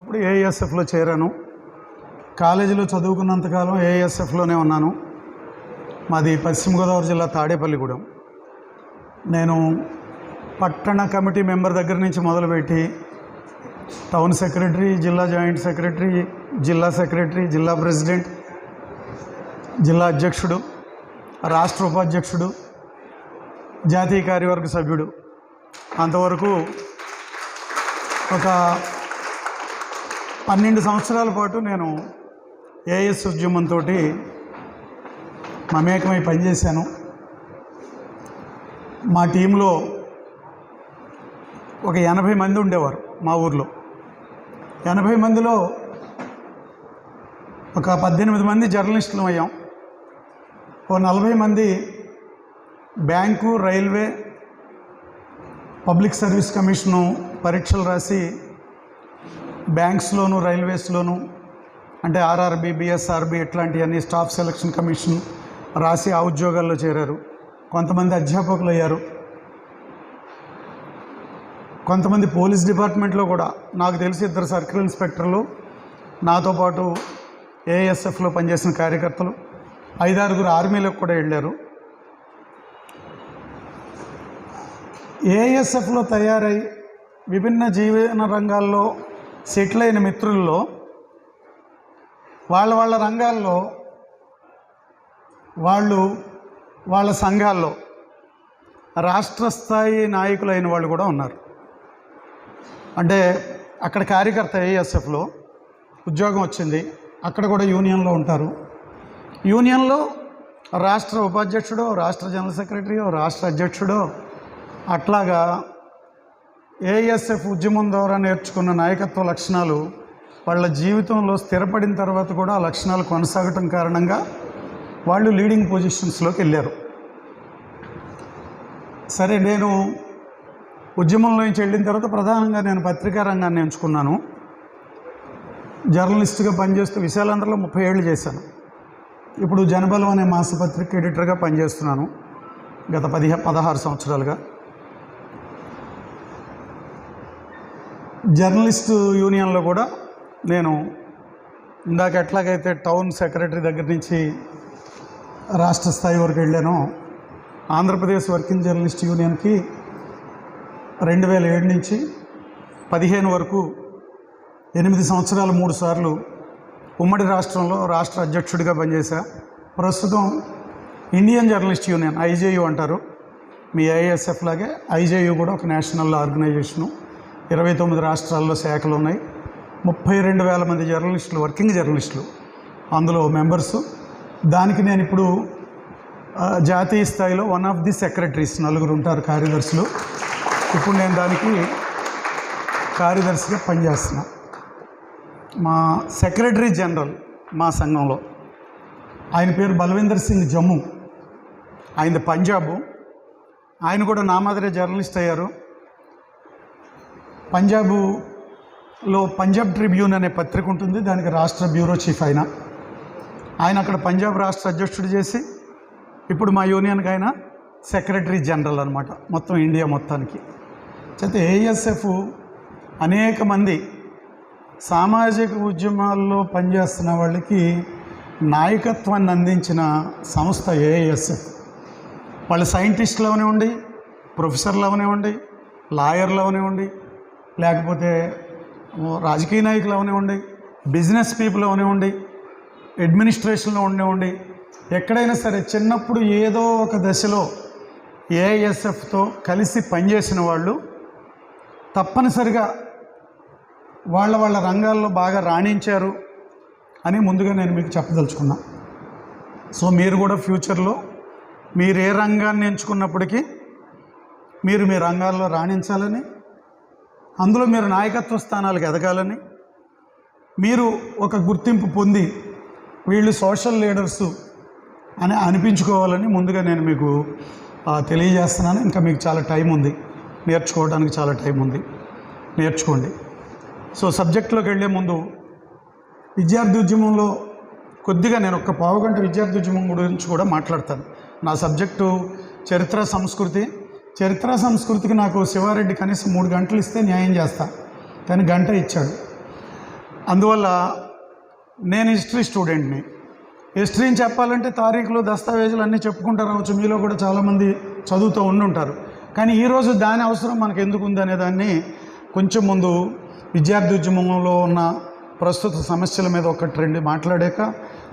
ఇప్పుడు ఏఎస్ఎఫ్లో చేరాను. కాలేజీలో చదువుకున్నంతకాలం ఏఎస్ఎఫ్లోనే ఉన్నాను. మాది పశ్చిమ గోదావరి జిల్లా తాడేపల్లిగూడెం. నేను పట్టణ కమిటీ మెంబర్ దగ్గర నుంచి మొదలుపెట్టి టౌన్ సెక్రటరీ, జిల్లా జాయింట్ సెక్రటరీ, జిల్లా సెక్రటరీ, జిల్లా ప్రెసిడెంట్, జిల్లా అధ్యక్షుడు, రాష్ట్ర ఉపాధ్యక్షుడు, జాతీయ కార్యవర్గ సభ్యుడు, అంతవరకు ఒక 12 సంవత్సరాల పాటు నేను ఏఎస్ ఉద్యమంతో మమేకమై పనిచేశాను. మా టీంలో ఒక 80 మంది ఉండేవారు. మా ఊర్లో 80 మందిలో ఒక 18 మంది జర్నలిస్టులు అయ్యాం. ఓ 40 మంది bank, railway, public service commission పరీక్షలు రాసి బ్యాంక్స్లోను, రైల్వేస్లోను, అంటే ఆర్ఆర్బి, బిఎస్ఆర్బి ఇట్లాంటివన్నీ స్టాఫ్ సెలక్షన్ కమిషన్ రాసి ఆ ఉద్యోగాల్లో చేరారు. కొంతమంది అధ్యాపకులు అయ్యారు. కొంతమంది పోలీస్ డిపార్ట్మెంట్లో కూడా నాకు తెలిసి 2 సర్కిల్ ఇన్స్పెక్టర్లు, నాతో పాటు ఏఎస్ఎఫ్లో పనిచేసిన కార్యకర్తలు, 5-6 ఆర్మీలకు కూడా వెళ్ళారు. ఏఎస్ఎఫ్లో తయారై విభిన్న జీవన రంగాల్లో సెటిల్ అయిన మిత్రుల్లో వాళ్ళ రంగాల్లో వాళ్ళ సంఘాల్లో రాష్ట్ర స్థాయి నాయకులైన వాళ్ళు కూడా ఉన్నారు. అంటే అక్కడ కార్యకర్త ఏఎస్ఎఫ్లో ఉద్యోగం వచ్చింది, అక్కడ కూడా యూనియన్లో ఉంటారు. యూనియన్లో రాష్ట్ర ఉపాధ్యక్షుడో, రాష్ట్ర జనరల్ సెక్రటరీయో, రాష్ట్ర అధ్యక్షుడో, అట్లాగా ఏఎస్ఎఫ్ ఉద్యమం ద్వారా నేర్చుకున్న నాయకత్వ లక్షణాలు వాళ్ళ జీవితంలో స్థిరపడిన తర్వాత కూడా ఆ లక్షణాలు కొనసాగటం కారణంగా వాళ్ళు లీడింగ్ పొజిషన్స్లోకి వెళ్ళారు. సరే, నేను ఉద్యమంలో నుంచి వెళ్ళిన తర్వాత ప్రధానంగా నేను పత్రికా రంగాన్ని ఎంచుకున్నాను. జర్నలిస్ట్గా పనిచేస్తూ విశాలాంధ్రలో 30 ఏళ్ళు చేశాను. ఇప్పుడు జనబలం అనే మాసపత్రిక ఎడిటర్గా పనిచేస్తున్నాను గత 16 సంవత్సరాలుగా. జర్నలిస్టు యూనియన్లో కూడా నేను ఇందాక ఎట్లాగైతే టౌన్ సెక్రటరీ దగ్గర నుంచి రాష్ట్ర స్థాయి వరకు వెళ్ళానో, ఆంధ్రప్రదేశ్ వర్కింగ్ జర్నలిస్ట్ యూనియన్కి 2007 నుంచి 15 వరకు 8 సంవత్సరాలు 3 సార్లు ఉమ్మడి రాష్ట్రంలో రాష్ట్ర అధ్యక్షుడిగా పనిచేశా. ప్రస్తుతం ఇండియన్ జర్నలిస్ట్ యూనియన్, ఐజేయు అంటారు, మీ ఐఎస్ఎఫ్ లాగే ఐజేయు కూడా ఒక నేషనల్ ఆర్గనైజేషను. 29 రాష్ట్రాల్లో శాఖలు ఉన్నాయి. 32,000 మంది జర్నలిస్టులు, వర్కింగ్ జర్నలిస్టులు అందులో మెంబర్సు. దానికి నేను ఇప్పుడు జాతీయ స్థాయిలో వన్ ఆఫ్ ది సెక్రటరీస్, 4 ఉంటారు కార్యదర్శులు. ఇప్పుడు నేను దానికి కార్యదర్శిగా పనిచేస్తున్నా. మా సెక్రటరీ జనరల్ మా సంఘంలో ఆయన పేరు బల్విందర్ సింగ్ జమ్ము, ఆయనది పంజాబు. ఆయన కూడా నా మాదిరే జర్నలిస్ట్ అయ్యారు. పంజాబులో పంజాబ్ ట్రిబ్యూన్ అనే పత్రిక ఉంటుంది, దానికి రాష్ట్ర బ్యూరో చీఫ్ ఆయన అక్కడ పంజాబ్ రాష్ట్ర అధ్యక్షుడు చేసి ఇప్పుడు మా యూనియన్కి ఆయన సెక్రటరీ జనరల్ అనమాట, మొత్తం ఇండియా మొత్తానికి. అయితే ఏఎస్ఎఫ్ అనేక మంది సామాజిక ఉద్యమాల్లో పనిచేస్తున్న వాళ్ళకి నాయకత్వాన్ని అందించిన సంస్థ ఏఎస్ఎఫ్. వాళ్ళు సైంటిస్టులు అవనివ్వండి, ప్రొఫెసర్లు అవనివ్వండి, లాయర్లు అవనివ్వండి, లేకపోతే రాజకీయ నాయకులు అవనివ్వండి, బిజినెస్ పీపుల్ అవనివ్వండి, అడ్మినిస్ట్రేషన్లో ఉండేవండి, ఎక్కడైనా సరే చిన్నప్పుడు ఏదో ఒక దశలో ఏఎస్ఎఫ్తో కలిసి పనిచేసిన వాళ్ళు తప్పనిసరిగా వాళ్ళ రంగాల్లో బాగా రాణించారు అని ముందుగా నేను మీకు చెప్పదలుచుకున్నా. సో మీరు కూడా ఫ్యూచర్లో మీరు ఏ రంగాన్ని ఎంచుకున్నప్పటికీ మీరు మీ రంగాల్లో రాణించాలని, అందులో మీరు నాయకత్వ స్థానాలకు ఎదగాలని, మీరు ఒక గుర్తింపు పొంది వీళ్ళు సోషల్ లీడర్సు అని అనిపించుకోవాలని ముందుగా నేను మీకు తెలియజేస్తున్నాను. ఇంకా మీకు చాలా టైం ఉంది, నేర్చుకోవడానికి చాలా టైం ఉంది, నేర్చుకోండి. సో సబ్జెక్టులోకి వెళ్ళే ముందు విద్యార్థి ఉద్యమంలో కొద్దిగా నేను ఒక పావుగంట విద్యార్థి ఉద్యమం గురించి కూడా మాట్లాడతాను. నా సబ్జెక్టు చరిత్ర సంస్కృతి. చరిత్ర సంస్కృతికి నాకు శివారెడ్డి కనీసం 3 గంటలు ఇస్తే న్యాయం చేస్తా, కానీ గంట ఇచ్చాడు. అందువల్ల నేను హిస్టరీ స్టూడెంట్ని. హిస్టరీని చెప్పాలంటే తారీఖులు, దస్తావేజులు అన్నీ చెప్పుకుంటూ రావచ్చు. మీలో కూడా చాలామంది చదువుతూ ఉండుంటారు. కానీ ఈరోజు దాని అవసరం మనకు ఎందుకు ఉంది అనే దాన్ని కొంచెం ముందు విద్యార్థి ఉద్యమంలో ఉన్న ప్రస్తుత సమస్యల మీద ఒక రెండు మాట్లాడాక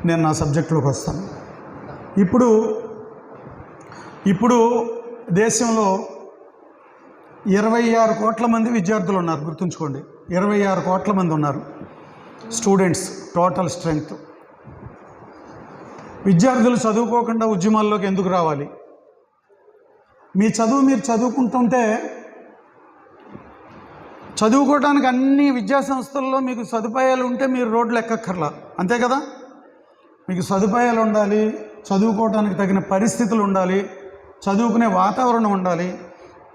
నేను నా సబ్జెక్టులోకి వస్తాను. ఇప్పుడు దేశంలో 26 కోట్ల మంది విద్యార్థులు ఉన్నారు. గుర్తుంచుకోండి, 26 కోట్ల మంది ఉన్నారు స్టూడెంట్స్ టోటల్ స్ట్రెంగ్త్. విద్యార్థులు చదువుకోకుండా ఉద్యమాల్లోకి ఎందుకు రావాలి? మీ చదువు మీరు చదువుకుంటుంటే చదువుకోవడానికి అన్ని విద్యా సంస్థల్లో మీకు సదుపాయాలు ఉంటే మీరు రోడ్లు ఎక్కక్కర్లా, అంతే కదా? మీకు సదుపాయాలు ఉండాలి, చదువుకోవడానికి తగిన పరిస్థితులు ఉండాలి, చదువుకునే వాతావరణం ఉండాలి,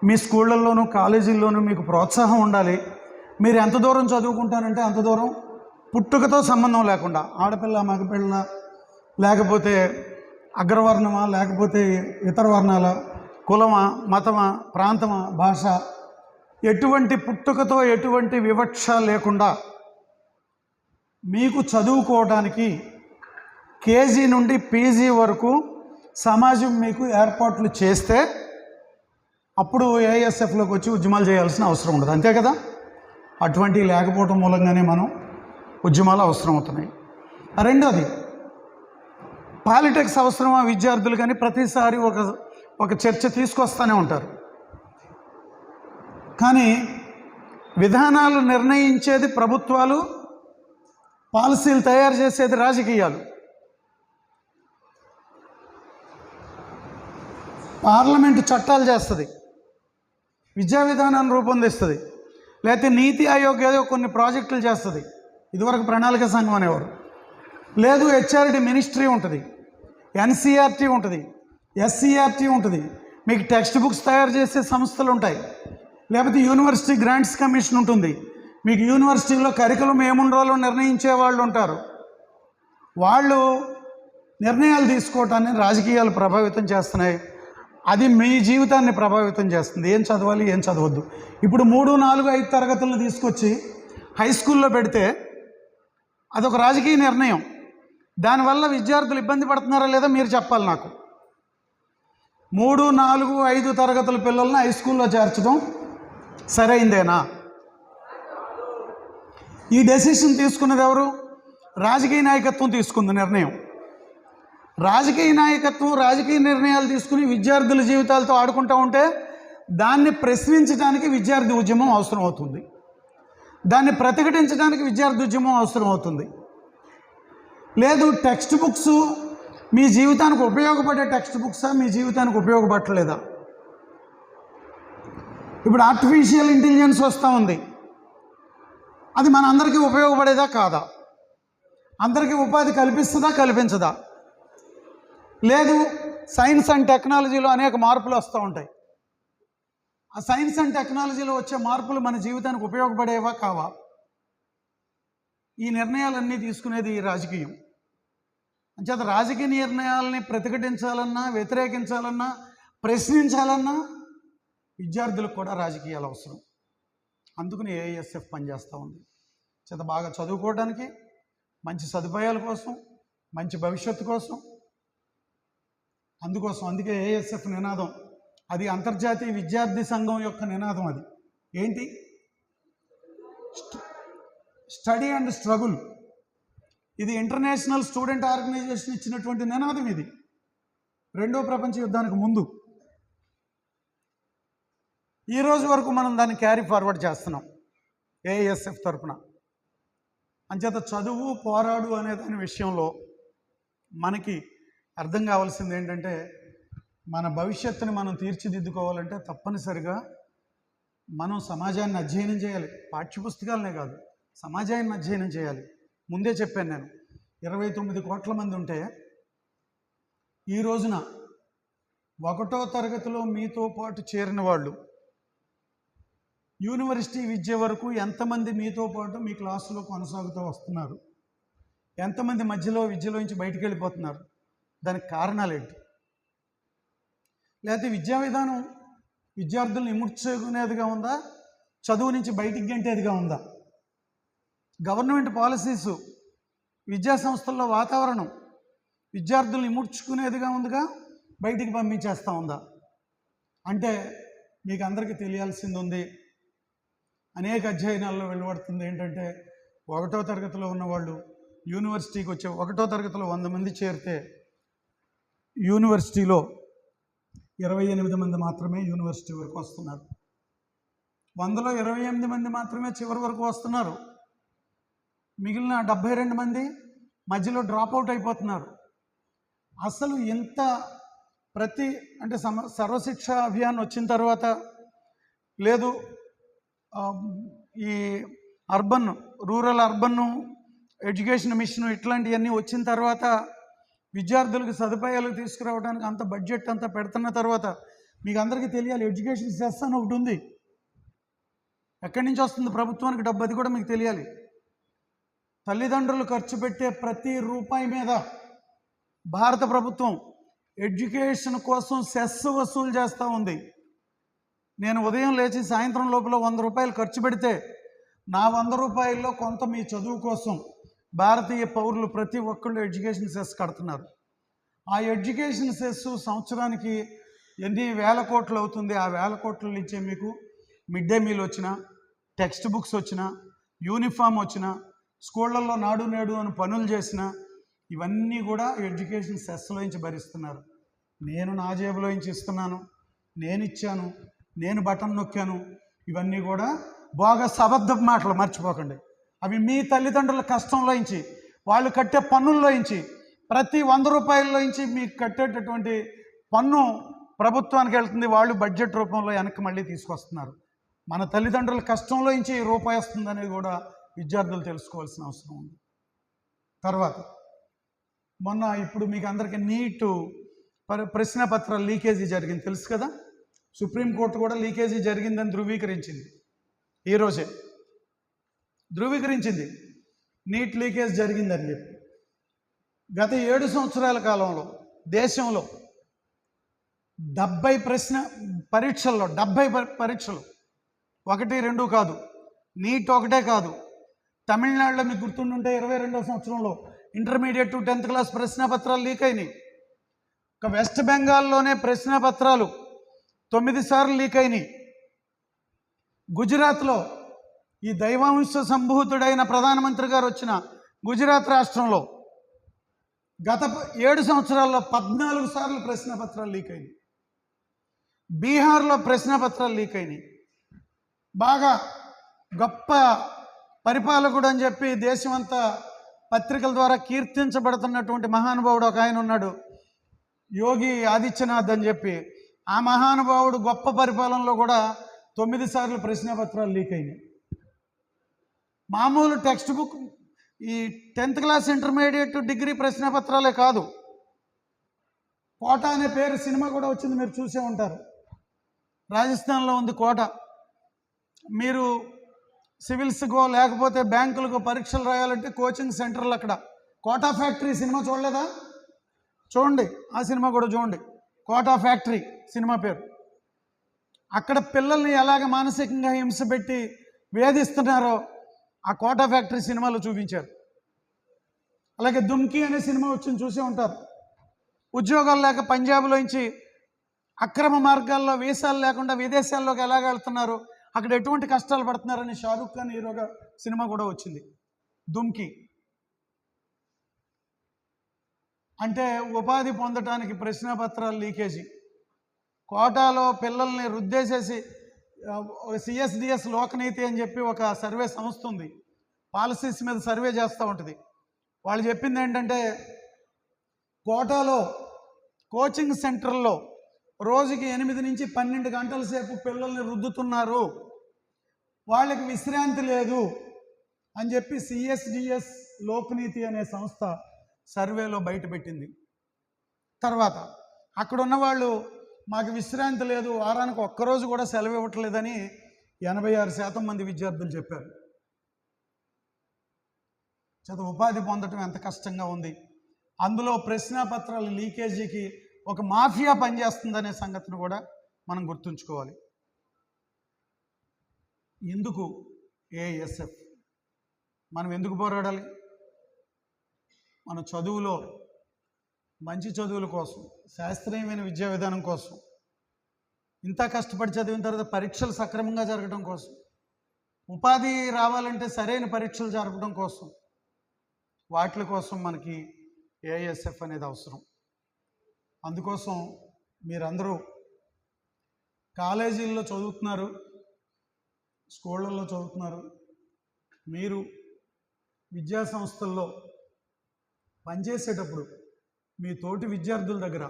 మీ స్కూళ్ళల్లోనూ కాలేజీల్లోనూ మీకు ప్రోత్సాహం ఉండాలి. మీరు ఎంత దూరం చదువుకుంటారంటే అంత దూరం పుట్టుకతో సంబంధం లేకుండా, ఆడపిల్ల మగపిల్ల, లేకపోతే అగ్రవర్ణమా లేకపోతే ఇతర వర్ణాల, కులమా మతమా ప్రాంతమా భాష, ఎటువంటి పుట్టుకతో ఎటువంటి వివక్ష లేకుండా మీకు చదువుకోవడానికి కేజీ నుండి పీజీ వరకు సమాజం మీకు ఏర్పాట్లు చేస్తే అప్పుడు ఏఎస్ఎఫ్లోకి వచ్చి ఉద్యమాలు చేయాల్సిన అవసరం ఉండదు, అంతే కదా? అటువంటివి లేకపోవడం మూలంగానే మనం ఉద్యమాలు అవసరం అవుతున్నాయి. రెండోది, పాలిటిక్స్ అవసరమా విద్యార్థులు కానీ ప్రతిసారి ఒక చర్చ తీసుకొస్తూనే ఉంటారు. కానీ విధానాలు నిర్ణయించేది ప్రభుత్వాలు, పాలసీలు తయారు చేసేది రాజకీయాలు. పార్లమెంటు చట్టాలు చేస్తుంది, విద్యా విధానాన్ని రూపొందిస్తుంది, లేకపోతే నీతి ఆయోగ్ ఏదో కొన్ని ప్రాజెక్టులు చేస్తుంది. ఇదివరకు ప్రణాళిక సంఘం అనేవారు. లేదు హెచ్ఆర్డి మినిస్ట్రీ ఉంటుంది, ఎన్సీఆర్టీ ఉంటుంది, ఎస్సీఆర్టీ ఉంటుంది, మీకు టెక్స్ట్ బుక్స్ తయారు చేసే సంస్థలు ఉంటాయి, లేకపోతే యూనివర్సిటీ గ్రాంట్స్ కమిషన్ ఉంటుంది, మీకు యూనివర్సిటీలో కరికులం ఏముండాలో నిర్ణయించే వాళ్ళు ఉంటారు. వాళ్ళు నిర్ణయాలు తీసుకోవటాన్ని రాజకీయాలు ప్రభావితం చేస్తున్నాయి. అది మీ జీవితాన్ని ప్రభావితం చేస్తుంది. ఏం చదవాలి, ఏం చదవద్దు. ఇప్పుడు 3, 4, 5 తరగతులను తీసుకొచ్చి హై స్కూల్లో పెడితే అదొక రాజకీయ నిర్ణయం. దానివల్ల విద్యార్థులు ఇబ్బంది పడుతున్నారా లేదా మీరు చెప్పాలి నాకు. 3, 4, 5 తరగతుల పిల్లల్ని హై స్కూల్లో చేర్చడం సరైందేనా? ఈ డెసిషన్ తీసుకున్నది ఎవరు? రాజకీయ నాయకత్వం తీసుకుంది నిర్ణయం. రాజకీయ నాయకత్వం రాజకీయ నిర్ణయాలు తీసుకుని విద్యార్థుల జీవితాలతో ఆడుకుంటూ ఉంటే దాన్ని ప్రశ్నించడానికి విద్యార్థి ఉద్యమం అవసరం అవుతుంది, దాన్ని ప్రతిఘటించడానికి విద్యార్థి ఉద్యమం అవసరం అవుతుంది. లేదు, టెక్స్ట్ బుక్స్ మీ జీవితానికి ఉపయోగపడే టెక్స్ట్ బుక్సా, మీ జీవితానికి ఉపయోగపడలేదా? ఇప్పుడు ఆర్టిఫిషియల్ ఇంటెలిజెన్స్ వస్తూ ఉంది, అది మన అందరికీ ఉపయోగపడేదా కాదా? అందరికీ ఉపాధి కల్పిస్తుందా కల్పించదా? లేదు, సైన్స్ అండ్ టెక్నాలజీలో అనేక మార్పులు వస్తూ ఉంటాయి. ఆ సైన్స్ అండ్ టెక్నాలజీలో వచ్చే మార్పులు మన జీవితానికి ఉపయోగపడేవా కావా? ఈ నిర్ణయాలన్నీ తీసుకునేది రాజకీయం. అంచేత రాజకీయ నిర్ణయాలని ప్రతిఘటించాలన్నా, వ్యతిరేకించాలన్నా, ప్రశ్నించాలన్నా విద్యార్థులకు కూడా రాజకీయాలు అవసరం. అందుకని ఏఐఎస్ఎఫ్ పనిచేస్తూ ఉంది. చేత బాగా చదువుకోవడానికి, మంచి సదుపాయాల కోసం, మంచి భవిష్యత్తు కోసం, అందుకే ఏఎస్ఎఫ్ నినాదం, అది అంతర్జాతీయ విద్యార్థి సంఘం యొక్క నినాదం. అది ఏంటి? Study and struggle. ఇది ఇంటర్నేషనల్ స్టూడెంట్ ఆర్గనైజేషన్ ఇచ్చినటువంటి నినాదం. ఇది రెండో ప్రపంచ యుద్ధానికి ముందు. ఈరోజు వరకు మనం దాన్ని క్యారీ ఫార్వర్డ్ చేస్తున్నాం ఏఎస్ఎఫ్ తరఫున. అంచేత చదువు పోరాడు అనే దాని విషయంలో మనకి అర్థం కావాల్సింది ఏంటంటే, మన భవిష్యత్తుని మనం తీర్చిదిద్దుకోవాలంటే తప్పనిసరిగా మనం సమాజాన్ని అధ్యయనం చేయాలి. పాఠ్యపుస్తకాలనే కాదు, సమాజాన్ని అధ్యయనం చేయాలి. ముందే చెప్పాను నేను, 29 కోట్ల మంది ఉంటే ఈ రోజున 1వ తరగతిలో మీతో పాటు చేరిన వాళ్ళు యూనివర్సిటీ విద్య వరకు ఎంతమంది మీతో పాటు మీ క్లాసులో కొనసాగుతూ వస్తున్నారు? ఎంతమంది మధ్యలో విద్యలోంచి బయటికి వెళ్ళిపోతున్నారు? దానికి కారణాలు ఏంటి? లేకపోతే విద్యా విధానం విద్యార్థులను ఇముడ్చుకునేదిగా ఉందా, చదువు నుంచి బయటికి గంటేదిగా ఉందా? గవర్నమెంట్ పాలసీసు, విద్యా సంస్థల్లో వాతావరణం విద్యార్థుల్ని ఇముడ్చుకునేదిగా ఉందిగా, బయటికి పంపించేస్తూ ఉందా? అంటే మీకు అందరికీ తెలియాల్సింది ఉంది. అనేక అధ్యయనాల్లో వెలువడుతుంది ఏంటంటే, 1వ తరగతిలో ఉన్నవాళ్ళు యూనివర్సిటీకి వచ్చే 1వ తరగతిలో 100 మంది చేరితే యూనివర్సిటీలో 28 మంది మాత్రమే యూనివర్సిటీ వరకు వస్తున్నారు. 100లో 28 మంది మాత్రమే చివరి వరకు వస్తున్నారు. మిగిలిన 72 మంది మధ్యలో డ్రాప్అవుట్ అయిపోతున్నారు. అసలు ఇంత అంటే సర్వశిక్ష అభియాన్ వచ్చిన తర్వాత, లేదు ఈ రూరల్ అర్బన్ ఎడ్యుకేషన్ మిషన్ ఇట్లాంటివన్నీ వచ్చిన తర్వాత విద్యార్థులకు సదుపాయాలు తీసుకురావడానికి అంత బడ్జెట్ అంతా పెడుతున్న తర్వాత మీకు అందరికీ తెలియాలి, ఎడ్యుకేషన్ సెస్ అని ఒకటి ఉంది. ఎక్కడి నుంచి వస్తుంది ప్రభుత్వానికి డబ్బు, అది కూడా మీకు తెలియాలి. తల్లిదండ్రులు ఖర్చు పెట్టే ప్రతి రూపాయి మీద భారత ప్రభుత్వం ఎడ్యుకేషన్ కోసం సెస్ వసూలు చేస్తూ ఉంది. నేను ఉదయం లేచి సాయంత్రం లోపల 100 రూపాయలు ఖర్చు పెడితే నా 100 రూపాయల్లో కొంత మీ చదువు కోసం భారతీయ పౌరులు ప్రతి ఒక్కళ్ళు ఎడ్యుకేషన్ సెస్ కడుతున్నారు. ఆ ఎడ్యుకేషన్ సెస్ సంవత్సరానికి ఎన్ని వేల కోట్లు అవుతుంది. ఆ వేల కోట్లు ఇచ్చే మీకు మిడ్ డే మీల్ వచ్చినా, టెక్స్ట్ బుక్స్ వచ్చినా, యూనిఫామ్ వచ్చినా, స్కూళ్ళల్లో నాడు నేడు అని పనులు చేసినా ఇవన్నీ కూడా ఎడ్యుకేషన్ సెస్లోంచి భరిస్తున్నారు. నేను నా జేబులోంచి ఇస్తున్నాను, నేను ఇచ్చాను, నేను బటన్ నొక్కాను, ఇవన్నీ కూడా బోగస్ అబద్ధపు మాటలు మర్చిపోకండి. అవి మీ తల్లిదండ్రుల కష్టంలోంచి, వాళ్ళు కట్టే పన్నుల్లోంచి, ప్రతి 100 రూపాయల్లోంచి మీకు కట్టేటటువంటి పన్ను ప్రభుత్వానికి వెళ్తుంది. వాళ్ళు బడ్జెట్ రూపంలో వెనక్కి మళ్ళీ తీసుకొస్తున్నారు. మన తల్లిదండ్రుల కష్టంలోంచి రూపాయి వస్తుంది అనేది కూడా విద్యార్థులు తెలుసుకోవాల్సిన అవసరం ఉంది. తర్వాత ఇప్పుడు మీకు అందరికీ నీట్ ప్రశ్నపత్రాల లీకేజీ జరిగింది, తెలుసు కదా. సుప్రీంకోర్టు కూడా లీకేజీ జరిగిందని ధృవీకరించింది. ఈరోజే ధృవీకరించింది నీట్ లీకేజ్ జరిగిందని చెప్పి. గత 7 సంవత్సరాల కాలంలో దేశంలో 70 పరీక్షల్లో 70 పరీక్షలు, 1, 2 కాదు, నీట్ ఒకటే కాదు. తమిళనాడులో మీకు గుర్తుండుంటే 22వ సంవత్సరంలో ఇంటర్మీడియట్ టు 10th క్లాస్ ప్రశ్నపత్రాలు లీక్ అయినాయి. ఒక వెస్ట్ బెంగాల్లోనే ప్రశ్నపత్రాలు 9 సార్లు లీక్ అయినాయి. గుజరాత్లో ఈ దైవాంశ సంభూతుడైన ప్రధానమంత్రి గారు వచ్చిన గుజరాత్ రాష్ట్రంలో గత 7 సంవత్సరాల్లో 14 సార్లు ప్రశ్నపత్రాలు లీక్ అయినాయి. బీహార్లో ప్రశ్నపత్రాలు లీక్ అయినాయి. బాగా గొప్ప పరిపాలకుడు అని చెప్పి దేశమంతా పత్రికల ద్వారా కీర్తించబడుతున్నటువంటి మహానుభావుడు ఒక ఆయన ఉన్నాడు, యోగి ఆదిత్యనాథ్ అని చెప్పి. ఆ మహానుభావుడు గొప్ప పరిపాలనలో కూడా 9 సార్లు ప్రశ్నపత్రాలు లీక్ అయినాయి. మామూలు టెక్స్ట్ బుక్ ఈ 10th క్లాస్ ఇంటర్మీడియట్ డిగ్రీ ప్రశ్నపత్రాలే కాదు, కోట అనే పేరు సినిమా కూడా వచ్చింది, మీరు చూసే ఉంటారు. రాజస్థాన్లో ఉంది కోట. మీరు సివిల్స్కో లేకపోతే బ్యాంకులకు పరీక్షలు రాయాలంటే కోచింగ్ సెంటర్లు అక్కడ. కోటా ఫ్యాక్టరీ సినిమా చూడలేదా? చూడండి, ఆ సినిమా కూడా చూడండి. కోటా ఫ్యాక్టరీ సినిమా పేరు. అక్కడ పిల్లల్ని ఎలాగ మానసికంగా హింస పెట్టి వేధిస్తున్నారో ఆ కోటా ఫ్యాక్టరీ సినిమాలో చూపించారు. అలాగే దుమ్కి అనే సినిమా వచ్చింది, చూసే ఉంటారు. ఉద్యోగాలు లేక పంజాబ్లోంచి అక్రమ మార్గాల్లో వీసాలు లేకుండా విదేశాల్లోకి ఎలాగ వెళ్తున్నారు, అక్కడ ఎటువంటి కష్టాలు పడుతున్నారని షారూఖ్ ఖాన్ హీరోగా సినిమా కూడా వచ్చింది, దుమ్కి. అంటే ఉపాధి పొందటానికి ప్రశ్నపత్రాలు లీకేజీ, కోటాలో పిల్లల్ని రుద్దేసేసి సిఎస్డిఎస్ లోకనీతి అని చెప్పి ఒక సర్వే సంస్థ ఉంది, పాలసీస్ మీద సర్వే చేస్తూ ఉంటుంది. వాళ్ళు చెప్పింది ఏంటంటే, కోటాలో కోచింగ్ సెంటర్లో రోజుకి 8 నుంచి 12 గంటల సేపు పిల్లల్ని రుద్దుతున్నారు, వాళ్ళకి విశ్రాంతి లేదు అని చెప్పి సిఎస్డిఎస్ లోకనీతి అనే సంస్థ సర్వేలో బయటపెట్టింది. తర్వాత అక్కడ ఉన్నవాళ్ళు మాకు విశ్రాంతి లేదు, వారానికి ఒక్కరోజు కూడా సెలవు ఇవ్వట్లేదని 86% మంది విద్యార్థులు చెప్పారు. ఉపాధి పొందటం ఎంత కష్టంగా ఉంది. అందులో ప్రశ్నపత్రాల లీకేజీకి ఒక మాఫియా పనిచేస్తుందనే సంగతిని కూడా మనం గుర్తుంచుకోవాలి. ఎందుకు ఏఎస్ఎఫ్ మనం ఎందుకు పోరాడాలి? మన చదువులో మంచి చదువుల కోసం, శాస్త్రీయమైన విద్యా విధానం కోసం, ఇంత కష్టపడి చదివిన తర్వాత పరీక్షలు సక్రమంగా జరగడం కోసం, ఉపాధి రావాలంటే సరైన పరీక్షలు జరపడం కోసం, వాటి కోసం మనకి ఏఐఎస్ఎఫ్ అనేది అవసరం. అందుకోసం మీరందరూ కాలేజీల్లో చదువుతున్నారు, స్కూళ్ళల్లో చదువుతున్నారు, మీరు విద్యా సంస్థల్లో పనిచేసేటప్పుడు మీ తోటి విద్యార్థుల దగ్గర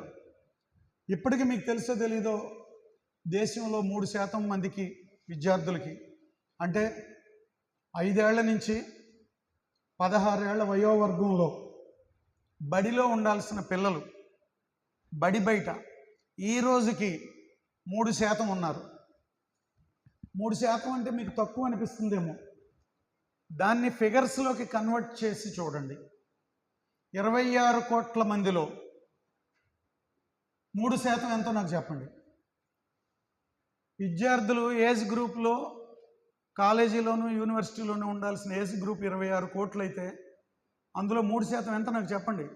ఇప్పటికీ మీకు తెలుసో తెలీదో దేశంలో 3% మందికి విద్యార్థులకి, అంటే 5 ఏళ్ల నుంచి 16 ఏళ్ల వయోవర్గంలో బడిలో ఉండాల్సిన పిల్లలు బడి బయట ఈ రోజుకి 3% ఉన్నారు. 3% అంటే మీకు తక్కువ అనిపిస్తుందేమో, దాన్ని ఫిగర్స్లోకి కన్వర్ట్ చేసి చూడండి. 26 కోట్ల మందిలో 3% ఎంతో నాకు చెప్పండి. విద్యార్థులు ఏజ్ గ్రూప్లో కాలేజీలోను యూనివర్సిటీలోనూ ఉండాల్సిన ఏజ్ గ్రూప్ 26 కోట్లు అయితే అందులో 3% ఎంత నాకు చెప్పండి.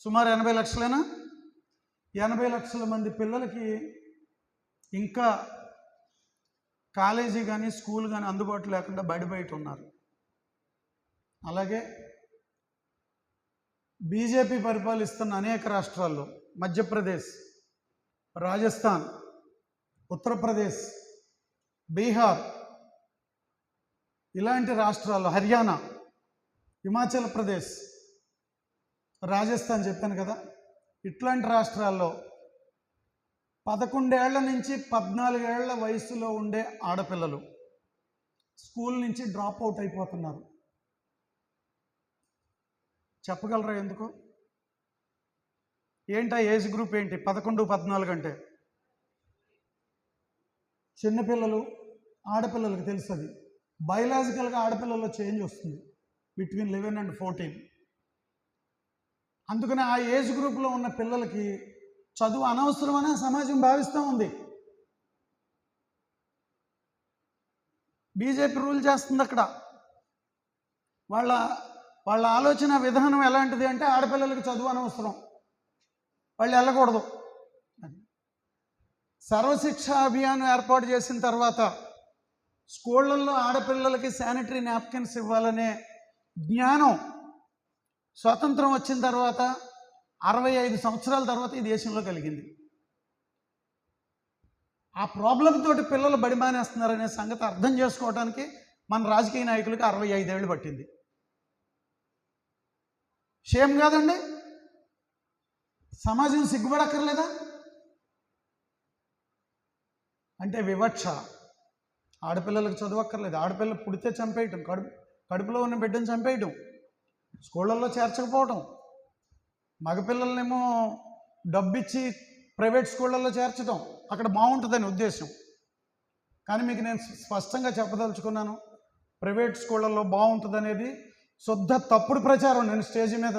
సుమారు 80 లక్షలేనా? 80 లక్షల మంది పిల్లలకి ఇంకా కాలేజీ కానీ స్కూల్ కానీ అందుబాటులో లేకుండా బడి బయట ఉన్నారు. అలాగే బీజేపీ పరిపాలిస్తున్న అనేక రాష్ట్రాల్లో మధ్యప్రదేశ్, రాజస్థాన్, ఉత్తరప్రదేశ్, బీహార్ ఇలాంటి రాష్ట్రాల్లో, హర్యానా, హిమాచల్ ప్రదేశ్, రాజస్థాన్ చెప్పాను కదా, ఇట్లాంటి రాష్ట్రాల్లో 11 ఏళ్ల నుంచి 14 ఏళ్ల వయసులో ఉండే ఆడపిల్లలు స్కూల్ నుంచి డ్రాప్ అవుట్ అయిపోతున్నారు. చెప్పగలరా ఎందుకు? ఏంటా ఏజ్ గ్రూప్ ఏంటి? 11-14 అంటే చిన్నపిల్లలు, ఆడపిల్లలకు తెలుస్తుంది. బయలాజికల్గా ఆడపిల్లల్లో చేంజ్ వస్తుంది బిట్వీన్ 11 and 14. అందుకని ఆ ఏజ్ గ్రూప్లో ఉన్న పిల్లలకి చదువు అనవసరమని సమాజం భావిస్తూ ఉంది. బీజేపీ రూల్ చేస్తుంది అక్కడ. వాళ్ళ ఆలోచన విధానం ఎలాంటిది అంటే ఆడపిల్లలకి చదువు అనవసరం, వాళ్ళు వెళ్ళకూడదు. సర్వశిక్ష అభియాన్ ఏర్పాటు చేసిన తర్వాత స్కూళ్ళల్లో ఆడపిల్లలకి శానిటరీ నాప్కిన్స్ ఇవ్వాలనే జ్ఞానం స్వాతంత్రం వచ్చిన తర్వాత 65 సంవత్సరాల తర్వాత ఈ దేశంలో కలిగింది. ఆ ప్రాబ్లం తోటి పిల్లలు బడి మానేస్తున్నారనే సంగతి అర్థం చేసుకోవడానికి మన రాజకీయ నాయకులకి 65 ఏళ్ళు పట్టింది. షేమ్ కాదండి? సమాజం సిగ్గుపడక్కర్లేదా? అంటే వివక్ష. ఆడపిల్లలకు చదవక్కర్లేదు, ఆడపిల్ల పుడితే చంపేయటం, కడుపులో ఉన్న బిడ్డను చంపేయటం, స్కూళ్ళల్లో చేర్చకపోవటం, మగపిల్లలనేమో డబ్బిచ్చి ప్రైవేట్ స్కూళ్ళల్లో చేర్చడం, అక్కడ బాగుంటుందని ఉద్దేశం. కానీ మీకు నేను స్పష్టంగా చెప్పదలుచుకున్నాను, ప్రైవేట్ స్కూళ్ళల్లో బాగుంటుంది అనేది శుద్ధ తప్పుడు ప్రచారం. నేను స్టేజ్ మీద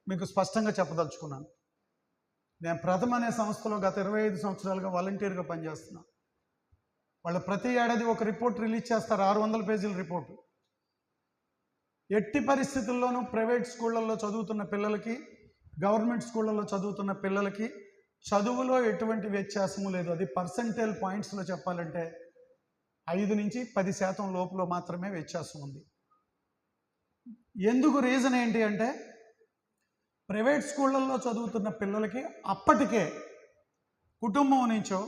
మీకు స్పష్టంగా చెప్పదలుచుకున్నాను. నేను ప్రథమ అనే సంస్థలో గత 25 సంవత్సరాలుగా వాలంటీర్గా పనిచేస్తున్నాను. వాళ్ళు ప్రతి ఏడాది ఒక రిపోర్ట్ రిలీజ్ చేస్తారు, 600 పేజీల రిపోర్టు. ఎట్టి పరిస్థితుల్లోనూ ప్రైవేట్ స్కూళ్ళల్లో చదువుతున్న పిల్లలకి, గవర్నమెంట్ స్కూళ్ళల్లో చదువుతున్న పిల్లలకి చదువులో ఎటువంటి వ్యత్యాసము లేదు. అది పర్సెంటేజ్ పాయింట్స్లో చెప్పాలంటే 5 నుంచి 10% లోపల మాత్రమే వ్యత్యాసం ఉంది. ఎందుకు రీజన్ ఏంటి అంటే, ప్రైవేట్ స్కూళ్ళల్లో చదువుతున్న పిల్లలకి అప్పటికే కుటుంబం నుంచో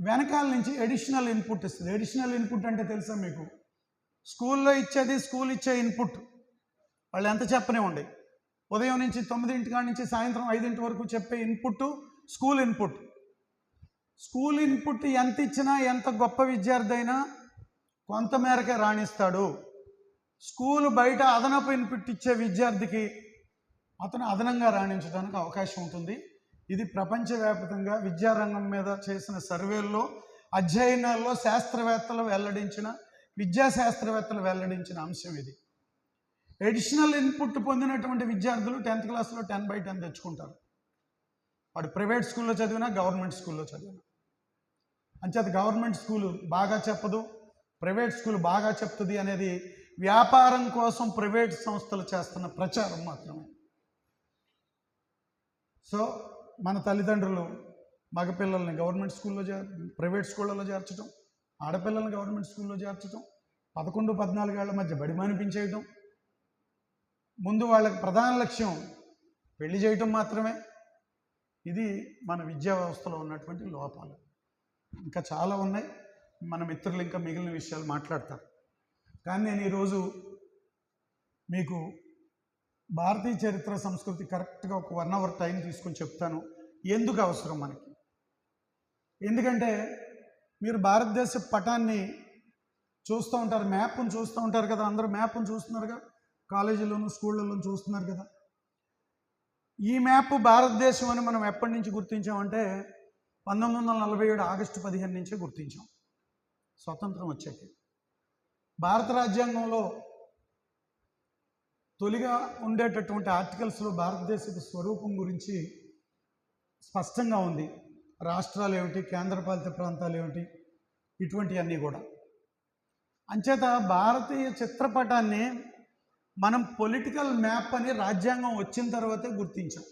వెనకాల నుంచి ఎడిషనల్ ఇన్పుట్ ఇస్తుంది. ఎడిషనల్ ఇన్పుట్ అంటే తెలుసా మీకు? స్కూల్లో ఇచ్చేది స్కూల్ ఇచ్చే ఇన్పుట్ వాళ్ళు ఎంత చెప్పనివ్వండి, ఉదయం నుంచి 9 కాడి నుంచి సాయంత్రం 5 వరకు చెప్పే input school input. School input ఎంత ఇచ్చినా, ఎంత గొప్ప విద్యార్థి అయినా కొంతమేరకే రాణిస్తాడు. స్కూల్ బయట అదనపు ఇన్పుట్ ఇచ్చే విద్యార్థికి అతను అదనంగా రాణించడానికి అవకాశం ఉంటుంది. ఇది ప్రపంచవ్యాప్తంగా విద్యారంగం మీద చేసిన సర్వేల్లో, అధ్యయనాల్లో విద్యాశాస్త్రవేత్తలు వెల్లడించిన అంశం ఇది. ఎడిషనల్ ఇన్పుట్ పొందినటువంటి విద్యార్థులు 10th క్లాస్లో 10/10 తెచ్చుకుంటారు. వాడు ప్రైవేట్ స్కూల్లో చదివినా, గవర్నమెంట్ స్కూల్లో చదివినా. అంచేత గవర్నమెంట్ స్కూలు బాగా చెప్పదు, ప్రైవేట్ స్కూల్ బాగా చెప్తుంది అనేది వ్యాపారం కోసం ప్రైవేట్ సంస్థలు చేస్తున్న ప్రచారం మాత్రమే. సో మన తల్లిదండ్రులు మగపిల్లల్ని గవర్నమెంట్ స్కూల్లో ప్రైవేట్ స్కూళ్ళలో చేర్చడం, ఆడపిల్లల్ని గవర్నమెంట్ స్కూల్లో చేర్చడం, 11-14 ఏళ్ల మధ్య బడి మానిపించేయడం, ముందు వాళ్ళకి ప్రధాన లక్ష్యం పెళ్లి చేయటం మాత్రమే. ఇది మన విద్యా వ్యవస్థలో ఉన్నటువంటి లోపాలు. ఇంకా చాలా ఉన్నాయి, మన మిత్రులు ఇంకా మిగిలిన విషయాలు మాట్లాడతారు. కానీ నేను ఈరోజు మీకు భారతీయ చరిత్ర సంస్కృతి కరెక్ట్గా ఒక 1 అవర్ టైం తీసుకొని చెప్తాను ఎందుకు అవసరం మనకి. ఎందుకంటే మీరు భారతదేశ పటాన్ని చూస్తూ ఉంటారు, మ్యాప్ను చూస్తూ ఉంటారు కదా, అందరూ మ్యాప్ను చూస్తున్నారుగా, కాలేజీలోను స్కూళ్ళలోనూ చూస్తున్నారు కదా. ఈ మ్యాప్ భారతదేశం అని మనం ఎప్పటి నుంచి గుర్తించామంటే 1947 ఆగస్టు 15 నుంచే గుర్తించాం, స్వతంత్రం వచ్చాక. భారత రాజ్యాంగంలో తొలిగా ఉండేటటువంటి ఆర్టికల్స్లో భారతదేశపు స్వరూపం గురించి స్పష్టంగా ఉంది. రాష్ట్రాలు ఏమిటి, కేంద్రపాలిత ప్రాంతాలు ఏమిటి, ఇటువంటివన్నీ కూడా. అంచేత భారతీయ చిత్రపటాన్ని మనం పొలిటికల్ మ్యాప్ అని రాజ్యాంగం వచ్చిన తర్వాతే గుర్తించాం.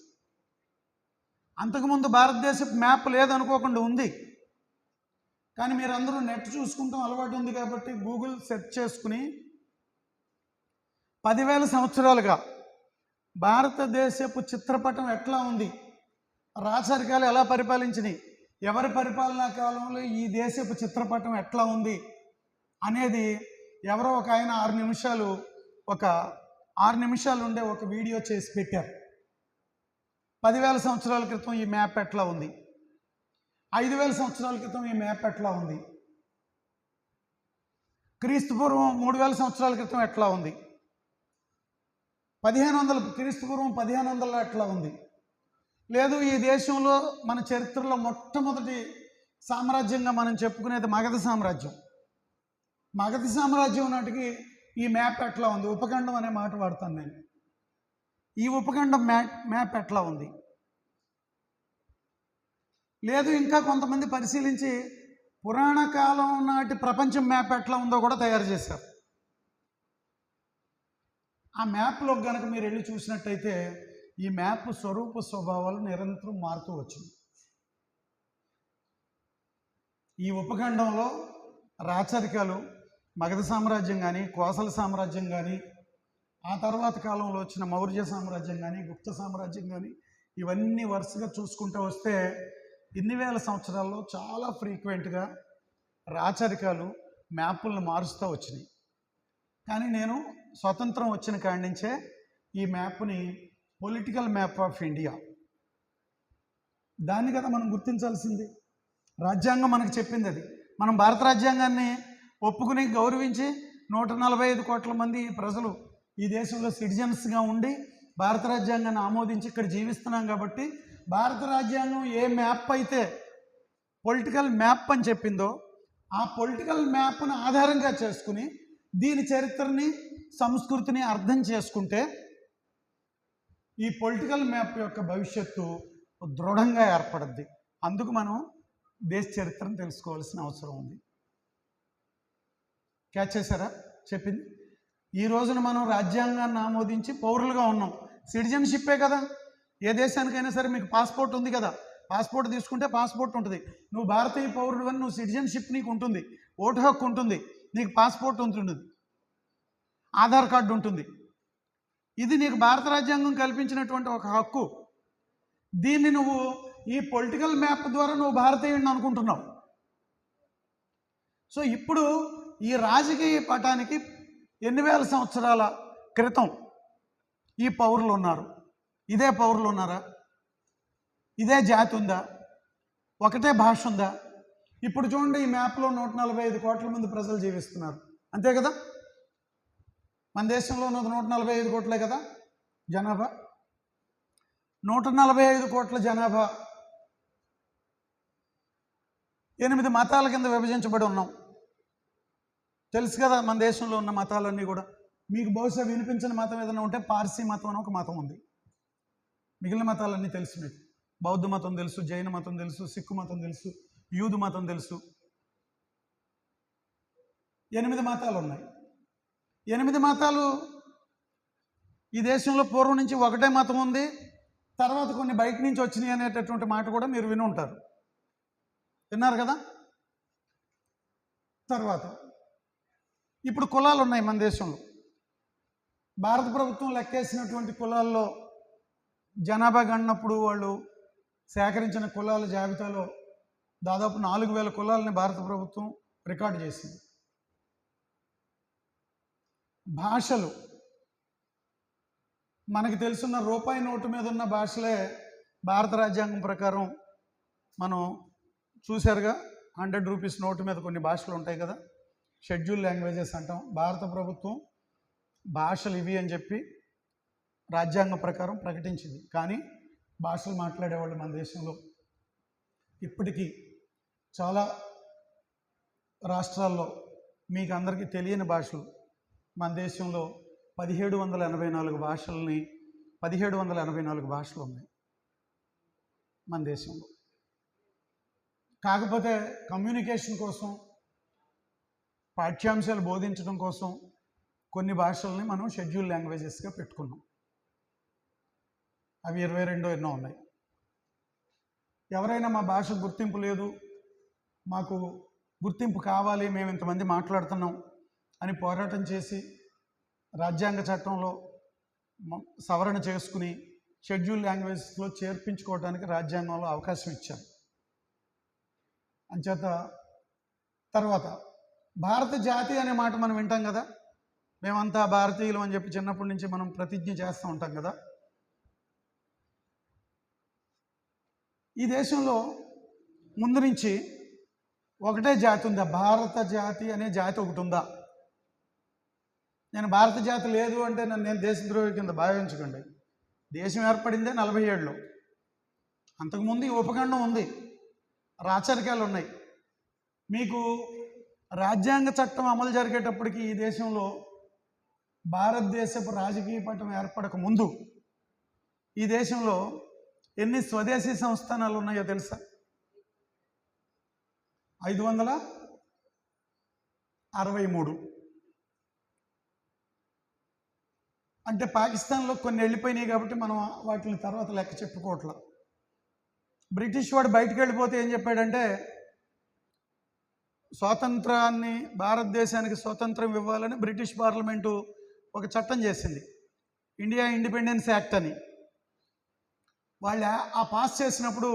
అంతకుముందు భారతదేశపు మ్యాప్ లేదనుకోకుండా ఉంది. కానీ మీరందరూ నెట్ చూసుకుంటాం అలవాటు ఉంది కాబట్టి గూగుల్ సెర్చ్ చేసుకుని 10,000 సంవత్సరాలుగా భారతదేశపు చిత్రపటం ఎట్లా ఉంది, రాచరికాలు ఎలా పరిపాలించినాయి, ఎవరి పరిపాలనా కాలంలో ఈ దేశపు చిత్రపటం ఎట్లా ఉంది అనేది ఎవరో ఒక ఆయన 6 నిమిషాలు ఉండే ఒక వీడియో చేసి పెట్టారు. 10,000 సంవత్సరాల క్రితం ఈ మ్యాప్ ఎట్లా ఉంది, 5,000 సంవత్సరాల క్రితం ఈ మ్యాప్ ఎట్లా ఉంది, క్రీస్తుపూర్వం 3,000 సంవత్సరాల క్రితం ఎట్లా ఉంది, 1500 క్రీస్తుపూర్వం 1500 ఎట్లా ఉంది. లేదు, ఈ దేశంలో మన చరిత్రలో మొట్టమొదటి సామ్రాజ్యంగా మనం చెప్పుకునేది మగధ సామ్రాజ్యం. మగధ సామ్రాజ్యం నాటికి ఈ మ్యాప్ ఎట్లా ఉంది, ఉపఖండం అనే మాట వాడతాను నేను. ఈ ఉపఖండం మ్యాప్ ఎట్లా ఉంది. లేదు, ఇంకా కొంతమంది పరిశీలించి పురాణ కాలం నాటి ప్రపంచం మ్యాప్ ఎట్లా ఉందో కూడా తయారు చేశారు. ఆ మ్యాప్లో కనుక మీరు వెళ్ళి చూసినట్టయితే ఈ మ్యాప్ స్వరూప స్వభావాలు నిరంతరం మారుతూ వచ్చింది. ఈ ఉపఖండంలో రాచరికాలు, మగధ సామ్రాజ్యం కానీ, కోసల సామ్రాజ్యం కానీ, ఆ తర్వాత కాలంలో వచ్చిన మౌర్య సామ్రాజ్యం కానీ, గుప్త సామ్రాజ్యం కానీ, ఇవన్నీ వరుసగా చూసుకుంటూ వస్తే ఇన్ని వేల సంవత్సరాల్లో చాలా ఫ్రీక్వెంట్గా రాచరికాలు మ్యాపులను మారుస్తూ వచ్చినాయి. కానీ నేను స్వతంత్రం వచ్చిన కాడి నుంచే ఈ మ్యాప్ని పొలిటికల్ మ్యాప్ ఆఫ్ ఇండియా, దాన్ని కదా మనం గుర్తించాల్సింది. రాజ్యాంగం మనకు చెప్పింది అది. మనం భారత రాజ్యాంగాన్ని ఒప్పుకుని గౌరవించి 145 కోట్ల మంది ప్రజలు ఈ దేశంలో సిటిజన్స్గా ఉండి భారత రాజ్యాంగాన్ని ఆమోదించి ఇక్కడ జీవిస్తున్నాం కాబట్టి భారత రాజ్యాంగం ఏ మ్యాప్ అయితే పొలిటికల్ మ్యాప్ అని చెప్పిందో ఆ పొలిటికల్ మ్యాప్ను ఆధారంగా చేసుకుని దీని చరిత్రని, సంస్కృతిని అర్థం చేసుకుంటే ఈ పొలిటికల్ మ్యాప్ యొక్క భవిష్యత్తు దృఢంగా ఏర్పడుద్ది. అందుకు మనం దేశ చరిత్రను తెలుసుకోవాల్సిన అవసరం ఉంది. క్యాచ్ చేశారా చెప్పింది? ఈ రోజున మనం రాజ్యాంగాన్ని ఆమోదించి పౌరులుగా ఉన్నాం. సిటిజన్షిప్పే కదా. ఏ దేశానికైనా సరే మీకు పాస్పోర్ట్ ఉంది కదా, పాస్పోర్ట్ తీసుకుంటే పాస్పోర్ట్ ఉంటుంది. నువ్వు భారతీయ పౌరుడు అని నువ్వు సిటిజన్షిప్ నీకు ఉంటుంది, ఓటు హక్కు ఉంటుంది, నీకు పాస్పోర్ట్ ఉంటుంది, ఆధార్ కార్డు ఉంటుంది. ఇది నీకు భారత రాజ్యాంగం కల్పించినటువంటి ఒక హక్కు. దీన్ని నువ్వు ఈ పొలిటికల్ మ్యాప్ ద్వారా నువ్వు భారతీయుడిని అనుకుంటున్నావు. సో ఇప్పుడు ఈ రాజకీయ పటానికి ఎన్ని వేల సంవత్సరాల క్రితం ఈ పౌరులు ఉన్నారు, ఇదే పౌరులు ఉన్నారా, ఇదే జాతి ఉందా, ఒకటే భాష ఉందా? ఇప్పుడు చూడండి, ఈ మ్యాప్లో 145 కోట్ల మంది ప్రజలు జీవిస్తున్నారు, అంతే కదా. మన దేశంలో ఉన్నది 145 కోట్లే కదా జనాభా. 145 కోట్ల జనాభా 8 మతాల కింద విభజించబడి ఉన్నాం. తెలుసు కదా మన దేశంలో ఉన్న మతాలన్నీ కూడా. మీకు బహుశా వినిపించిన మతం ఏదైనా ఉంటే పార్సీ మతం అని ఒక మతం ఉంది. మిగిలిన మతాలన్నీ తెలుసు మీకు. బౌద్ధ మతం తెలుసు, జైన మతం తెలుసు, సిక్కు మతం తెలుసు, యూదు మతం తెలుసు. 8 మతాలు ఉన్నాయి. 8 మతాలు ఈ దేశంలో పూర్వం నుంచి ఒకటే మతం ఉంది, తర్వాత కొన్ని బయట నుంచి వచ్చినాయి అనేటటువంటి మాట కూడా మీరు విని ఉంటారు, విన్నారు కదా. తర్వాత ఇప్పుడు కులాలు ఉన్నాయి మన దేశంలో. భారత ప్రభుత్వం లెక్కేసినటువంటి కులాల్లో జనాభా గణనప్పుడు వాళ్ళు సేకరించిన కులాల జాబితాలో దాదాపు 4000 కులాలని భారత ప్రభుత్వం రికార్డు చేసింది. భాషలు మనకి తెలుసున్న రూపాయి నోటు మీద ఉన్న భాషలే భారత రాజ్యాంగం ప్రకారం మనం చూశారుగా. 100 రూపీస్ నోటు మీద కొన్ని భాషలు ఉంటాయి కదా, షెడ్యూల్ లాంగ్వేజెస్ అంటాం. భారత ప్రభుత్వం భాషలు ఇవి అని చెప్పి రాజ్యాంగం ప్రకారం ప్రకటించింది. కానీ భాషలు మాట్లాడేవాళ్ళు మన దేశంలో ఇప్పటికీ చాలా రాష్ట్రాల్లో మీకు అందరికీ తెలియని భాషలు మన దేశంలో 1784 భాషల్ని 1784 భాషలు ఉన్నాయి మన దేశంలో. కాకపోతే కమ్యూనికేషన్ కోసం, పాఠ్యాంశాలు బోధించడం కోసం కొన్ని భాషల్ని మనం షెడ్యూల్ లాంగ్వేజెస్గా పెట్టుకున్నాం. అవి 22 ఎన్నో ఉన్నాయి. ఎవరైనా మా భాష గుర్తింపు లేదు, మాకు గుర్తింపు కావాలి, మేము ఇంతమంది మాట్లాడుతున్నాం అని పోరాటం చేసి రాజ్యాంగ చట్టంలో సవరణ చేసుకుని షెడ్యూల్ లాంగ్వేజెస్లో చేర్పించుకోవడానికి రాజ్యాంగంలో అవకాశం ఇచ్చారు. అంచేత తర్వాత భారత జాతి అనే మాట మనం వింటాం కదా, మేమంతా భారతీయులు అని చెప్పి చిన్నప్పటి నుంచి మనం ప్రతిజ్ఞ చేస్తూ ఉంటాం కదా. ఈ దేశంలో ముందు నుంచి ఒకటే జాతి ఉందా? భారత జాతి అనే జాతి ఒకటి ఉందా? నేను భారత జాతి లేదు అంటే నేను దేశద్రోహి కింద భావించకండి. దేశం ఏర్పడిందే 47లో. అంతకుముందు ఈ ఉపఖండం ఉంది, రాచరికాలు ఉన్నాయి. మీకు రాజ్యాంగ చట్టం అమలు జరిగేటప్పటికి ఈ దేశంలో భారతదేశపు రాజకీయ పట్టం ఏర్పడక ముందు ఈ దేశంలో ఎన్ని స్వదేశీ సంస్థానాలు ఉన్నాయో తెలుసా? 563. అంటే పాకిస్తాన్లో కొన్ని వెళ్ళిపోయినాయి కాబట్టి మనం వాటిని తర్వాత లెక్క చెప్పుకోవట్లా. బ్రిటిష్ వాడు బయటికి వెళ్ళిపోతే ఏం చెప్పాడంటే, స్వాతంత్రాన్ని, భారతదేశానికి స్వాతంత్రం ఇవ్వాలని బ్రిటిష్ పార్లమెంటు ఒక చట్టం చేసింది, ఇండియా ఇండిపెండెన్స్ యాక్ట్ అని. వాళ్ళు ఆ పాస్ చేసినప్పుడు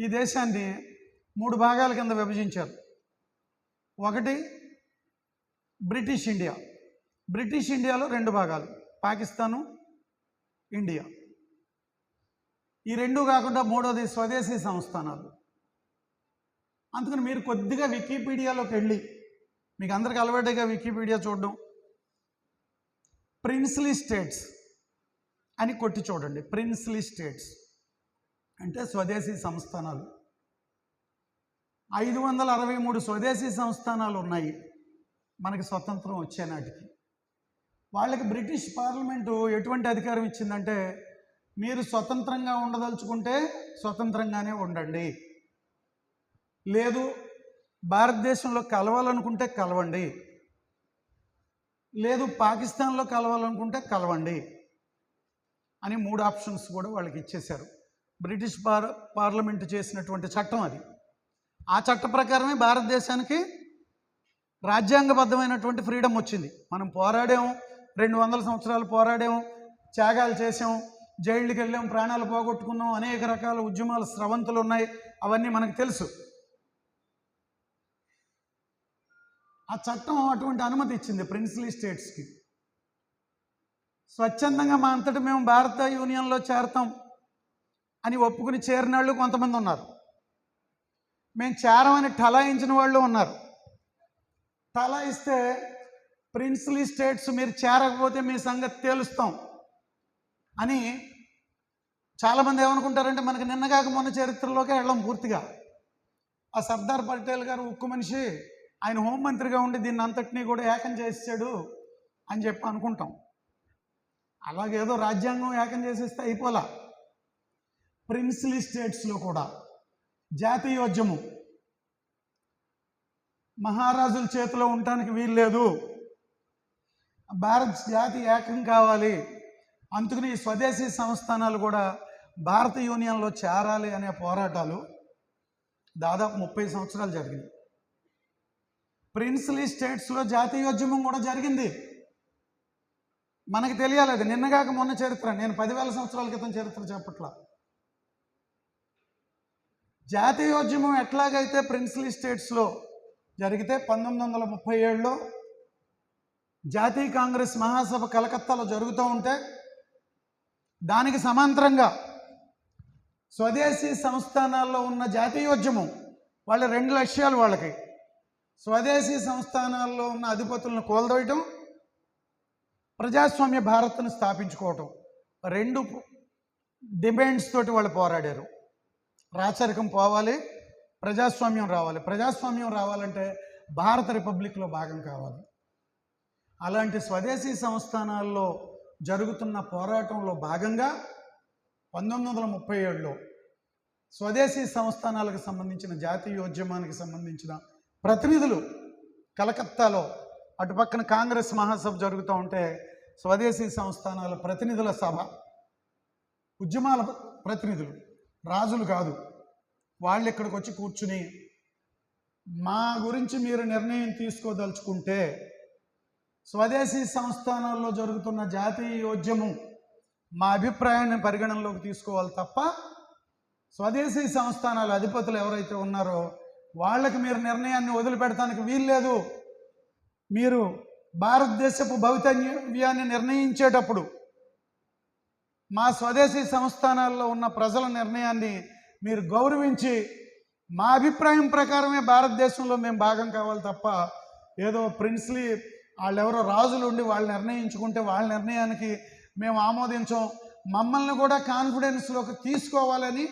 ఈ దేశాన్ని 3 భాగాల కింద విభజించారు. ఒకటి బ్రిటిష్ ఇండియా. బ్రిటిష్ ఇండియాలో 2 భాగాలు, పాకిస్తాను, ఇండియా. ఈ 2 కాకుండా మూడోది స్వదేశీ సంస్థానాలు. అందుకని మీరు కొద్దిగా వికీపీడియాలోకి వెళ్ళి, మీకు అందరికి అలవాటుగా వికీపీడియా చూడడం, ప్రిన్స్లీ స్టేట్స్ అని కొట్టి చూడండి. ప్రిన్స్లీ స్టేట్స్ అంటే స్వదేశీ సంస్థానాలు. 563 స్వదేశీ సంస్థానాలు ఉన్నాయి మనకి స్వతంత్రం వచ్చే నాటికి. వాళ్ళకి బ్రిటిష్ పార్లమెంటు ఎటువంటి అధికారం ఇచ్చిందంటే, మీరు స్వతంత్రంగా ఉండదలుచుకుంటే స్వతంత్రంగానే ఉండండి, లేదు భారతదేశంలో కలవాలనుకుంటే కలవండి, లేదు పాకిస్తాన్లో కలవాలనుకుంటే కలవండి అని 3 ఆప్షన్స్ కూడా వాళ్ళకి ఇచ్చేశారు. బ్రిటిష్ పార్లమెంటు చేసినటువంటి చట్టం అది. ఆ చట్ట ప్రకారమే భారతదేశానికి రాజ్యాంగబద్ధమైనటువంటి ఫ్రీడమ్ వచ్చింది. మనం పోరాడాము, 200 సంవత్సరాలు పోరాడాము, త్యాగాలు చేసాం, జైళ్ళకి వెళ్ళాం, ప్రాణాలు పోగొట్టుకున్నాం, అనేక రకాల ఉద్యమాల స్రవంతులు ఉన్నాయి, అవన్నీ మనకు తెలుసు. ఆ చట్టం అటువంటి అనుమతి ఇచ్చింది ప్రిన్స్లీ స్టేట్స్కి. స్వచ్ఛందంగా మా అంతటి మేము భారత యూనియన్లో చేరతాం అని ఒప్పుకుని చేరిన వాళ్ళు కొంతమంది ఉన్నారు. మేము చేరమని ఠలాయించిన వాళ్ళు ఉన్నారు. ఠలాయిస్తే ప్రిన్స్లీ స్టేట్స్ మీరు చేరకపోతే మీ సంగతి తేలుస్తాం అని చాలామంది ఏమనుకుంటారంటే, మనకి నిన్నగాక మొన్న చరిత్రలోకి వెళ్ళం పూర్తిగా. ఆ సర్దార్ పటేల్ గారు ఉక్కు మనిషి, ఆయన హోంమంత్రిగా ఉండి దీన్ని అంతటినీ కూడా ఏకం చేసాడు అని చెప్పి అనుకుంటాం. అలాగేదో రాజ్యాంగం ఏకం చేసేస్తే అయిపోలా. ప్రిన్స్లీ స్టేట్స్లో కూడా జాతీయోద్యమం మహారాజుల చేతిలో ఉండటానికి వీల్లేదు, భారత జాతి ఏకం కావాలి, అందుకని ఈ స్వదేశీ సంస్థానాలు కూడా భారత యూనియన్లో చేరాలి అనే పోరాటాలు దాదాపు 30 సంవత్సరాలు జరిగింది. ప్రిన్స్లీ స్టేట్స్లో జాతీయోద్యమం కూడా జరిగింది. మనకు తెలియాలి, అది నిన్నగాక మొన్న చరిత్ర. నేను 10,000 సంవత్సరాల క్రితం చరిత్ర చెప్పట్లా. జాతీయోద్యమం ఎట్లాగైతే ప్రిన్స్లీ స్టేట్స్లో జరిగితే 1937లో జాతీయ కాంగ్రెస్ మహాసభ కలకత్తాలో జరుగుతూ ఉంటే దానికి సమాంతరంగా స్వదేశీ సంస్థానాల్లో ఉన్న జాతీయోద్యమం వాళ్ళ 2 లక్ష్యాలు. వాళ్ళకి స్వదేశీ సంస్థానాల్లో ఉన్న అధిపతులను కూలదోయటం, ప్రజాస్వామ్య భారత్ను స్థాపించుకోవటం. 2 డిమాండ్స్ తోటి వాళ్ళు పోరాడారు. రాచరికం పోవాలి, ప్రజాస్వామ్యం రావాలి. ప్రజాస్వామ్యం రావాలంటే భారత రిపబ్లిక్లో భాగం కావాలి. అలాంటి స్వదేశీ సంస్థానాల్లో జరుగుతున్న పోరాటంలో భాగంగా 1937లో స్వదేశీ సంస్థానాలకు సంబంధించిన జాతీయోద్యమానికి సంబంధించిన ప్రతినిధులు కలకత్తాలో, అటుపక్కన కాంగ్రెస్ మహాసభ జరుగుతూ ఉంటే స్వదేశీ సంస్థానాల ప్రతినిధుల సభ, ఉద్యమాల ప్రతినిధులు, రాజులు కాదు, వాళ్ళు ఇక్కడికి వచ్చి కూర్చుని మా గురించి మీరు నిర్ణయం తీసుకోదలుచుకుంటే స్వదేశీ సంస్థానాల్లో జరుగుతున్న జాతీయోద్యమం మా అభిప్రాయాన్ని పరిగణనలోకి తీసుకోవాలి తప్ప స్వదేశీ సంస్థానాల అధిపతులు ఎవరైతే ఉన్నారో వాళ్ళకి మీరు నిర్ణయాన్ని వదిలిపెడటానికి వీల్లేదు. మీరు భారతదేశపు భవితవ్యాన్ని నిర్ణయించేటప్పుడు మా స్వదేశీ సంస్థానాల్లో ఉన్న ప్రజల నిర్ణయాన్ని మీరు గౌరవించి మా అభిప్రాయం ప్రకారమే భారతదేశంలో మేము భాగం కావాలి తప్ప ఏదో ప్రిన్స్లీ వాళ్ళెవరో రాజులు ఉండి వాళ్ళు నిర్ణయించుకుంటే వాళ్ళ నిర్ణయానికి మేము ఆమోదించాం, మమ్మల్ని కూడా కాన్ఫిడెన్స్లోకి తీసుకోవాలని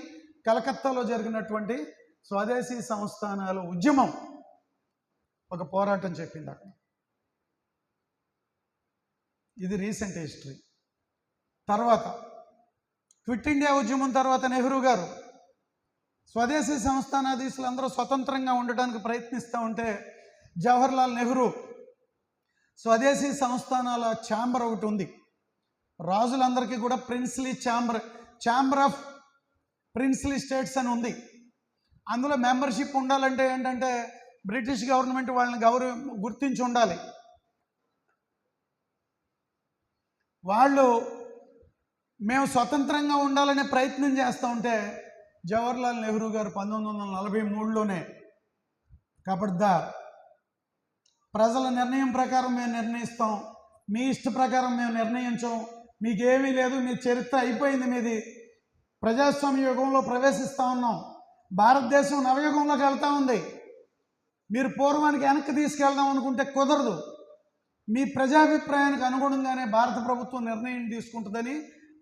కలకత్తాలో జరిగినటువంటి స్వదేశీ సంస్థానాల ఉద్యమం ఒక పోరాటం చెప్పింది అక్కడ. ఇది రీసెంట్ హిస్టరీ. తర్వాత క్విట్ ఇండియా ఉద్యమం తర్వాత నెహ్రూ గారు స్వదేశీ సంస్థానాధీశులు అందరూ స్వతంత్రంగా ఉండడానికి ప్రయత్నిస్తూ ఉంటే జవహర్లాల్ నెహ్రూ స్వదేశీ సంస్థానాల ఛాంబర్ ఒకటి ఉంది, రాజులందరికీ కూడా princely chamber of princely states అని ఉంది. అందులో మెంబర్షిప్ ఉండాలంటే ఏంటంటే బ్రిటిష్ గవర్నమెంట్ వాళ్ళని గుర్తించి ఉండాలి. వాళ్ళు మేము స్వతంత్రంగా ఉండాలనే ప్రయత్నం చేస్తూ ఉంటే జవహర్లాల్ నెహ్రూ గారు 1943లోనే ఖబర్దార్, ప్రజల నిర్ణయం ప్రకారం మేము నిర్ణయిస్తాం, మీ ఇష్ట ప్రకారం మేము నిర్ణయించాం, మీకేమీ లేదు, మీ చరిత్ర అయిపోయింది, మీది ప్రజాస్వామ్య యుగంలో ప్రవేశిస్తూ ఉన్నాం, భారతదేశం నవయుగంలోకి వెళ్తూ ఉంది, మీరు పూర్వానికి వెనక్కి తీసుకెళ్దాం అనుకుంటే కుదరదు, మీ ప్రజాభిప్రాయానికి అనుగుణంగానే భారత ప్రభుత్వం నిర్ణయం తీసుకుంటుందని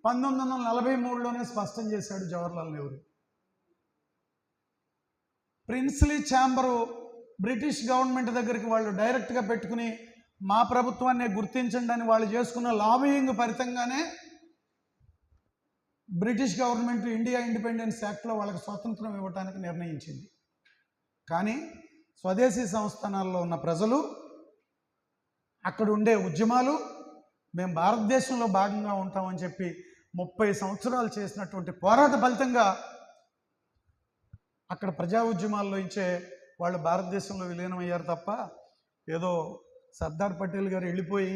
1943లోనే స్పష్టం చేశాడు Jawaharlal Nehru. Princely chamber British government దగ్గరికి వాళ్ళు డైరెక్ట్గా పెట్టుకుని మా ప్రభుత్వాన్ని గుర్తించండి అని వాళ్ళు చేసుకున్న లాబియింగ్ ఫలితంగానే బ్రిటిష్ గవర్నమెంట్ ఇండియా ఇండిపెండెన్స్ యాక్ట్లో వాళ్ళకి స్వాతంత్రం ఇవ్వడానికి నిర్ణయించింది. కానీ స్వదేశీ సంస్థానాల్లో ఉన్న ప్రజలు, అక్కడ ఉండే ఉద్యమాలు మేము భారతదేశంలో భాగంగా ఉంటామని చెప్పి 30 సంవత్సరాలు చేసినటువంటి పోరాట ఫలితంగా అక్కడ ప్రజా ఉద్యమాల్లో ఇచ్చే వాళ్ళు భారతదేశంలో విలీనమయ్యారు తప్ప ఏదో సర్దార్ పటేల్ గారు వెళ్ళిపోయి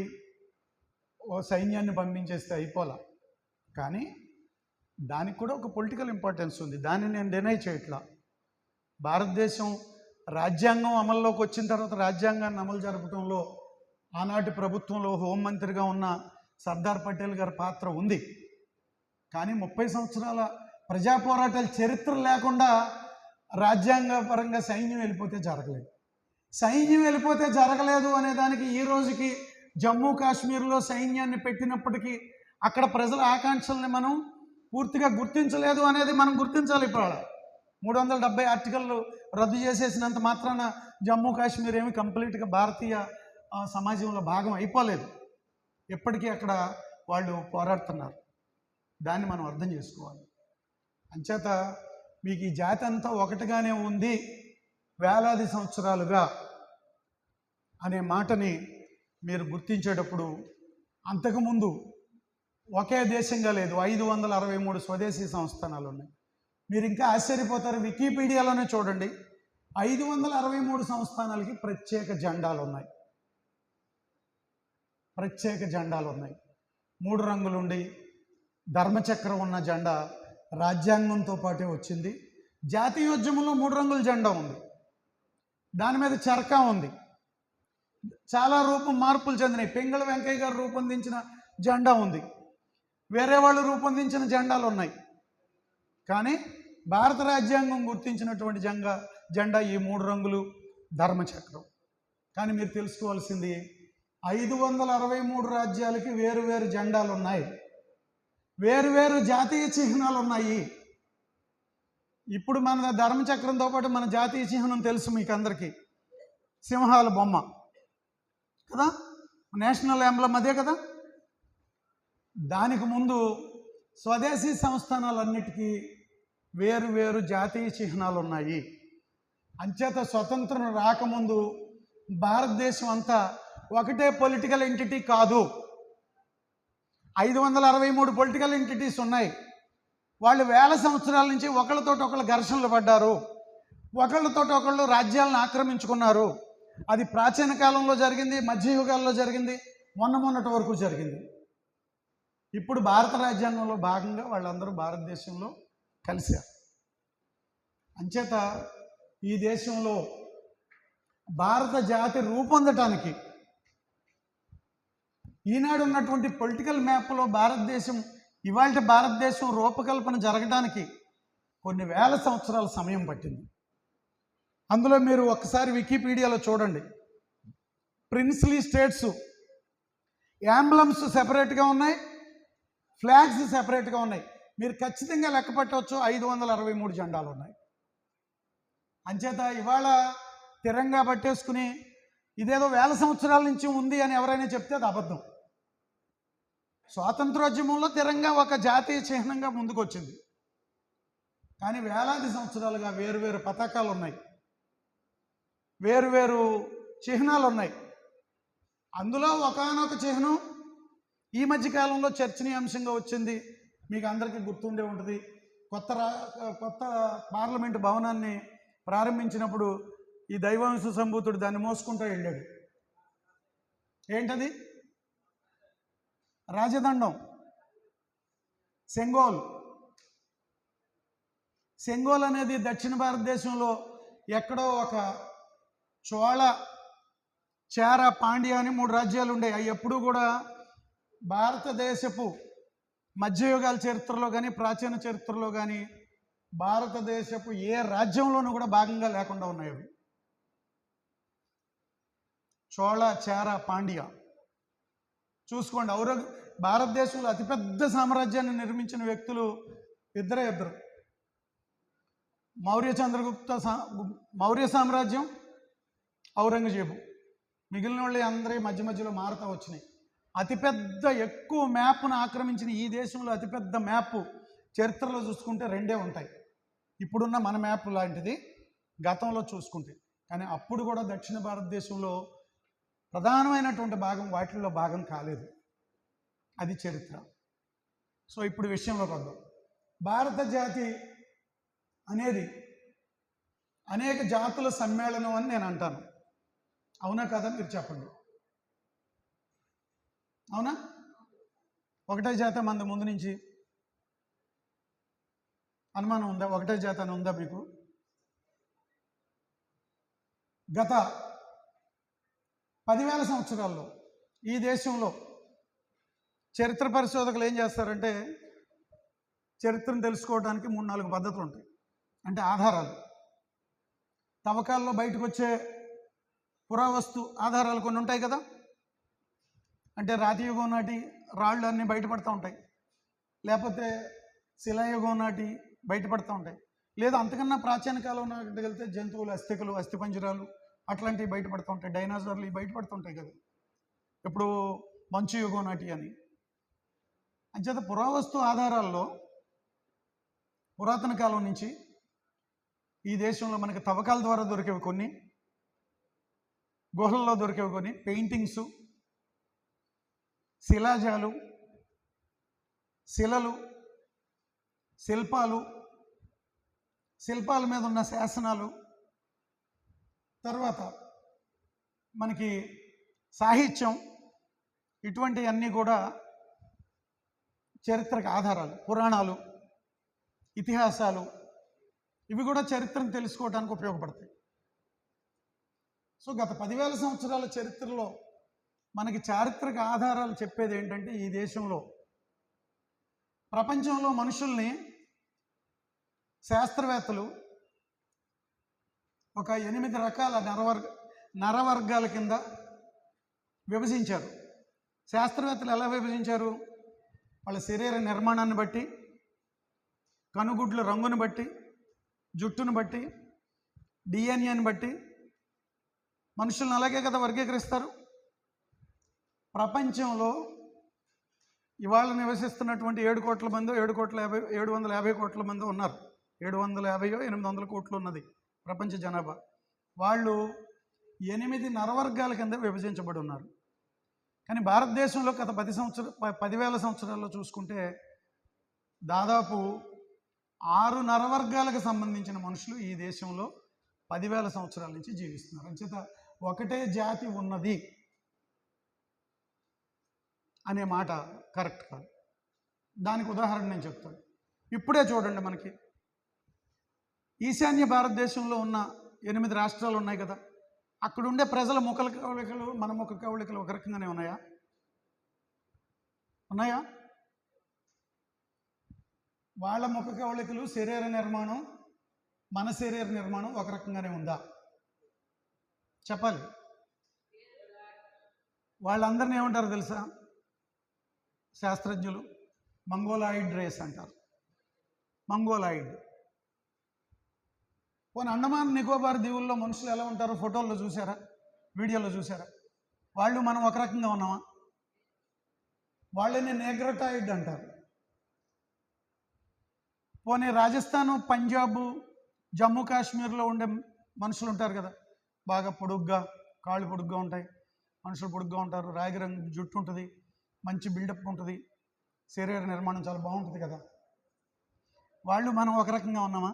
ఓ సైన్యాన్ని పంపించేస్తే అయిపోలా. కానీ దానికి కూడా ఒక పొలిటికల్ ఇంపార్టెన్స్ ఉంది, దాన్ని నేను డినై చేయట్లా. భారతదేశం రాజ్యాంగం అమల్లోకి వచ్చిన తర్వాత రాజ్యాంగాన్ని అమలు జరపడంలో ఆనాటి ప్రభుత్వంలో హోంమంత్రిగా ఉన్న సర్దార్ పటేల్ గారి పాత్ర ఉంది. కానీ 30 సంవత్సరాల ప్రజా పోరాటాల చరిత్ర లేకుండా రాజ్యాంగపరంగా సైన్యం వెళ్ళిపోతే జరగలేదు. సైన్యం వెళ్ళిపోతే జరగలేదు అనే దానికి ఈ రోజుకి జమ్మూ కాశ్మీర్లో సైన్యాన్ని పెట్టినప్పటికీ అక్కడ ప్రజల ఆకాంక్షల్ని మనం పూర్తిగా గుర్తించలేదు అనేది మనం గుర్తించాలి. ఇప్పుడు 370 ఆర్టికల్లు రద్దు చేసేసినంత మాత్రాన జమ్మూ కాశ్మీర్ ఏమి కంప్లీట్గా భారతీయ సమాజంలో భాగం అయిపోలేదు. ఎప్పటికీ అక్కడ వాళ్ళు పోరాడుతున్నారు. దాన్ని మనం అర్థం చేసుకోవాలి. అంచేత మీకు ఈ జాతి అంతా ఒకటిగానే ఉంది వేలాది సంవత్సరాలుగా అనే మాటని మీరు గుర్తించేటప్పుడు అంతకుముందు ఒకే దేశంగా లేదు, 563 స్వదేశీ సంస్థానాలు ఉన్నాయి. మీరు ఇంకా ఆశ్చర్యపోతారు, వికీపీడియాలోనే చూడండి, 563 సంస్థానాలకి ప్రత్యేక జెండాలు ఉన్నాయి. ప్రత్యేక జెండాలు ఉన్నాయి. 3 రంగులుండి ధర్మచక్రం ఉన్న జెండా రాజ్యాంగంతో పాటే వచ్చింది. జాతీయోద్యమంలో 3 రంగుల జెండా ఉంది, దాని మీద చరకా ఉంది. చాలా మార్పులు చెందినాయి. పింగళ వెంకయ్య గారు రూపొందించిన జెండా ఉంది, వేరే వాళ్ళు రూపొందించిన జెండాలు ఉన్నాయి. కానీ భారత రాజ్యాంగం గుర్తించినటువంటి జెండా ఈ 3 రంగులు ధర్మచక్రం. కానీ మీరు తెలుసుకోవాల్సింది 563 రాజ్యాలకి వేరు వేరు జెండాలు ఉన్నాయి, వేరు వేరు జాతీయ చిహ్నాలు ఉన్నాయి. ఇప్పుడు మన ధర్మచక్రంతో పాటు మన జాతీయ చిహ్నం తెలుసు మీకు అందరికీ, సింహాల బొమ్మ కదా, నేషనల్ ఎంబ్లమ్ అదే కదా. దానికి ముందు స్వదేశీ సంస్థానాలన్నిటికీ వేరు వేరు జాతీయ చిహ్నాలు ఉన్నాయి. అంచేత స్వతంత్రం రాకముందు భారతదేశం అంతా ఒకటే పొలిటికల్ ఎంటిటీ కాదు, 563 పొలిటికల్ ఎంటిటీస్ ఉన్నాయి. వాళ్ళు వేల సంవత్సరాల నుంచి ఒకళ్ళతోటి ఘర్షణలు పడ్డారు, ఒకళ్ళు రాజ్యాలను ఆక్రమించుకున్నారు. అది ప్రాచీన కాలంలో జరిగింది, మధ్యయుగాల్లో జరిగింది, మొన్నటి వరకు జరిగింది. ఇప్పుడు భారత రాజ్యాంగంలో భాగంగా వాళ్ళందరూ భారతదేశంలో కలిశారు. అంచేత ఈ దేశంలో భారత జాతి రూపొందటానికి ఈనాడు ఉన్నటువంటి పొలిటికల్ మ్యాప్లో భారతదేశం రూపకల్పన జరగడానికి కొన్ని వేల సంవత్సరాల సమయం పట్టింది. అందులో మీరు ఒక్కసారి వికీపీడియాలో చూడండి, ప్రిన్స్లీ స్టేట్స్ యాంబ్లమ్స్ సెపరేట్గా ఉన్నాయి, ఫ్లాగ్స్ సెపరేట్గా ఉన్నాయి. మీరు ఖచ్చితంగా లెక్క పెట్టవచ్చు, 563 జెండాలు ఉన్నాయి. అంచేత ఇవాళ తిరంగా పట్టేసుకుని ఇదేదో వేల సంవత్సరాల నుంచి ఉంది అని ఎవరైనా చెప్తే అది అబద్ధం. స్వాతంత్రోద్యమంలో తిరంగా ఒక జాతీయ చిహ్నంగా ముందుకు వచ్చింది, కానీ వేలాది సంవత్సరాలుగా వేరువేరు పతాకాలు ఉన్నాయి, వేరువేరు చిహ్నాలు ఉన్నాయి. అందులో ఒకానొక చిహ్నం ఈ మధ్యకాలంలో చర్చనీయాంశంగా వచ్చింది, మీకు అందరికీ గుర్తుండే ఉంటుంది. కొత్త పార్లమెంటు భవనాన్ని ప్రారంభించినప్పుడు ఈ దైవాంశ సంభూతుడు దాన్ని మోసుకుంటూ వెళ్ళాడు. ఏంటది? రాజదండం, సెంగోల్ అనేది దక్షిణ భారతదేశంలో ఎక్కడో ఒక చోళ, చేర, పాండ్య అని 3 రాజ్యాలు ఉండేవి. అవి ఎప్పుడూ కూడా భారతదేశపు మధ్యయుగాల చరిత్రలో కానీ ప్రాచీన చరిత్రలో కానీ భారతదేశపు ఏ రాజ్యంలోనూ కూడా భాగంగా లేకుండా ఉన్నాయి. అవి చోళ, చేర, పాండ్య. చూసుకోండి, భారతదేశంలో అతిపెద్ద సామ్రాజ్యాన్ని నిర్మించిన వ్యక్తులు ఇద్దరు. మౌర్య సామ్రాజ్యం, ఔరంగజేబు. మిగిలిన వాళ్ళు అందరి మధ్యలో మారుతూ వచ్చినాయి. అతిపెద్ద ఎక్కువ మ్యాప్ను ఆక్రమించిన ఈ దేశంలో అతిపెద్ద మ్యాప్ చరిత్రలో చూసుకుంటే 2 ఉంటాయి. ఇప్పుడున్న మన మ్యాప్ లాంటిది గతంలో చూసుకుంటే. కానీ అప్పుడు కూడా దక్షిణ భారతదేశంలో ప్రధానమైనటువంటి భాగం వాటిల్లో భాగం కాలేదు. అది చరిత్ర. సో ఇప్పుడు విషయంలోకి వద్దాం. భారత జాతి అనేది అనేక జాతుల సమ్మేళనం అని నేను అంటాను. అవునా కాదని మీరు చెప్పండి. అవునా? ఒకటే జాతి మంది ముందు నుంచి అనుమానం ఉందా? ఒకటే జాతి అని ఉందా మీకు? గత 10,000 సంవత్సరాల్లో ఈ దేశంలో చరిత్ర పరిశోధకులు ఏం చేస్తారంటే, చరిత్రను తెలుసుకోవడానికి 3-4 పద్ధతులు ఉంటాయి. అంటే ఆధారాలు, తవ్వకాల్లో బయటకు వచ్చే పురావస్తు ఆధారాలు కొన్ని ఉంటాయి కదా. అంటే రాతియుగం నాటి రాళ్ళు అన్నీ బయటపడుతూ ఉంటాయి, లేకపోతే శిలాయుగం నాటి బయటపడుతూ ఉంటాయి, లేదా అంతకన్నా ప్రాచీన కాలం నాటికి వెళ్తే జంతువులు అస్థికలు, అస్థిపంజరాలు అట్లాంటివి బయటపడుతూ ఉంటాయి. డైనాసోర్లు ఇవి బయటపడుతుంటాయి కదా, ఇప్పుడు మంచు యుగం నాటి అని. అంచేత పురావస్తు ఆధారాల్లో పురాతన కాలం నుంచి ఈ దేశంలో మనకి తవ్వకాల ద్వారా దొరికేవి కొన్ని, గుహల్లో దొరికేవి కొన్ని పెయింటింగ్సు, శిలాజాలు, శిలలు, శిల్పాలు, శిల్పాల మీద ఉన్న శాసనాలు, తర్వాత మనకి సాహిత్యం, ఇటువంటివన్నీ కూడా చరిత్రకు ఆధారాలు. పురాణాలు, ఇతిహాసాలు, ఇవి కూడా చరిత్రను తెలుసుకోవడానికి ఉపయోగపడతాయి. సో గత 10,000 సంవత్సరాల చరిత్రలో మనకి చారిత్రక ఆధారాలు చెప్పేది ఏంటంటే, ఈ దేశంలో ప్రపంచంలో మనుషుల్ని శాస్త్రవేత్తలు ఒక 8 రకాల నరవర్గాల కింద విభజించారు. శాస్త్రవేత్తలు ఎలా విభజించారు? వాళ్ళ శరీర నిర్మాణాన్ని బట్టి, కనుగుడ్ల రంగును బట్టి, జుట్టును బట్టి, డిఎన్ఏని బట్టి మనుషులను అలాగే కదా వర్గీకరిస్తారు. ప్రపంచంలో ఇవాళ నివసిస్తున్నటువంటి 7 కోట్ల మంది 750 కోట్ల మంది ఉన్నారు. 750-800 కోట్లు ఉన్నది ప్రపంచ జనాభా. వాళ్ళు 8 నరవర్గాల కింద విభజించబడి ఉన్నారు. కానీ భారతదేశంలో గత 10,000 సంవత్సరాల్లో చూసుకుంటే దాదాపు 6 నరవర్గాలకు సంబంధించిన మనుషులు ఈ దేశంలో 10,000 సంవత్సరాల నుంచి జీవిస్తున్నారు. అంచేత ఒకటే జాతి ఉన్నది అనే మాట కరెక్ట్ కాదు. దానికి ఉదాహరణ నేను చెప్తాను. ఇప్పుడే చూడండి, మనకి ఈశాన్య భారతదేశంలో ఉన్న 8 రాష్ట్రాలు ఉన్నాయి కదా, అక్కడ ఉండే ప్రజల ముఖ కవళికలు మన ముఖ కవళికలు ఒక రకంగానే ఉన్నాయా? వాళ్ళ ముఖ కవళికలు, శరీర నిర్మాణం, మన శరీర నిర్మాణం ఒక రకంగానే ఉందా? చెప్పాలి. వాళ్ళందరినీ ఏమంటారు తెలుసా శాస్త్రజ్ఞులు? మంగోలాయిడ్ రేస్ అంటారు. మంగోలాయిడ్. పోనీ అండమాన్ నికోబార్ దీవుల్లో మనుషులు ఎలా ఉంటారో ఫోటోల్లో చూసారా, వీడియోలో చూసారా? వాళ్ళు మనం ఒక రకంగా ఉన్నామా? వాళ్ళని నేగ్రటాయిడ్ అంటారు. పోనీ రాజస్థాను, పంజాబు, జమ్మూ కాశ్మీర్లో ఉండే మనుషులు ఉంటారు కదా, బాగా పొడుగ్గా, కాళ్ళు పొడుగ్గా ఉంటాయి, మనుషులు పొడుగ్గా ఉంటారు, రాగి రంగు జుట్టు ఉంటుంది, మంచి బిల్డప్ ఉంటుంది, శరీర నిర్మాణం చాలా బాగుంటుంది కదా. వాళ్ళు మనం ఒక రకంగా ఉన్నామా?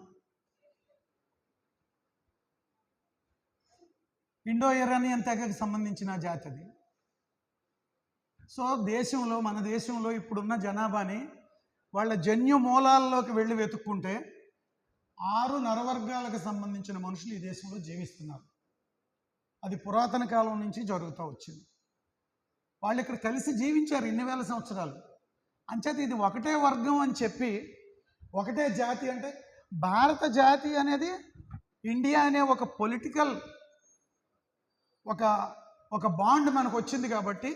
ఇండో ఇరానియన్ తెగకు సంబంధించిన జాతి అది. సో మన దేశంలో ఇప్పుడున్న జనాభాని వాళ్ళ జన్యు మూలాల్లోకి వెళ్ళి వెతుక్కుంటే 6 నరవర్గాలకు సంబంధించిన మనుషులు ఈ దేశంలో జీవిస్తున్నారు. అది పురాతన కాలం నుంచి జరుగుతూ వచ్చింది. వాళ్ళు ఇక్కడ కలిసి జీవించారు ఇన్ని వేల సంవత్సరాలు. అంచేత ఇది ఒకటే వర్గం అని చెప్పి, ఒకటే జాతి అంటే, భారత జాతి అనేది ఇండియా అనే ఒక పొలిటికల్ ఒక బాండ్ మనకు వచ్చింది కాబట్టి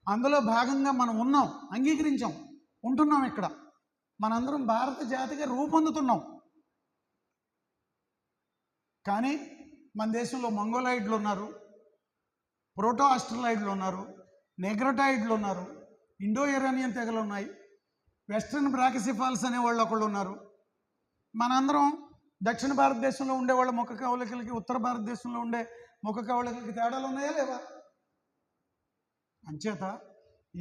అందులో భాగంగా మనం ఉన్నాం, అంగీకరించాం, ఉంటున్నాం. ఇక్కడ మనందరం భారత జాతిగా రూపొందుతున్నాం. కానీ మన దేశంలో మంగోలాయిడ్లు ఉన్నారు, ప్రోటో ఆస్ట్రలాయిడ్లు ఉన్నారు, నెగ్రటాయిడ్లు ఉన్నారు, ఇండో ఇరానియన్ తెగలు ఉన్నాయి, వెస్ట్రన్ బ్రాకిసిఫాల్స్ అనే వాళ్ళు ఒకళ్ళు ఉన్నారు. మనందరం దక్షిణ భారతదేశంలో ఉండే వాళ్ళ ముఖ కవళికలకి ఉత్తర భారతదేశంలో ఉండే ముఖ కవళికలకి తేడాలు ఉన్నాయా లేవా? అంచేత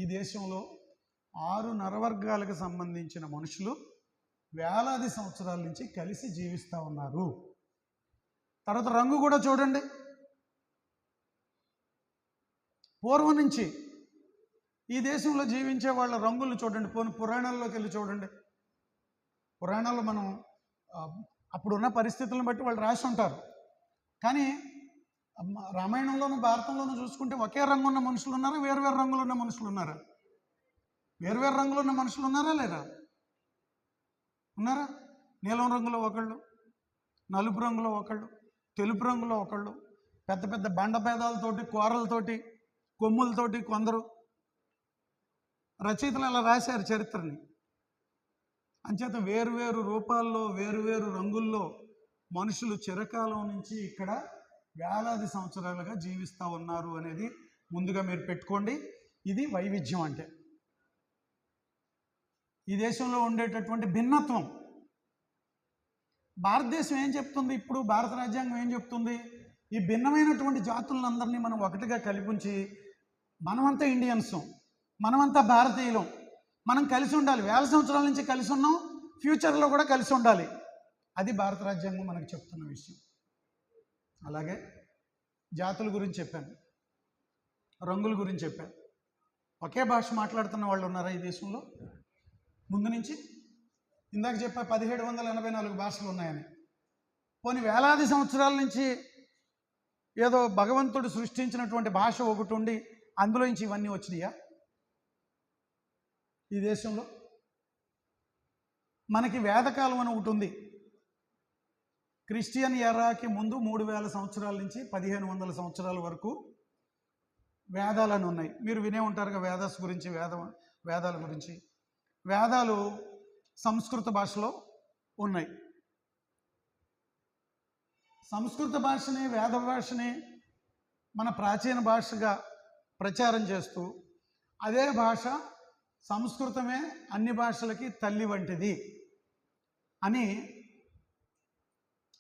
ఈ దేశంలో 6 నరవర్గాలకు సంబంధించిన మనుషులు వేలాది సంవత్సరాల నుంచి కలిసి జీవిస్తూ ఉన్నారు. తర్వాత రంగు కూడా చూడండి. పూర్వం నుంచి ఈ దేశంలో జీవించే వాళ్ళ రంగులు చూడండి. పురాణాల్లోకి వెళ్ళి చూడండి. పురాణాల్లో మనం అప్పుడున్న పరిస్థితులను బట్టి వాళ్ళు రాసి ఉంటారు. కానీ రామాయణంలోనూ భారతంలోనూ చూసుకుంటే ఒకే రంగు ఉన్న మనుషులు ఉన్నారా, వేరువేరు రంగులు ఉన్న మనుషులు ఉన్నారా? వేరువేరు రంగులు ఉన్న మనుషులు ఉన్నారా లేదా? ఉన్నారా? నీలం రంగులో ఒకళ్ళు, నలుపు రంగులో ఒకళ్ళు, తెలుపు రంగులో ఒకళ్ళు, పెద్ద పెద్ద బండపేదాలతోటి, కూరలతోటి, కొమ్ములతోటి కొందరు రచయితలు అలా రాశారు చరిత్రని. అంచేత వేరువేరు రూపాల్లో, వేరువేరు రంగుల్లో మనుషులు చిరకాలం నుంచి ఇక్కడ వేలాది సంవత్సరాలుగా జీవిస్తూ ఉన్నారు అనేది ముందుగా మీరు పెట్టుకోండి. ఇది వైవిధ్యం అంటే. ఈ దేశంలో ఉండేటటువంటి భిన్నత్వం. భారతదేశం ఏం చెప్తుంది? ఇప్పుడు భారత రాజ్యాంగం ఏం చెప్తుంది? ఈ భిన్నమైనటువంటి జాతులందరినీ మనం ఒకటిగా కలిపించి మనమంతా ఇండియన్స్, మనమంతా భారతీయులం, మనం కలిసి ఉండాలి. వేల సంవత్సరాల నుంచి కలిసి ఉన్నాం, ఫ్యూచర్లో కూడా కలిసి ఉండాలి. అది భారత రాజ్యాంగం మనకు చెప్తున్న విషయం. అలాగే జాతుల గురించి చెప్పాను, రంగుల గురించి చెప్పాను. ఒకే భాష మాట్లాడుతున్న వాళ్ళు ఉన్నారా ఈ దేశంలో? ముందు నుంచి ఇందాక చెప్పా 1784 భాషలు ఉన్నాయని. పోనీ వేలాది సంవత్సరాల నుంచి ఏదో భగవంతుడు సృష్టించినటువంటి భాష ఒకటి ఉండి అందులో నుంచి ఇవన్నీ వచ్చినాయా ఈ దేశంలో? మనకి వేదకాలం అని ఒకటి ఉంది. క్రిస్టియన్ ఎరాకి ముందు 3000 సంవత్సరాల నుంచి 1500 సంవత్సరాల వరకు వేదాలని ఉన్నాయి. మీరు వినే ఉంటారుగా వేదాస్ గురించి, వేదాల గురించి. వేదాలు సంస్కృత భాషలో ఉన్నాయి. సంస్కృత భాషని, వేద భాషని మన ప్రాచీన భాషగా ప్రచారం చేస్తూ అదే భాష సంస్కృతమే అన్ని భాషలకి తల్లి వంటిది అని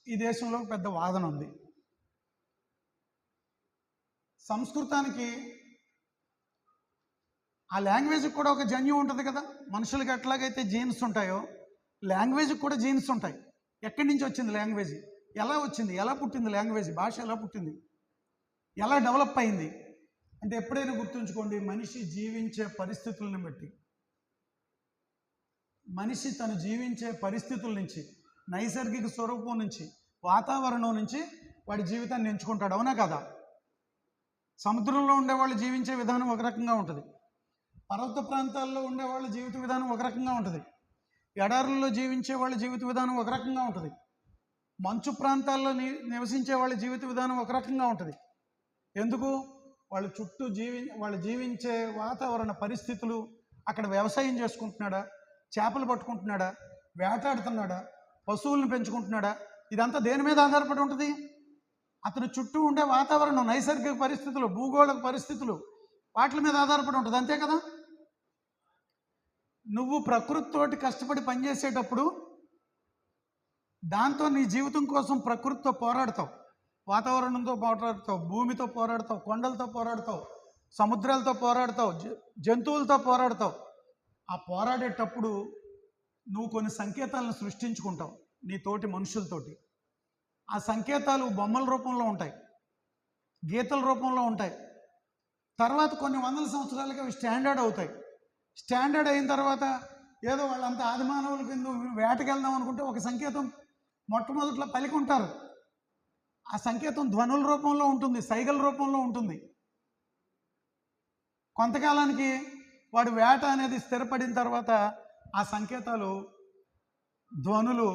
ఈ దేశంలో పెద్ద వాదన ఉంది. సంస్కృతానికి ఆ లాంగ్వేజ్కి కూడా ఒక జన్యు ఉంటుంది కదా. మనుషులకి ఎట్లాగైతే జీన్స్ ఉంటాయో లాంగ్వేజ్కి కూడా జీన్స్ ఉంటాయి. ఎక్కడి నుంచి వచ్చింది లాంగ్వేజ్? ఎలా వచ్చింది? ఎలా పుట్టింది లాంగ్వేజ్? భాష ఎలా పుట్టింది? ఎలా డెవలప్ అయింది అంటే ఎప్పుడైనా గుర్తుంచుకోండి, మనిషి జీవించే పరిస్థితులను బట్టి, మనిషి తను జీవించే పరిస్థితుల నుంచి, నైసర్గిక స్వరూపం నుంచి, వాతావరణం నుంచి వాడి జీవితాన్ని ఎంచుకుంటాడు. అవునా కదా? సముద్రంలో ఉండేవాళ్ళు జీవించే విధానం ఒక రకంగా ఉంటుంది, పర్వత ప్రాంతాల్లో ఉండేవాళ్ళ జీవిత విధానం ఒక రకంగా ఉంటుంది, ఎడారుల్లో జీవించే వాళ్ళ జీవిత విధానం ఒక రకంగా ఉంటుంది, మంచు ప్రాంతాల్లో నివసించే వాళ్ళ జీవిత విధానం ఒక రకంగా ఉంటుంది. ఎందుకు? వాళ్ళు చుట్టూ వాళ్ళు జీవించే వాతావరణ పరిస్థితులు, అక్కడ వ్యవసాయం చేసుకుంటున్నాడా, చేపలు పట్టుకుంటున్నాడా, వేటాడుతున్నాడా, పశువులను పెంచుకుంటున్నాడా, ఇదంతా దేని మీద ఆధారపడి ఉంటుంది? అతను చుట్టూ ఉండే వాతావరణం, నైసర్గిక పరిస్థితులు, భూగోళిక పరిస్థితులు, వాటి మీద ఆధారపడి ఉంటుంది. అంతే కదా? నువ్వు ప్రకృతితోటి కష్టపడి పనిచేసేటప్పుడు దాంతో నీ జీవితం కోసం ప్రకృతితో పోరాడతావు, వాతావరణంతో పోరాడతావు, భూమితో పోరాడతావు, కొండలతో పోరాడతావు, సముద్రాలతో పోరాడతావు, జంతువులతో పోరాడతావు. ఆ పోరాడేటప్పుడు నువ్వు కొన్ని సంకేతాలను సృష్టించుకుంటావు నీ తోటి మనుషులతోటి. ఆ సంకేతాలు బొమ్మల రూపంలో ఉంటాయి, గీతల రూపంలో ఉంటాయి. తర్వాత కొన్ని వందల సంవత్సరాలకి అవి స్టాండర్డ్ అవుతాయి. స్టాండర్డ్ అయిన తర్వాత ఏదో వాళ్ళంతా ఆదిమానవుల కింద వేటకెళ్దాం అనుకుంటే ఒక సంకేతం మొట్టమొదట్లో పలికి ఉంటారు. ఆ సంకేతం ధ్వనుల రూపంలో ఉంటుంది, సైగల రూపంలో ఉంటుంది. కొంతకాలానికి వాడు వేట అనేది స్థిరపడిన తర్వాత ఆ సంకేతాలు, ధ్వనులు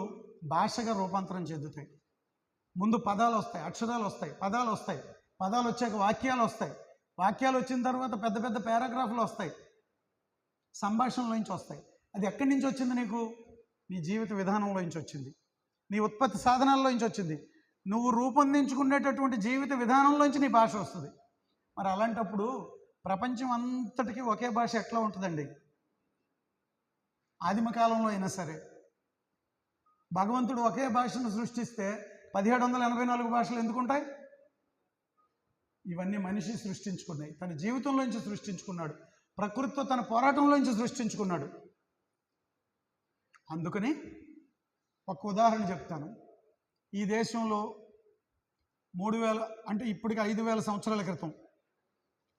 భాషగా రూపాంతరం చెందుతాయి. ముందు పదాలు వస్తాయి, అక్షరాలు వస్తాయి, పదాలు వస్తాయి, పదాలు వచ్చాక వాక్యాలు వస్తాయి, వాక్యాలు వచ్చిన తర్వాత పెద్ద పెద్ద పారాగ్రాఫ్లు వస్తాయి, సంభాషణలోంచి వస్తాయి. అది ఎక్కడి నుంచి వచ్చింది? నీకు నీ జీవిత విధానంలోంచి వచ్చింది, నీ ఉత్పత్తి సాధనాల్లోంచి వచ్చింది, నువ్వు రూపొందించుకునేటటువంటి జీవిత విధానంలోంచి నీ భాష వస్తుంది. మరి అలాంటప్పుడు ప్రపంచం అంతటికీ ఒకే భాష ఎట్లా ఉంటుందండి? ఆదిమ కాలంలో అయినా సరే భగవంతుడు ఒకే భాషను సృష్టిస్తే 1784 భాషలు ఎందుకుంటాయి? ఇవన్నీ మనిషి సృష్టించుకున్నాయి, తన జీవితంలోంచి సృష్టించుకున్నాడు, ప్రకృతితో తన పోరాటంలోంచి సృష్టించుకున్నాడు. అందుకని ఒక ఉదాహరణ చెప్తాను. ఈ దేశంలో 3000 అంటే ఇప్పటికి 5000 సంవత్సరాల క్రితం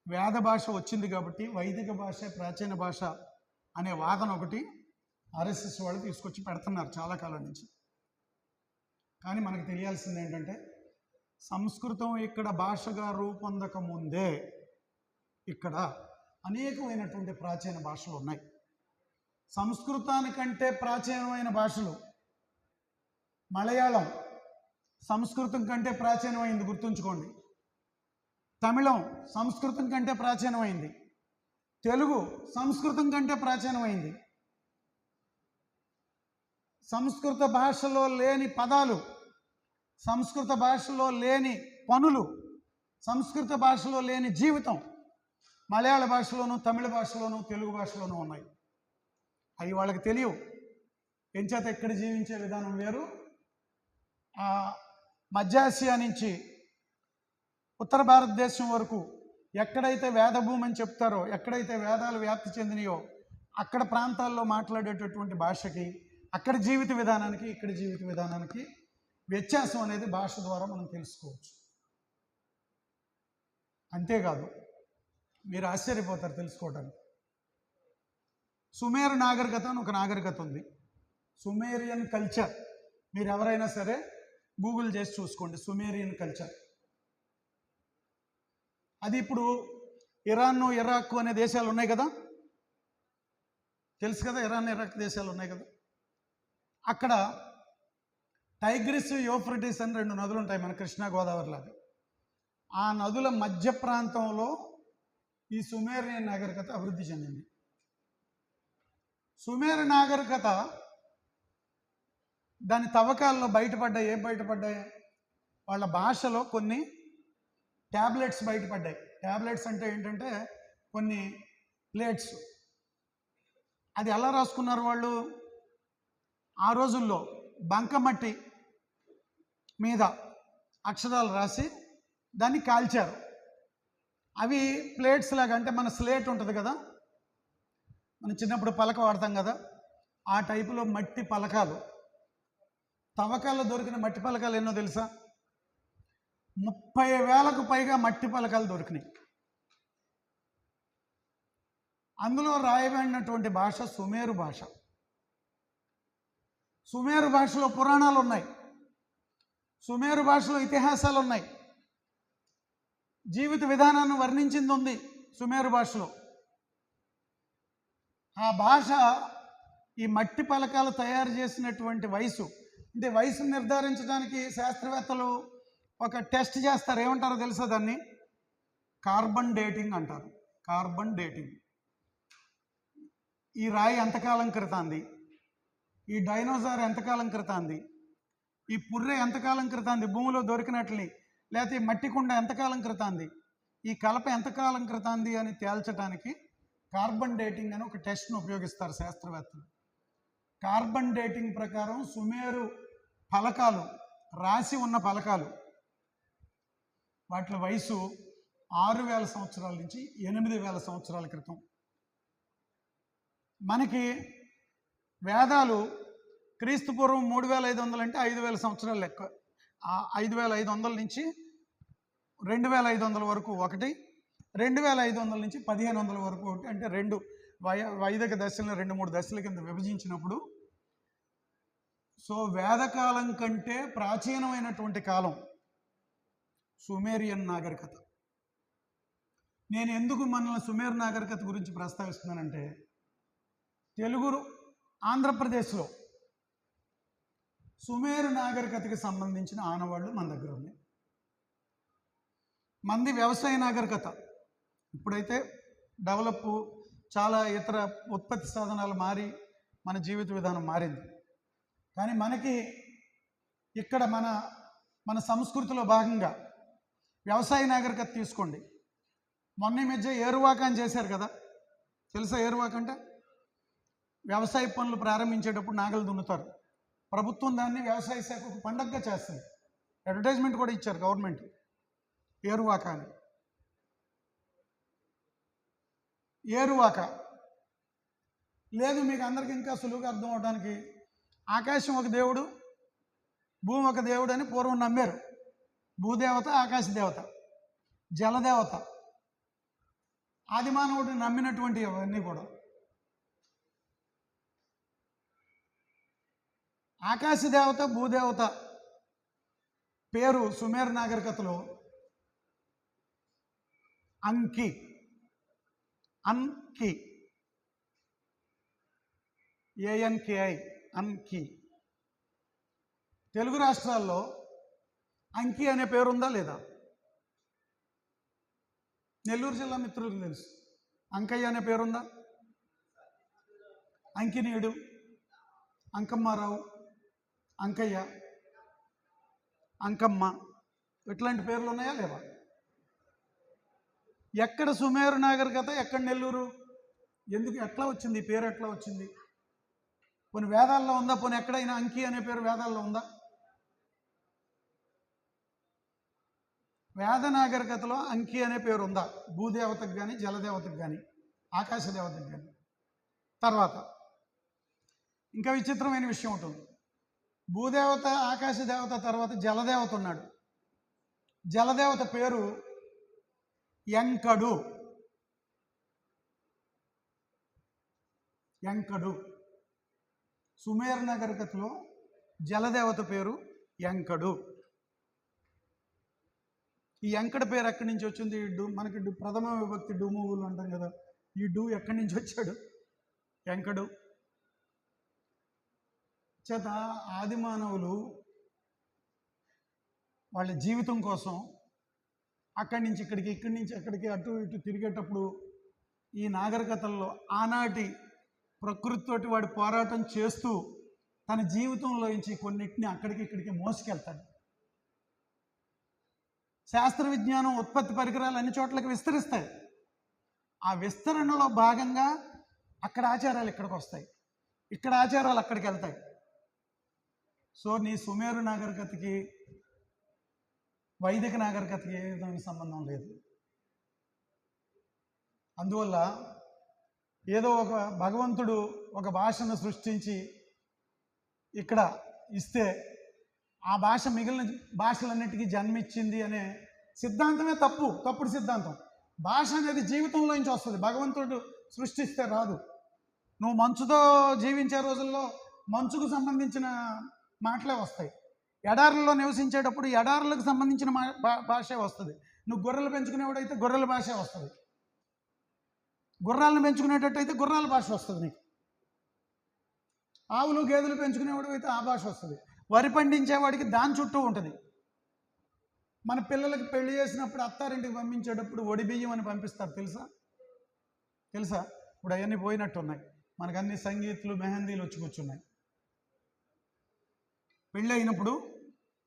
వేద భాష వచ్చింది కాబట్టి వైదిక భాష ప్రాచీన భాష అనే వాదన ఒకటి ఆర్ఎస్ఎస్ వాళ్ళు తీసుకొచ్చి పెడుతున్నారు చాలా కాలం నుంచి. కానీ మనకు తెలియాల్సింది ఏంటంటే సంస్కృతం ఇక్కడ భాషగా రూపొందక ముందే ఇక్కడ అనేకమైనటువంటి ప్రాచీన భాషలు ఉన్నాయి. సంస్కృతానికంటే ప్రాచీనమైన భాషలు మలయాళం సంస్కృతం కంటే ప్రాచీనమైంది, గుర్తుంచుకోండి. తమిళం సంస్కృతం కంటే ప్రాచీనమైంది, తెలుగు సంస్కృతం కంటే ప్రాచీనమైంది. సంస్కృత భాషలో లేని పదాలు, సంస్కృత భాషలో లేని పనులు, సంస్కృత భాషలో లేని జీవితం మలయాళ భాషలోను, తమిళ భాషలోను, తెలుగు భాషలోనూ ఉన్నాయి. అవి వాళ్ళకి తెలియవు. ఎంచేత ఇక్కడ జీవించే విధానం వేరు. మధ్యాసియా నుంచి ఉత్తర భారతదేశం వరకు ఎక్కడైతే వేదభూమి అని చెప్తారో, ఎక్కడైతే వేదాలు వ్యాప్తి చెందినయో అక్కడ ప్రాంతాల్లో మాట్లాడేటటువంటి భాషకి, అక్కడ జీవిత విధానానికి, ఇక్కడ జీవిత విధానానికి వ్యత్యాసం అనేది భాష ద్వారా మనం తెలుసుకోవచ్చు. అంతేకాదు, మీరు ఆశ్చర్యపోతారు తెలుసుకోవడానికి. సుమేరు నాగరికత అని ఒక నాగరికత ఉంది. Sumerian culture. మీరు ఎవరైనా సరే గూగుల్ చేసి చూసుకోండి, సుమేరియన్ కల్చర్. అది ఇప్పుడు ఇరాన్, ఇరాక్ అనే దేశాలు ఉన్నాయి కదా, తెలుసు కదా, ఇరాన్ ఇరాక్ దేశాలు ఉన్నాయి కదా. అక్కడ టైగ్రిస్, యూఫ్రటీస్ అని 2 నదులు ఉంటాయి మన కృష్ణా గోదావరి లాగా. ఆ నదుల మధ్య ప్రాంతంలో ఈ సుమేరియన్ నాగరికత అభివృద్ధి చెందింది. సుమేరు నాగరికత దాని తవ్వకాల్లో బయటపడ్డాయి. ఏం బయటపడ్డాయి? వాళ్ళ భాషలో కొన్ని ట్యాబ్లెట్స్ బయటపడ్డాయి. ట్యాబ్లెట్స్ అంటే ఏంటంటే కొన్ని ప్లేట్స్. అది ఎలా రాసుకున్నారు వాళ్ళు? ఆ రోజుల్లో బంకమట్టి మీద అక్షరాలు రాసి దాన్ని కాల్చారు. అవి ప్లేట్స్ లాగా, అంటే మన స్లేట్ ఉంటుంది కదా, మనం చిన్నప్పుడు పలక వాడతాం కదా, ఆ టైపులో మట్టి పలకాలు. తవ్వకాల్లో దొరికిన మట్టి పలకాలు ఎన్నో తెలుసా? 30,000కు పైగా మట్టి పలకాలు దొరికినాయి. అందులో రాయబడినటువంటి భాష సుమేరు భాష. సుమేరు భాషలో పురాణాలు ఉన్నాయి, సుమేరు భాషలో ఇతిహాసాలు ఉన్నాయి, జీవిత విధానాన్ని వర్ణించింది ఉంది సుమేరు భాషలో. ఆ భాష ఈ మట్టి పలకాలు తయారు చేసినటువంటి వయసు, అంటే వయసును నిర్ధారించడానికి శాస్త్రవేత్తలు ఒక టెస్ట్ చేస్తారు. ఏమంటారో తెలుసా దాన్ని? కార్బన్ డేటింగ్ అంటారు. Carbon dating. ఈ రాయి ఎంతకాలం క్రితాంది, ఈ డైనోసార్ ఎంతకాలం క్రితాంది, ఈ పుర్రె ఎంతకాలం క్రితాంది భూమిలో దొరికినట్లని, లేకపోతే ఈ మట్టి కుండ ఎంతకాలం క్రితాంది, ఈ కలప ఎంతకాలం క్రితాంది అని తేల్చడానికి కార్బన్ డేటింగ్ అని ఒక టెస్ట్ను ఉపయోగిస్తారు శాస్త్రవేత్తలు. కార్బన్ డేటింగ్ ప్రకారం సుమేరు ఫలకాలు, రాసి ఉన్న ఫలకాలు, వాటి వయసు 6,000 సంవత్సరాల నుంచి 8,000 సంవత్సరాల క్రితం. మనకి వేదాలు క్రీస్తుపూర్వం 3,500 అంటే 5,000 సంవత్సరాలు లెక్క. 5,500 నుంచి 2,500 వరకు ఒకటి, 2,500 నుంచి 1,500 వరకు ఒకటి. అంటే 2 వైదిక దశలను 2-3 దశల కింద విభజించినప్పుడు, సో వేదకాలం కంటే ప్రాచీనమైనటువంటి కాలం సుమేరియన్ నాగరికత. నేను ఎందుకు మనల్ని సుమేరు నాగరికత గురించి ప్రస్తావిస్తున్నానంటే, తెలుగు ఆంధ్రప్రదేశ్లో సుమేరు నాగరికతకి సంబంధించిన ఆనవాళ్ళు మన దగ్గర ఉన్నాయి. మంది వ్యవసాయ నాగరికత. ఇప్పుడైతే డెవలప్, చాలా ఇతర ఉత్పత్తి సాధనాలు మారి మన జీవిత విధానం మారింది. కానీ మనకి ఇక్కడ మన సంస్కృతిలో భాగంగా వ్యవసాయ నాగరికత తీసుకోండి. మొన్న ఈ మధ్య ఏరువాక అని చేశారు కదా, తెలుసా ఏరువాక అంటే? వ్యవసాయ పనులు ప్రారంభించేటప్పుడు నాగలు దున్నుతారు. ప్రభుత్వం దాన్ని వ్యవసాయ శాఖకు పండగగా చేస్తుంది. అడ్వర్టైజ్మెంట్ కూడా ఇచ్చారు గవర్నమెంట్, ఏరువాక అని. ఏరువాక లేదు, మీకు అందరికీ ఇంకా సులువుగా అర్థం అవడానికి, ఆకాశం ఒక దేవుడు, భూమి ఒక దేవుడు అని పూర్వం నమ్మారు. భూదేవత, ఆకాశ దేవత, జలదేవత, ఆదిమానవుడిని నమ్మినటువంటి అవన్నీ కూడా. ఆకాశ దేవత, భూదేవత పేరు సుమేరు నాగరికతలో అంకి, అన్కి, ANKI, అన్కి. తెలుగు రాష్ట్రాల్లో అంకి అనే పేరు ఉందా లేదా? నెల్లూరు జిల్లా మిత్రులకు తెలుసు. అంకయ్య అనే పేరుందా? అంకినీయుడు, అంకమ్మారావు, అంకయ్య, అంకమ్మ, ఇట్లాంటి పేర్లు ఉన్నాయా లేవా? ఎక్కడ సుమేరు నాగరికత, ఎక్కడ నెల్లూరు? ఎందుకు, ఎట్లా వచ్చింది ఈ పేరు? ఎట్లా వచ్చింది? పోనీ వేదాల్లో ఉందా? పోనీ ఎక్కడైనా అంకి అనే పేరు వేదాల్లో ఉందా? వేద నాగరికతలో అంకి అనే పేరు ఉందా? భూదేవతకు కానీ, జలదేవతకు కానీ, ఆకాశ దేవతకు కానీ. తర్వాత ఇంకా విచిత్రమైన విషయం ఉంటుంది. భూదేవత, ఆకాశ దేవత తర్వాత జలదేవత ఉన్నాడు. జలదేవత పేరు ఎంకడు. ఎంకడు. సుమేర్ నాగరికతలో జలదేవత పేరు ఎంకడు. ఈ ఎంకడ పేరు ఎక్కడి నుంచి వచ్చింది? మనకి ప్రథమ విభక్తి డూమువులు అంటాం కదా, ఈ డూ ఎక్కడి నుంచి వచ్చాడు? ఎంకడు చేత ఆది మానవులు వాళ్ళ జీవితం కోసం అక్కడి నుంచి ఇక్కడికి, ఇక్కడి నుంచి అక్కడికి, అటు ఇటు తిరిగేటప్పుడు ఈ నాగరికతల్లో ఆనాటి ప్రకృతితోటి వాడు పోరాటం చేస్తూ తన జీవితంలో నుంచి కొన్నిటిని అక్కడికి ఇక్కడికి మోసుకెళ్తాడు. శాస్త్ర విజ్ఞానం, ఉత్పత్తి పరికరాలు అన్ని చోట్లకి విస్తరిస్తాయి. ఆ విస్తరణలో భాగంగా అక్కడ ఆచారాలు ఇక్కడికి వస్తాయి, ఇక్కడ ఆచారాలు అక్కడికి వెళ్తాయి. సో నీ సుమేరు నాగరికతకి వైదిక నాగరికతకి ఏ విధమైన సంబంధం లేదు. అందువల్ల ఏదో ఒక భగవంతుడు ఒక భాషను సృష్టించి ఇక్కడ ఇస్తే ఆ భాష మిగిలిన భాషలన్నిటికీ జన్మించింది అనే సిద్ధాంతమే తప్పుడు సిద్ధాంతం. భాష అనేది జీవితంలో నుంచి వస్తుంది, భగవంతుడు సృష్టిస్తే రాదు. నువ్వు మంచుతో జీవించే రోజుల్లో మంచుకు సంబంధించిన మాటలే వస్తాయి. ఎడారుల్లో నివసించేటప్పుడు ఎడారులకు సంబంధించిన భాషే వస్తుంది. నువ్వు గొర్రెలు పెంచుకునేవాడైతే గొర్రెల భాషే వస్తుంది, గుర్రాలను పెంచుకునేటట్టయితే గుర్రాల భాష వస్తుంది నీకు. ఆవులు గేదెలు పెంచుకునేవాడు అయితే ఆ భాష వస్తుంది. వరి పండించేవాడికి దాని చుట్టూ ఉంటుంది. మన పిల్లలకి పెళ్లి చేసినప్పుడు అత్తారింటికి పంపించేటప్పుడు ఒడి బియ్యం అని పంపిస్తారు, తెలుసా? ఇప్పుడు అవన్నీ పోయినట్టున్నాయి. మనకు అన్ని సంగీతులు, మెహందీలు వచ్చి కూర్చున్నాయి. పెళ్ళి అయినప్పుడు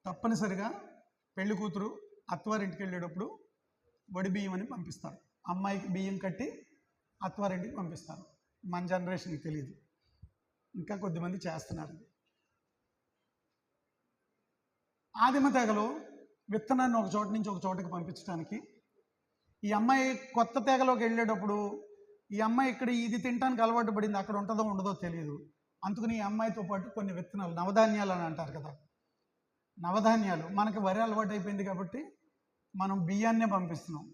తప్పనిసరిగా పెళ్లి కూతురు అత్తవారింటికి వెళ్ళేటప్పుడు వడి బియ్యం అని పంపిస్తారు. అమ్మాయికి బియ్యం కట్టి అత్తవారింటికి పంపిస్తారు. మన జనరేషన్కి తెలియదు, ఇంకా కొద్దిమంది చేస్తున్నారు. ఆదిమ తెగలు విత్తనాన్ని ఒక చోట నుంచి ఒక చోటకి పంపించడానికి ఈ అమ్మాయి కొత్త తెగలోకి వెళ్ళేటప్పుడు ఈ అమ్మాయి ఇక్కడ ఇది తినడానికి అలవాటు పడింది, అక్కడ ఉంటుందో ఉండదో తెలియదు. అందుకని ఈ అమ్మాయితో పాటు కొన్ని విత్తనాలు, నవధాన్యాలు అని అంటారు కదా, నవధాన్యాలు. మనకి వరి అలవాటు అయిపోయింది కాబట్టి మనం బియ్యాన్నే పంపిస్తున్నాం.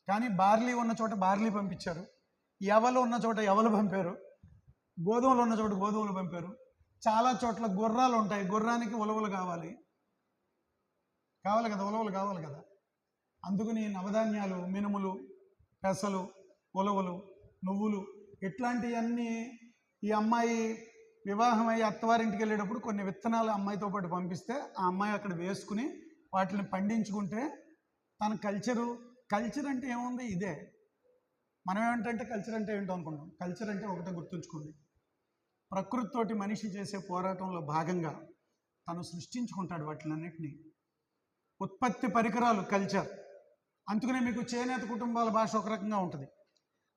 కానీ బార్లీ ఉన్న చోట బార్లీ పంపించారు, ఎవలు ఉన్న చోట ఎవలు పంపారు, గోధుమలు ఉన్న చోట గోధుమలు పంపారు. చాలా చోట్ల గుర్రాలు ఉంటాయి, గుర్రానికి ఉలవలు కావాలి కదా, ఉలవలు కావాలి కదా. అందుకని నవధాన్యాలు, మినుములు, పెసలు, ఉలవలు, నువ్వులు ఇట్లాంటివన్నీ ఈ అమ్మాయి వివాహం అయ్యి అత్తవారింటికి వెళ్ళేటప్పుడు కొన్ని విత్తనాలు అమ్మాయితో పాటు పంపిస్తే ఆ అమ్మాయి అక్కడ వేసుకుని వాటిని పండించుకుంటే తన కల్చర్ అంటే ఏముంది? ఇదే. మనం ఏమంటే కల్చర్ అంటే ఏంటో అనుకుంటాం. కల్చర్ అంటే ఒకటే గుర్తుంచుకోండి, ప్రకృతితోటి మనిషి చేసే పోరాటంలో భాగంగా తను సృష్టించుకుంటాడు వాటిలన్నింటినీ. ఉత్పత్తి పరికరాలు కల్చర్. అందుకనే మీకు చేనేత కుటుంబాల భాష ఒక రకంగా ఉంటుంది,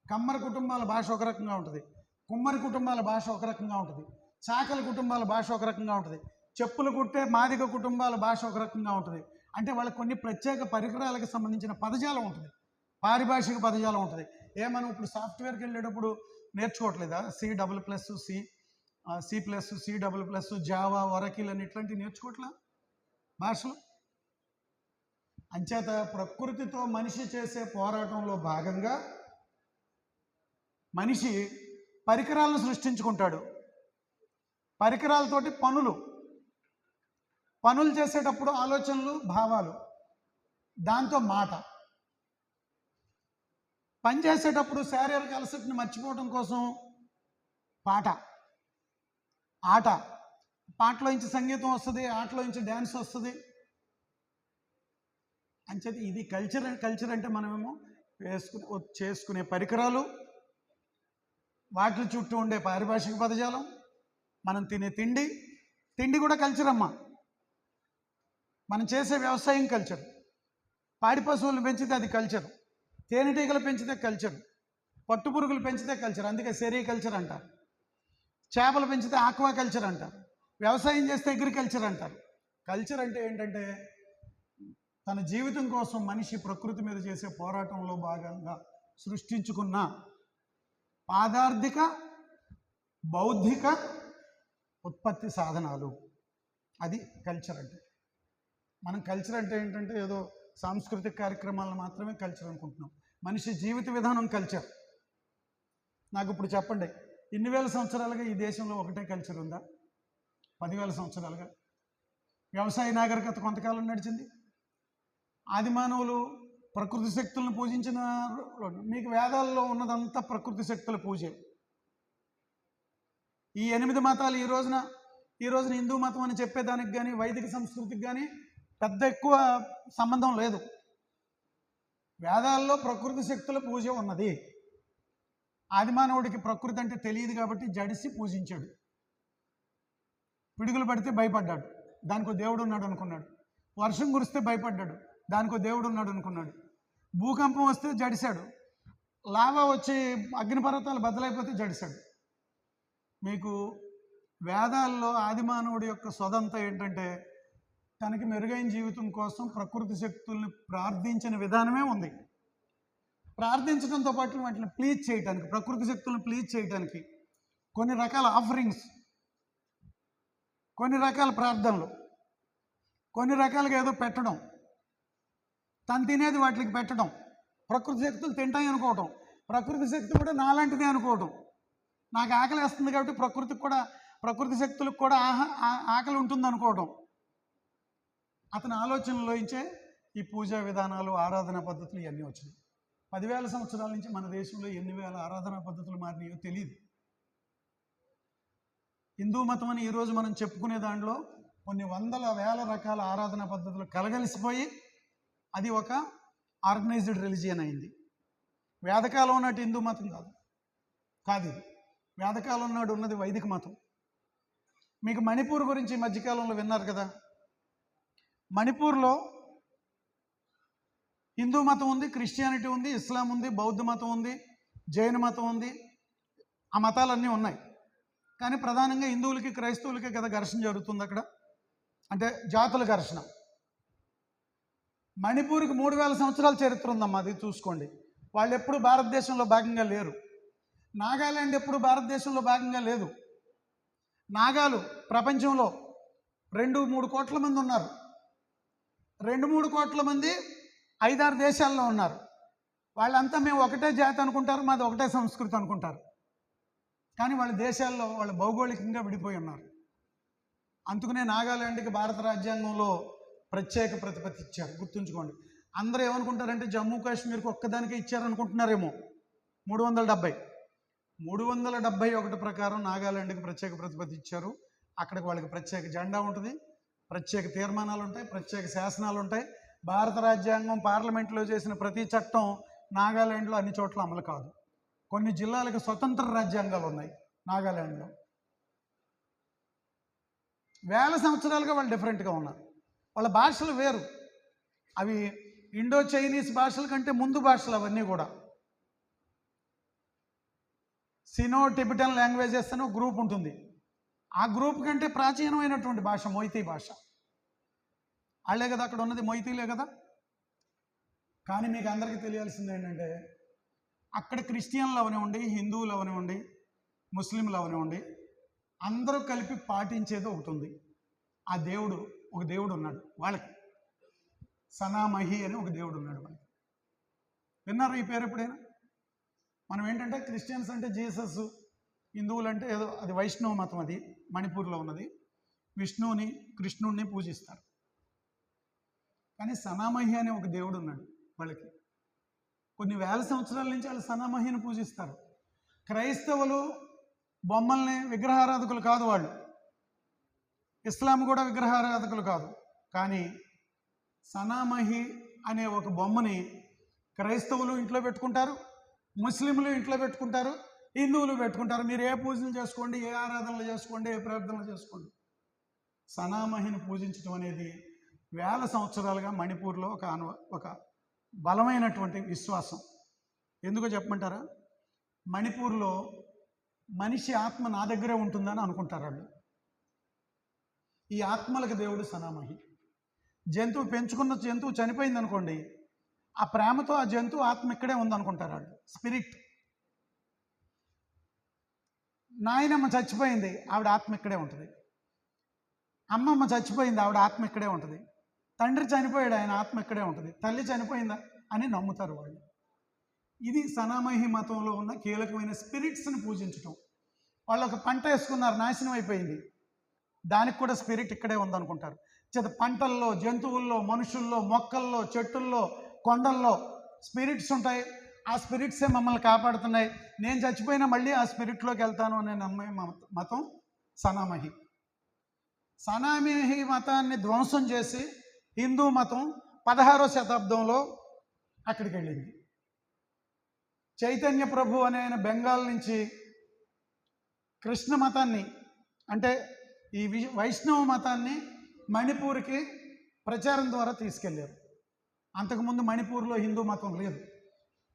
కమ్మరి కుటుంబాల భాష ఒక రకంగా ఉంటుంది, కుమ్మరి కుటుంబాల భాష ఒక రకంగా ఉంటుంది, చాకల కుటుంబాల భాష ఒక రకంగా ఉంటుంది, చెప్పులు కుట్టే మాదిగ కుటుంబాల భాష ఒక రకంగా ఉంటుంది. అంటే వాళ్ళకి కొన్ని ప్రత్యేక పరికరాలకు సంబంధించిన పదజాలం ఉంటుంది, పారిభాషిక పదజాలం ఉంటుంది. మనం ఇప్పుడు సాఫ్ట్వేర్కి వెళ్ళేటప్పుడు నేర్చుకోవట్లేదా? C++, జావా, ఒరకిల్ అని ఇట్లాంటివి నేర్చుకోవట్లా భాషలు. అంచేత ప్రకృతితో మనిషి చేసే పోరాటంలో భాగంగా మనిషి పరికరాలను సృష్టించుకుంటాడు. పరికరాలతోటి పనులు చేసేటప్పుడు ఆలోచనలు, భావాలు, దాంతో మాట. పని చేసేటప్పుడు శారీరక అలసటని మర్చిపోవడం కోసం ఆట. పాటలో నుంచి సంగీతం వస్తుంది, ఆటలో నుంచి డ్యాన్స్ వస్తుంది. అంచేది ఇది కల్చర్ అంటే మనమేమో చేసుకునే పరికరాలు, వాటి చుట్టూ ఉండే పారిభాషిక పదజాలం, మనం తినే తిండి కూడా కల్చర్ అమ్మా. మనం చేసే వ్యవసాయం కల్చర్, పాడి పశువులను పెంచితే అది కల్చర్, తేనెటీగలు పెంచితే కల్చర్, పట్టుపురుగులు పెంచితే కల్చర్, అందుకే సెరికల్చర్ అంటారు. చేపలు పెంచితే ఆక్వా కల్చర్ అంటారు, వ్యవసాయం చేస్తే అగ్రికల్చర్ అంటారు. కల్చర్ అంటే ఏంటంటే తన జీవితం కోసం మనిషి ప్రకృతి మీద చేసే పోరాటంలో భాగంగా సృష్టించుకున్న పాదార్థిక బౌద్ధిక ఉత్పత్తి సాధనాలు. అది కల్చర్ అంటే. మనం కల్చర్ అంటే ఏంటంటే ఏదో సాంస్కృతిక కార్యక్రమాలను మాత్రమే కల్చర్ అనుకుంటున్నాం. మనిషి జీవిత విధానం కల్చర్. నాకు ఇప్పుడు చెప్పండి, ఇన్ని వేల సంవత్సరాలుగా ఈ దేశంలో ఒకటే కల్చర్ ఉందా? 10,000 సంవత్సరాలుగా వ్యవసాయ నాగరికత కొంతకాలం నడిచింది. ఆది మానవులు ప్రకృతి శక్తులను పూజించిన, మీకు వేదాల్లో ఉన్నదంతా ప్రకృతి శక్తుల పూజే. ఈ 8 మతాలు ఈ రోజున హిందూ మతం అని చెప్పేదానికి కానీ వైదిక సంస్కృతికి కానీ పెద్ద ఎక్కువ సంబంధం లేదు. వేదాల్లో ప్రకృతి శక్తుల పూజ ఉన్నది. ఆదిమానవుడికి ప్రకృతి అంటే తెలియదు కాబట్టి జడిసి పూజించాడు. పిడుగులు పడితే భయపడ్డాడు, దానికో దేవుడు ఉన్నాడు అనుకున్నాడు. వర్షం కురిస్తే భయపడ్డాడు, దానికో దేవుడు ఉన్నాడు అనుకున్నాడు. భూకంపం వస్తే జడిశాడు, లావా వచ్చి అగ్నిపర్వతాలు బద్దలైపోతే జడిశాడు. మీకు వేదాల్లో ఆదిమానవుడి యొక్క సొదంతా ఏంటంటే తనకి మెరుగైన జీవితం కోసం ప్రకృతి శక్తుల్ని ప్రార్థించిన విధానమే ఉంది. ప్రార్థించడంతో పాటు వాటిని ప్లీజ్ చేయడానికి, ప్రకృతి శక్తులను ప్లీజ్ చేయడానికి కొన్ని రకాల ఆఫరింగ్స్, కొన్ని రకాల ప్రార్థనలు, కొన్ని రకాలుగా ఏదో పెట్టడం, తను తినేది వాటికి పెట్టడం, ప్రకృతి శక్తులు తింటాయి అనుకోవటం, ప్రకృతి శక్తి కూడా నాలాంటిదే అనుకోవటం. నాకు ఆకలి వేస్తుంది కాబట్టి ప్రకృతి శక్తులకు కూడా ఆకలి ఉంటుంది అనుకోవటం. అతని ఆలోచనలోంచే ఈ పూజా విధానాలు, ఆరాధనా పద్ధతులు ఇవన్నీ వచ్చినాయి. 10,000 సంవత్సరాల నుంచి మన దేశంలో ఎన్ని వేల ఆరాధనా పద్ధతులు మారినాయో తెలియదు. హిందూ మతం అని ఈరోజు మనం చెప్పుకునే దాంట్లో కొన్ని వందల వేల రకాల ఆరాధనా పద్ధతులు కలగలిసిపోయి అది ఒక ఆర్గనైజ్డ్ రిలీజియన్ అయింది. వేదకాలం నాటి హిందూ మతం కాదు ఇది. వేదకాలం నాడు ఉన్నది వైదిక మతం. మీకు మణిపూర్ గురించి ఈ మధ్యకాలంలో విన్నారు కదా. మణిపూర్లో హిందూ మతం ఉంది, క్రిస్టియానిటీ ఉంది, ఇస్లాం ఉంది, బౌద్ధ మతం ఉంది, జైన మతం ఉంది. ఆ మతాలన్నీ ఉన్నాయి. కానీ ప్రధానంగా హిందువులకి క్రైస్తవులకి కదా ఘర్షణ జరుగుతుంది అక్కడ, అంటే జాతుల ఘర్షణ. మణిపూర్కి 3,000 సంవత్సరాల చరిత్ర ఉందమ్మా, అది చూసుకోండి. వాళ్ళు ఎప్పుడు భారతదేశంలో భాగంగా లేరు. నాగాలాండ్ ఎప్పుడు భారతదేశంలో భాగంగా లేదు. నాగాలు ప్రపంచంలో 2-3 కోట్ల మంది ఉన్నారు. 2-3 కోట్ల మంది 5-6 దేశాల్లో ఉన్నారు. వాళ్ళంతా మేము ఒకటే జాతి అనుకుంటారు, మాది ఒకటే సంస్కృతి అనుకుంటారు. కానీ వాళ్ళ దేశాల్లో వాళ్ళు భౌగోళికంగా విడిపోయి ఉన్నారు. అందుకనే నాగాలాండ్కి భారత రాజ్యాంగంలో ప్రత్యేక ప్రతిపత్తి ఇచ్చారు. గుర్తుంచుకోండి. అందరూ ఏమనుకుంటారంటే జమ్మూ కాశ్మీర్కి ఒక్కదానికే ఇచ్చారనుకుంటున్నారేమో. 371 ప్రకారం నాగాలాండ్కి ప్రత్యేక ప్రతిపత్తి ఇచ్చారు. అక్కడికి వాళ్ళకి ప్రత్యేక జెండా ఉంటుంది, ప్రత్యేక తీర్మానాలు ఉంటాయి, ప్రత్యేక శాసనాలు ఉంటాయి. భారత రాజ్యాంగం పార్లమెంట్లో చేసిన ప్రతి చట్టం నాగాలాండ్లో అన్ని చోట్ల అమలు కాదు. కొన్ని జిల్లాలకు స్వతంత్ర రాజ్యాంగాలు ఉన్నాయి నాగాలాండ్లో. వేల సంవత్సరాలుగా వాళ్ళు డిఫరెంట్గా ఉన్నారు. వాళ్ళ భాషలు వేరు. అవి ఇండో చైనీస్ భాషల కంటే ముందు భాషలు అవన్నీ కూడా. సినో టిబెటన్ లాంగ్వేజెస్ అని ఒక గ్రూప్ ఉంటుంది. ఆ గ్రూప్ కంటే ప్రాచీనమైనటువంటి భాష మొయితీ భాష. వాళ్ళే కదా అక్కడ ఉన్నది, మొయితీలే కదా. కానీ మీకు అందరికీ తెలియాల్సింది ఏంటంటే అక్కడ క్రిస్టియన్లు అవనివ్వండి, హిందువులు అవనివ్వండి, ముస్లింలు అవనివ్వండి, అందరూ కలిపి పాటించేది ఒకటి ఉంది. ఆ దేవుడు, ఒక దేవుడు ఉన్నాడు వాళ్ళకి. సనామహి అని ఒక దేవుడు ఉన్నాడు వాళ్ళకి. విన్నారు ఈ పేరు ఎప్పుడైనా? మనం ఏంటంటే క్రిస్టియన్స్ అంటే జీసస్, హిందువులు అంటే ఏదో అది వైష్ణవ మతం, అది మణిపూర్లో ఉన్నది. విష్ణువుని కృష్ణుడిని పూజిస్తారు. కానీ సనామహి అనే ఒక దేవుడు ఉన్నాడు వాళ్ళకి. కొన్ని వేల సంవత్సరాల నుంచి వాళ్ళు సనామహిని పూజిస్తారు. క్రైస్తవులు బొమ్మల్ని విగ్రహారాధకులు కాదు వాళ్ళు. ఇస్లాం కూడా విగ్రహారాధకులు కాదు. కానీ సనామహి అనే ఒక బొమ్మని క్రైస్తవులు ఇంట్లో పెట్టుకుంటారు, ముస్లింలు ఇంట్లో పెట్టుకుంటారు, హిందువులు పెట్టుకుంటారు. మీరు ఏ పూజలు చేసుకోండి, ఏ ఆరాధనలు చేసుకోండి, ఏ ప్రార్థనలు చేసుకోండి, సనామహిని పూజించడం అనేది వేల సంవత్సరాలుగా మణిపూర్లో ఒక బలమైనటువంటి విశ్వాసం. ఎందుకో చెప్పమంటారా? మణిపూర్లో మనిషి ఆత్మ నా దగ్గరే ఉంటుందని అనుకుంటారు వాళ్ళు. ఈ ఆత్మలకు దేవుడు సనామహి. జంతువు పెంచుకున్న జంతువు చనిపోయింది అనుకోండి, ఆ ప్రేమతో ఆ జంతువు ఆత్మ ఇక్కడే ఉందనుకుంటారు వాళ్ళు, స్పిరిట్. నాయనమ్మ చచ్చిపోయింది, ఆవిడ ఆత్మ ఇక్కడే ఉంటుంది. అమ్మమ్మ చచ్చిపోయింది, ఆవిడ ఆత్మ ఇక్కడే ఉంటుంది. తండ్రి చనిపోయాడు, ఆయన ఆత్మ ఇక్కడే ఉంటుంది. తల్లి చనిపోయిందా అని నమ్ముతారు వాళ్ళు. ఇది సనామహి మతంలో ఉన్న కీలకమైన స్పిరిట్స్ని పూజించటం. వాళ్ళు ఒక పంట వేసుకున్నారు, నాశనం అయిపోయింది, దానికి కూడా స్పిరిట్ ఇక్కడే ఉందనుకుంటారు. పంటల్లో, జంతువుల్లో, మనుషుల్లో, మొక్కల్లో, చెట్టుల్లో, కొండల్లో స్పిరిట్స్ ఉంటాయి. ఆ స్పిరిట్సే మమ్మల్ని కాపాడుతున్నాయి, నేను చచ్చిపోయినా మళ్ళీ ఆ స్పిరిట్లోకి వెళ్తాను అనే నమ్మే మతం సనామహి. సనామహి మతాన్ని ధ్వంసం చేసి హిందూ మతం 16వ శతాబ్దంలో అక్కడికి వెళ్ళింది. చైతన్య ప్రభు అనే ఆయన బెంగాల్ నుంచి కృష్ణ మతాన్ని, అంటే ఈ వైష్ణవ మతాన్ని మణిపూర్కి ప్రచారం ద్వారా తీసుకెళ్ళారు. అంతకుముందు మణిపూర్లో హిందూ మతం లేదు.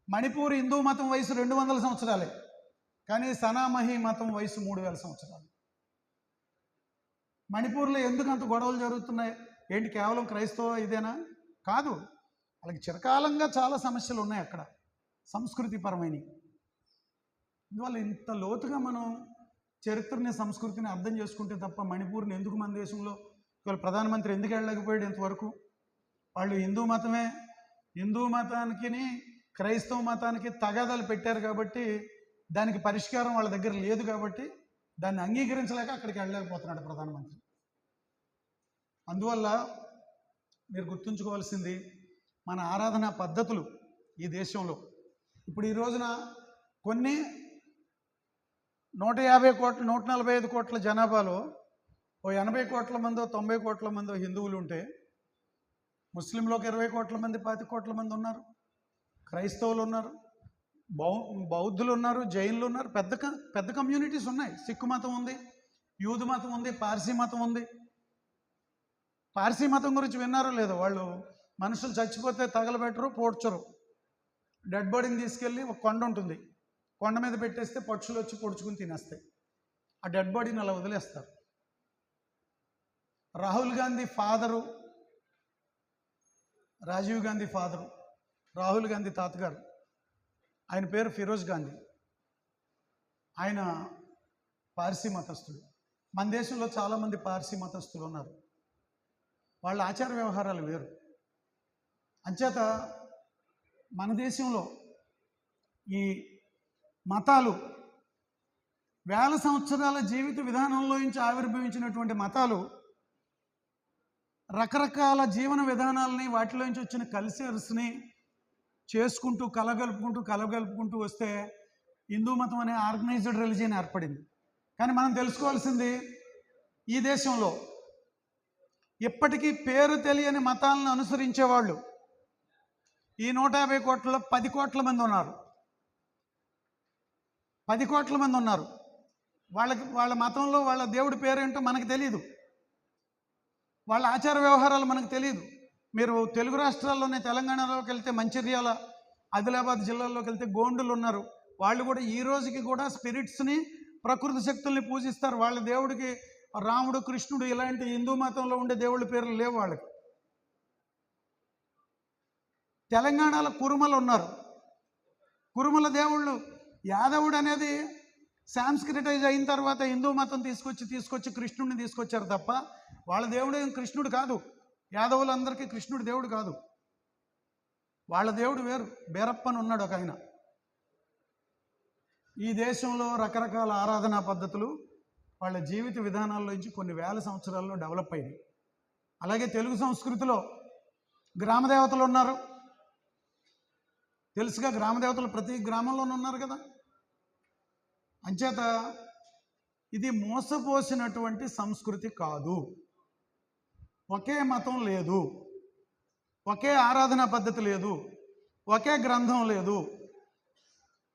మణిపూర్ హిందూ మతం వయసు 200 సంవత్సరాలే, కానీ సనామహి మతం వయసు 3000 సంవత్సరాలు. మణిపూర్లో ఎందుకు అంత గొడవలు జరుగుతున్నాయి? ఏంటి కేవలం క్రైస్తవ ఇదేనా? కాదు, వాళ్ళకి చిరకాలంగా చాలా సమస్యలు ఉన్నాయి అక్కడ, సంస్కృతిపరమైనవి. ఇందువల్ల ఇంత లోతుగా మనం చరిత్రని, సంస్కృతిని అర్థం చేసుకుంటే తప్ప మణిపూర్ని ఎందుకు మన దేశంలో ఇవాళ ప్రధానమంత్రి ఎందుకు వెళ్ళలేకపోయాడు ఇంతవరకు? వాళ్ళు హిందూ మతానికి క్రైస్తవ మతానికి తగాదాలు పెట్టారు కాబట్టి, దానికి పరిష్కారం వాళ్ళ దగ్గర లేదు కాబట్టి దాన్ని అంగీకరించలేక అక్కడికి వెళ్ళలేకపోతున్నాడు ప్రధానమంత్రి. అందువల్ల మీరు గుర్తుంచుకోవాల్సింది, మన ఆరాధనా పద్ధతులు ఈ దేశంలో ఇప్పుడు ఈ రోజున కొన్ని 150 కోట్ల 145 కోట్ల జనాభాలో ఓ 80 కోట్ల మందో 90 కోట్ల మందో హిందువులు ఉంటే, ముస్లింలోకి 20 కోట్ల మంది 25 కోట్ల మంది ఉన్నారు, క్రైస్తవులు ఉన్నారు, బౌద్ధులు ఉన్నారు, జైన్లు ఉన్నారు, పెద్ద కమ్యూనిటీస్ ఉన్నాయి. సిక్కు మతం ఉంది, యూదు మతం ఉంది, పార్సీ మతం ఉంది. పార్సీ మతం గురించి విన్నారో లేదో, వాళ్ళు మనుషులు చచ్చిపోతే తగలబెట్టరు, పోడ్చరు. డెడ్ బాడీని తీసుకెళ్ళి ఒక కొండ ఉంటుంది, కొండ మీద పెట్టేస్తే పక్షులు వచ్చి పొడుచుకుని తినేస్తాయి. ఆ డెడ్ బాడీని అలా వదిలేస్తారు. రాహుల్ గాంధీ ఫాదరు, రాజీవ్ గాంధీ ఫాదరు, రాహుల్ గాంధీ తాతగారు, ఆయన పేరు ఫిరోజ్ గాంధీ. ఆయన పార్సీ మతస్థుడు. మన దేశంలో చాలామంది పార్సీ మతస్థులు ఉన్నారు. వాళ్ళ ఆచార వ్యవహారాలు వేరు. అంచేత మన దేశంలో ఈ మతాలు వేల సంవత్సరాల జీవిత విధానంలో నుంచి ఆవిర్భవించినటువంటి మతాలు రకరకాల జీవన విధానాలని, వాటిలో నుంచి వచ్చిన కల్చర్స్ని చేసుకుంటూ కలగలుపుకుంటూ వస్తే హిందూ మతం అనే ఆర్గనైజ్డ్ రిలీజియన్ ఏర్పడింది. కానీ మనం తెలుసుకోవాల్సింది, ఈ దేశంలో ఇప్పటికీ పేరు తెలియని మతాలను అనుసరించేవాళ్ళు ఈ 150 కోట్లలో 10 కోట్ల మంది ఉన్నారు. 10 కోట్ల మంది ఉన్నారు. వాళ్ళ మతంలో వాళ్ళ దేవుడి పేరేంటో మనకు తెలియదు, వాళ్ళ ఆచార వ్యవహారాలు మనకు తెలియదు. మీరు తెలుగు రాష్ట్రాల్లోనే తెలంగాణలోకి వెళ్తే మంచిర్యాల, ఆదిలాబాద్ జిల్లాల్లోకి వెళ్తే గోండులు ఉన్నారు. వాళ్ళు కూడా ఈ రోజుకి కూడా స్పిరిట్స్ని, ప్రకృతి శక్తుల్ని పూజిస్తారు. వాళ్ళ దేవుడికి రాముడు, కృష్ణుడు ఇలాంటి హిందూ మతంలో ఉండే దేవుళ్ళ పేర్లు లేవు వాళ్ళకి. తెలంగాణలో కురుమలు ఉన్నారు. కురుమల దేవుళ్ళు, యాదవుడు అనేది సాంస్క్రిటైజ్ అయిన తర్వాత హిందూ మతం తీసుకొచ్చి కృష్ణుడిని తీసుకొచ్చారు తప్ప వాళ్ళ దేవుడు ఏం కృష్ణుడు కాదు. యాదవులందరికీ కృష్ణుడు దేవుడు కాదు, వాళ్ళ దేవుడు వేరు. బేరప్పని ఉన్నాడు ఒక ఆయన. ఈ దేశంలో రకరకాల ఆరాధనా పద్ధతులు వాళ్ళ జీవిత విధానాల్లోంచి కొన్ని వేల సంవత్సరాల్లో డెవలప్ అయ్యాయి. అలాగే తెలుగు సంస్కృతిలో గ్రామదేవతలు ఉన్నారు. తెలుసుగా, గ్రామదేవతలు ప్రతి గ్రామంలోనూ ఉన్నారు కదా. అంచేత ఇది మోసపోసినటువంటి సంస్కృతి కాదు. ఒకే మతం లేదు, ఒకే ఆరాధనా పద్ధతి లేదు, ఒకే గ్రంథం లేదు.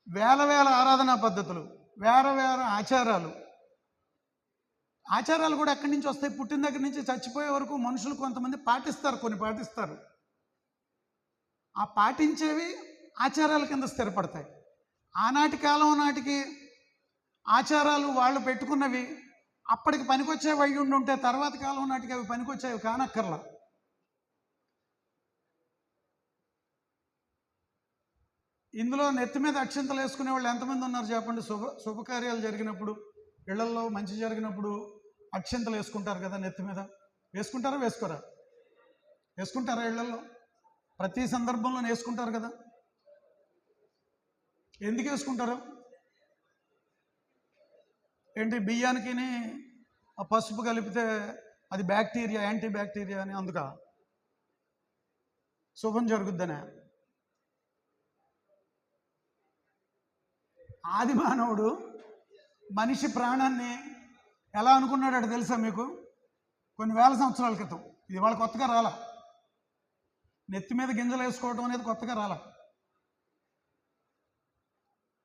వేల ఆరాధనా పద్ధతులు, వేల ఆచారాలు కూడా ఎక్కడి నుంచి వస్తాయి? పుట్టిన దగ్గర నుంచి చచ్చిపోయే వరకు మనుషులు కొంతమంది పాటిస్తారు, కొన్ని పాటిస్తారు. ఆ పాటించేవి ఆచారాల కింద స్థిరపడతాయి. ఆనాటి కాలం నాటికి ఆచారాలు వాళ్ళు పెట్టుకున్నవి అప్పటికి పనికొచ్చేవి అయ్యి ఉంటే తర్వాత కాలం నాటికి అవి పనికొచ్చేవి కానక్కర్లా. ఇందులో నెత్తి మీద అక్షింతలు వేసుకునే వాళ్ళు ఎంతమంది ఉన్నారు చెప్పండి? శుభకార్యాలు జరిగినప్పుడు, ఇళ్లల్లో మంచి జరిగినప్పుడు అక్షింతలు వేసుకుంటారు కదా నెత్తి మీద. వేసుకుంటారా వేసుకోరా? వేసుకుంటారా? ఇళ్లలో ప్రతి సందర్భంలో వేసుకుంటారు కదా. ఎందుకు వేసుకుంటారు? ఏంటి, బియ్యానికి ఆ పసుపు కలిపితే అది బ్యాక్టీరియా, యాంటీ బ్యాక్టీరియా అని, అందుక శుభం జరుగుద్దనే. ఆది మానవుడు మనిషి ప్రాణాన్ని ఎలా అనుకున్నాడో తెలుసా మీకు? కొన్ని వేల సంవత్సరాల క్రితం. ఇది వాళ్ళ కొత్తగా రాలా. నెత్తి మీద గింజలు వేసుకోవడం అనేది కొత్తగా రాలా.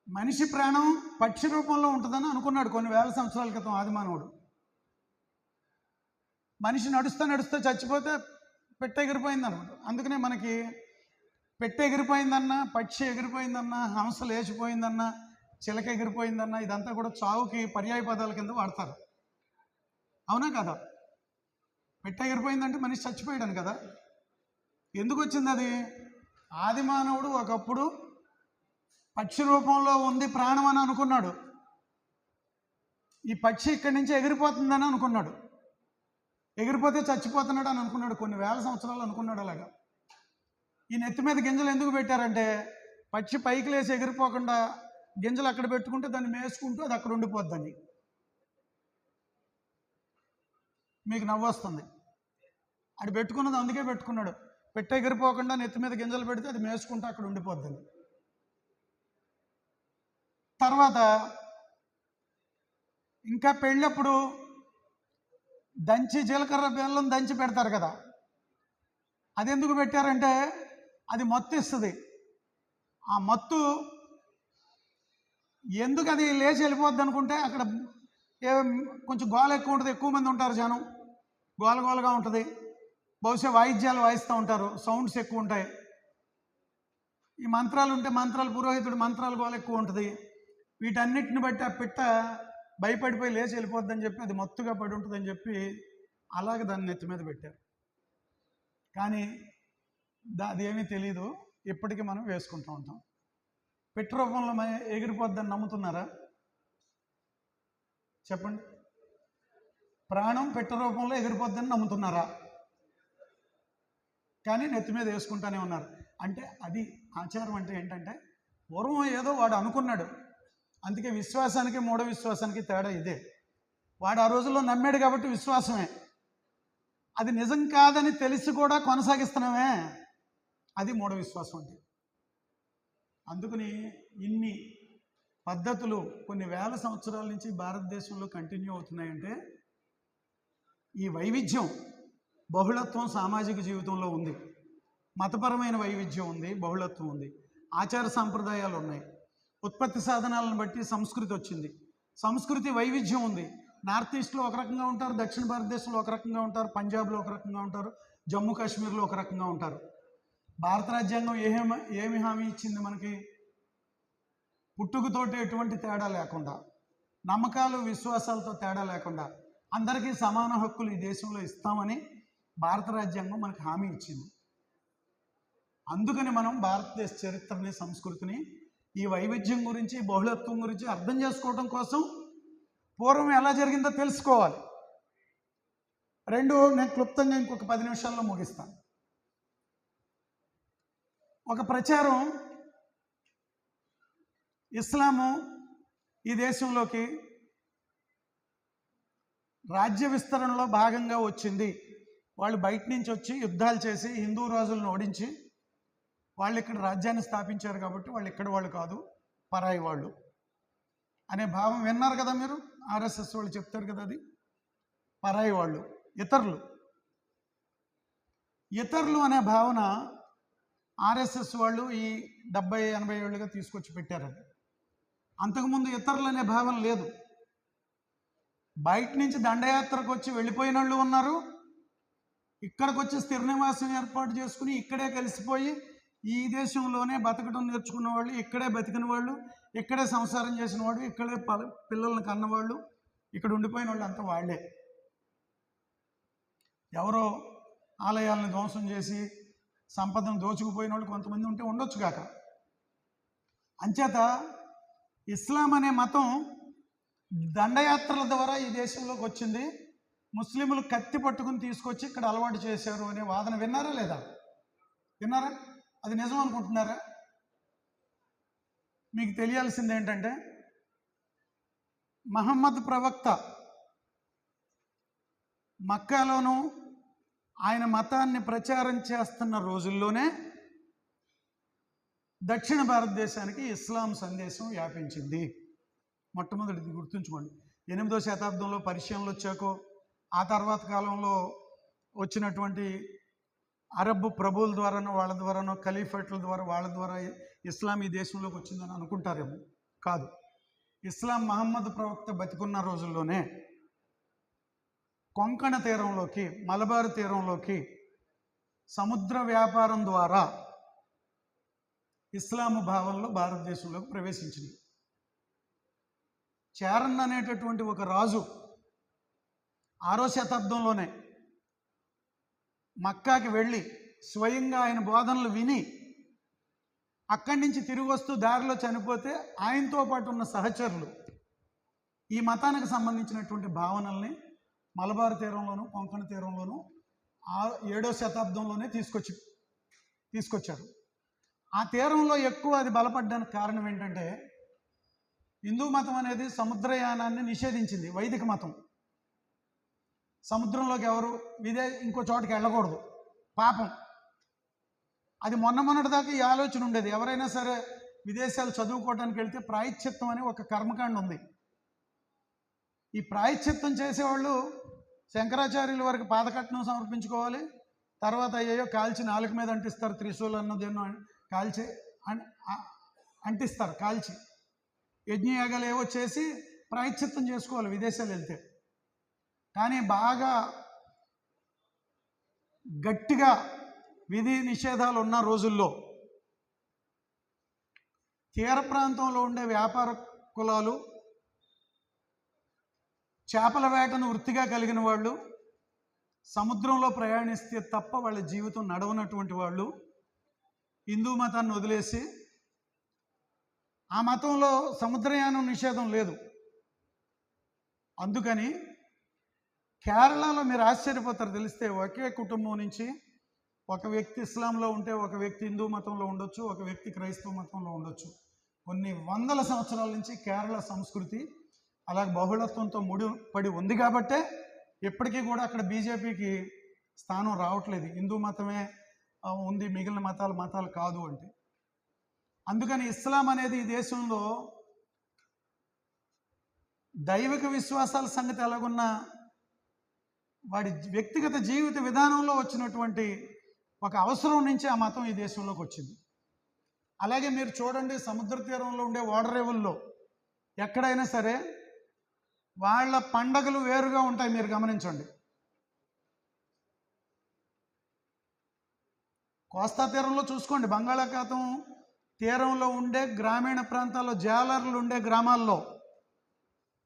మనిషి ప్రాణం పక్షి రూపంలో ఉంటుందని అనుకున్నాడు కొన్ని వేల సంవత్సరాల క్రితం ఆది మానవుడు. మనిషి నడుస్తూ చచ్చిపోతే పెట్టె ఎగిరిపోయింది అనుకుంటాం. అందుకనే మనకి పెట్టె ఎగిరిపోయిందన్నా, పక్షి ఎగిరిపోయిందన్నా, హంస లేచిపోయిందన్నా, చిలక ఎగిరిపోయిందన్నా ఇదంతా కూడా చావుకి పర్యాయ పదాల కింద వాడతారు. అవునా కదా? పెట్టె ఎగిరిపోయిందంటే మనిషి చచ్చిపోయాడని కదా. ఎందుకు వచ్చింది అది? ఆది మానవుడు ఒకప్పుడు పక్షి రూపంలో ఉంది ప్రాణం అని అనుకున్నాడు. ఈ పక్షి ఇక్కడి నుంచి ఎగిరిపోతుందని అనుకున్నాడు. ఎగిరిపోతే చచ్చిపోతున్నాడు అని అనుకున్నాడు. కొన్ని వేల సంవత్సరాలు అనుకున్నాడు అలాగా. ఈ నెత్తి మీద గింజలు ఎందుకు పెట్టారంటే పక్షి పైకి లేసి ఎగిరిపోకుండా గింజలు అక్కడ పెట్టుకుంటే దాన్ని మేసుకుంటూ అది అక్కడ ఉండిపోద్దని. మీకు నవ్వు వస్తుంది. అది పెట్టుకున్నది అందుకే పెట్టుకున్నాడు. పెట్టె ఎగిరిపోకుండా నెత్తి మీద గింజలు పెడితే అది మేసుకుంటూ అక్కడ ఉండిపోద్దని. తర్వాత ఇంకా పెళ్ళప్పుడు దంచి జీలకర్ర బెల్లం దంచి పెడతారు కదా. అది ఎందుకు పెట్టారంటే అది మత్తు ఇస్తుంది. ఆ మత్తు ఎందుకు అది లేచి వెళ్ళిపోద్ది అనుకుంటే అక్కడ కొంచెం గోల ఎక్కువ ఉంటుంది, ఎక్కువ మంది ఉంటారు, జనం గోలగోలగా ఉంటుంది. బహుశా వాయిద్యాలు వాయిస్తూ ఉంటారు, సౌండ్స్ ఎక్కువ ఉంటాయి. ఈ మంత్రాలు ఉంటే మంత్రాలు, పురోహితుడు మంత్రాలు గోల ఎక్కువ ఉంటుంది. వీటన్నిటిని బట్టి ఆ పిట్ట భయపడిపోయి లేచి వెళ్ళిపోద్దని చెప్పి అది మత్తుగా పడి ఉంటుందని చెప్పి అలాగే దాన్ని నెత్తి మీద పెట్టారు. కానీ అదేమీ తెలీదు. ఇప్పటికీ మనం వేసుకుంటూ ఉంటాం. పిట్ట రూపంలో ఎగిరిపోద్దని నమ్ముతున్నారా? చెప్పండి. ప్రాణం పిట్ట రూపంలో ఎగిరిపోద్దని నమ్ముతున్నారా? కానీ నెత్తి మీద వేసుకుంటానే ఉన్నారు. అంటే అది ఆచారం. అంటే ఏంటంటే పూర్వం ఏదో వాడు అనుకున్నాడు. అందుకే విశ్వాసానికి మూఢ విశ్వాసానికి తేడా ఇదే. వాడు ఆ రోజుల్లో నమ్మాడు కాబట్టి విశ్వాసమే. అది నిజం కాదని తెలిసి కూడా కొనసాగిస్తున్నామే, అది మూఢ విశ్వాసం అంటే. అందుకని ఇన్ని పద్ధతులు కొన్ని వేల సంవత్సరాల నుంచి భారతదేశంలో కంటిన్యూ అవుతున్నాయంటే ఈ వైవిధ్యం, బహుళత్వం సామాజిక జీవితంలో ఉంది. మతపరమైన వైవిధ్యం ఉంది, బహుళత్వం ఉంది, ఆచార సాంప్రదాయాలు ఉన్నాయి, ఉత్పత్తి సాధనాలను బట్టి సంస్కృతి వచ్చింది, సంస్కృతి వైవిధ్యం ఉంది. నార్త్ ఈస్ట్లో ఒక రకంగా ఉంటారు, దక్షిణ భారతదేశంలో ఒక రకంగా ఉంటారు, పంజాబ్లో ఒక రకంగా ఉంటారు, జమ్మూ కాశ్మీర్లో ఒక రకంగా ఉంటారు. భారత రాజ్యాంగం ఏమి హామీ ఇచ్చింది మనకి? పుట్టుకతోటి ఎటువంటి తేడా లేకుండా, నమ్మకాలు విశ్వాసాలతో తేడా లేకుండా అందరికీ సమాన హక్కులు ఈ దేశంలో ఇస్తామని భారత రాజ్యాంగం మనకు హామీ ఇచ్చింది. అందుకని మనం భారతదేశ చరిత్రని, సంస్కృతిని, ఈ వైవిధ్యం గురించి, బహుళత్వం గురించి అర్థం చేసుకోవడం కోసం పూర్వం ఎలా జరిగిందో తెలుసుకోవాలి. నేను క్లుప్తంగా ఇంకొక 10 నిమిషాల్లో ముగిస్తాను. ఒక ప్రచారం ఇస్లాము ఈ దేశంలోకి రాజ్య విస్తరణలో భాగంగా వచ్చింది. వాళ్ళు బయట నుంచి వచ్చి యుద్ధాలు చేసి హిందూ రాజులను ఓడించి వాళ్ళు ఇక్కడ రాజ్యాన్ని స్థాపించారు కాబట్టి వాళ్ళు ఇక్కడ వాళ్ళు కాదు, పరాయి వాళ్ళు అనే భావం విన్నారు కదా మీరు. ఆర్ఎస్ఎస్ వాళ్ళు చెప్తారు కదా, అది పరాయి వాళ్ళు, ఇతరులు అనే భావన ఆర్ఎస్ఎస్ వాళ్ళు ఈ 70-80 ఏళ్ళుగా తీసుకొచ్చి పెట్టారు. అది అంతకుముందు ఇతరులు అనే భావన లేదు. బయట నుంచి దండయాత్రకు వచ్చి వెళ్ళిపోయిన వాళ్ళు ఉన్నారు, ఇక్కడికి వచ్చి స్థిర నివాసం ఏర్పాటు చేసుకుని ఇక్కడే కలిసిపోయి ఈ దేశంలోనే బతకడం నేర్చుకున్న వాళ్ళు, ఇక్కడే బతికిన వాళ్ళు, ఇక్కడే సంసారం చేసిన వాళ్ళు, ఇక్కడే పిల్లల్ని కన్నవాళ్ళు, ఇక్కడ ఉండిపోయిన వాళ్ళు అంతా వాళ్ళే. ఎవరో ఆలయాలను ధ్వంసం చేసి సంపదను దోచుకుపోయిన వాళ్ళు కొంతమంది ఉంటే ఉండొచ్చు కాక, అంచేత ఇస్లాం అనే మతం దండయాత్రల ద్వారా ఈ దేశంలోకి వచ్చింది. ముస్లింలు కత్తి పట్టుకుని తీసుకొచ్చి ఇక్కడ అలవాటు చేశారు అనే వాదన విన్నారా లేదా? విన్నారా? అది నిజం అనుకుంటున్నారా? మీకు తెలియాల్సింది ఏంటంటే, మహమ్మద్ ప్రవక్త మక్కాలోనూ ఆయన మతాన్ని ప్రచారం చేస్తున్న రోజుల్లోనే దక్షిణ భారతదేశానికి ఇస్లాం సందేశం వ్యాపించింది. మొట్టమొదటిది గుర్తుంచుకోండి. 8వ శతాబ్దంలో పర్షియన్లు వచ్చాకో, ఆ తర్వాత కాలంలో వచ్చినటువంటి అరబ్ ప్రభువుల ద్వారానో వాళ్ళ ద్వారానో ఖలీఫేట్ల ద్వారా వాళ్ళ ద్వారా ఇస్లాం ఈ దేశంలోకి వచ్చిందని అనుకుంటారేమో. కాదు. ఇస్లాం మహమ్మద్ ప్రవక్త బతికున్న రోజుల్లోనే కొంకణ తీరంలోకి, మలబార్ తీరంలోకి సముద్ర వ్యాపారం ద్వారా ఇస్లాము భావనలో భారతదేశంలోకి ప్రవేశించింది. చారన్ అనేటటువంటి ఒక రాజు 6వ శతాబ్దంలోనే మక్కాకి వెళ్ళి స్వయంగా ఆయన బోధనలు విని అక్కడి నుంచి తిరిగి వస్తూ దారిలో చనిపోతే ఆయనతో పాటు ఉన్న సహచరులు ఈ మతానికి సంబంధించినటువంటి భావనల్ని మలబార్ తీరంలోనూ కొంకణ తీరంలోనూ 7వ శతాబ్దంలోనే తీసుకొచ్చారు. ఆ తీరంలో ఎక్కువ అది బలపడ్డానికి కారణం ఏంటంటే, హిందూ మతం అనేది సముద్రయానాన్ని నిషేధించింది. వైదిక మతం సముద్రంలోకి ఎవరు ఇంకో చోటకి వెళ్ళకూడదు, పాపం. అది మొన్నటి దాకా ఈ ఆలోచన ఉండేది. ఎవరైనా సరే విదేశాలు చదువుకోవడానికి వెళ్తే ప్రాయశ్చిత్తం అని ఒక కర్మకాండ ఉంది. ఈ ప్రాయశ్చిత్తం చేసేవాళ్ళు శంకరాచార్యుల వరకు పాదకట్నం సమర్పించుకోవాలి. తర్వాత అయ్యో కాల్చి నాలుక మీద అంటిస్తారు, త్రిశూల్ అన్నదేనో కాల్చి అంటిస్తారు, కాల్చి యజ్ఞయాగాలు ఏవో చేసి ప్రాయశ్చిత్తం చేసుకోవాలి విదేశాలు వెళ్తే. కానీ బాగా గట్టిగా విధి నిషేధాలు ఉన్న రోజుల్లో తీర ప్రాంతంలో ఉండే వ్యాపార కులాలు, చేపల వేటను వృత్తిగా కలిగిన వాళ్ళు, సముద్రంలో ప్రయాణిస్తే తప్ప వాళ్ళ జీవితం నడవనటువంటి వాళ్ళు హిందూ మతాన్ని వదిలేసి, ఆ మతంలో సముద్రయానం నిషేధం లేదు. అందుకని కేరళలో మీరు ఆశ్చర్యపోతారు తెలిస్తే, ఒకే కుటుంబం నుంచి ఒక వ్యక్తి ఇస్లాంలో ఉంటే ఒక వ్యక్తి హిందూ మతంలో ఉండొచ్చు, ఒక వ్యక్తి క్రైస్తవ మతంలో ఉండొచ్చు. కొన్ని వందల సంవత్సరాల నుంచి కేరళ సంస్కృతి అలాగే బహుళత్వంతో ముడిపడి ఉంది. కాబట్టే ఎప్పటికీ కూడా అక్కడ బీజేపీకి స్థానం రావట్లేదు. హిందూ మతమే ఉంది, మిగిలిన మతాలు కాదు అంటే. అందుకని ఇస్లాం అనేది ఈ దేశంలో దైవిక విశ్వాసాల సంగతి ఎలాగున్నా వాడి వ్యక్తిగత జీవిత విధానంలో వచ్చినటువంటి ఒక అవసరం నుంచి ఆ మతం ఈ దేశంలోకి వచ్చింది. అలాగే మీరు చూడండి, సముద్ర తీరంలో ఉండే ఓడరేవుల్లో ఎక్కడైనా సరే వాళ్ళ పండగలు వేరుగా ఉంటాయి. మీరు గమనించండి. కోస్తా తీరంలో చూసుకోండి, బంగాళాఖాతం తీరంలో ఉండే గ్రామీణ ప్రాంతాల్లో జాలర్లు ఉండే గ్రామాల్లో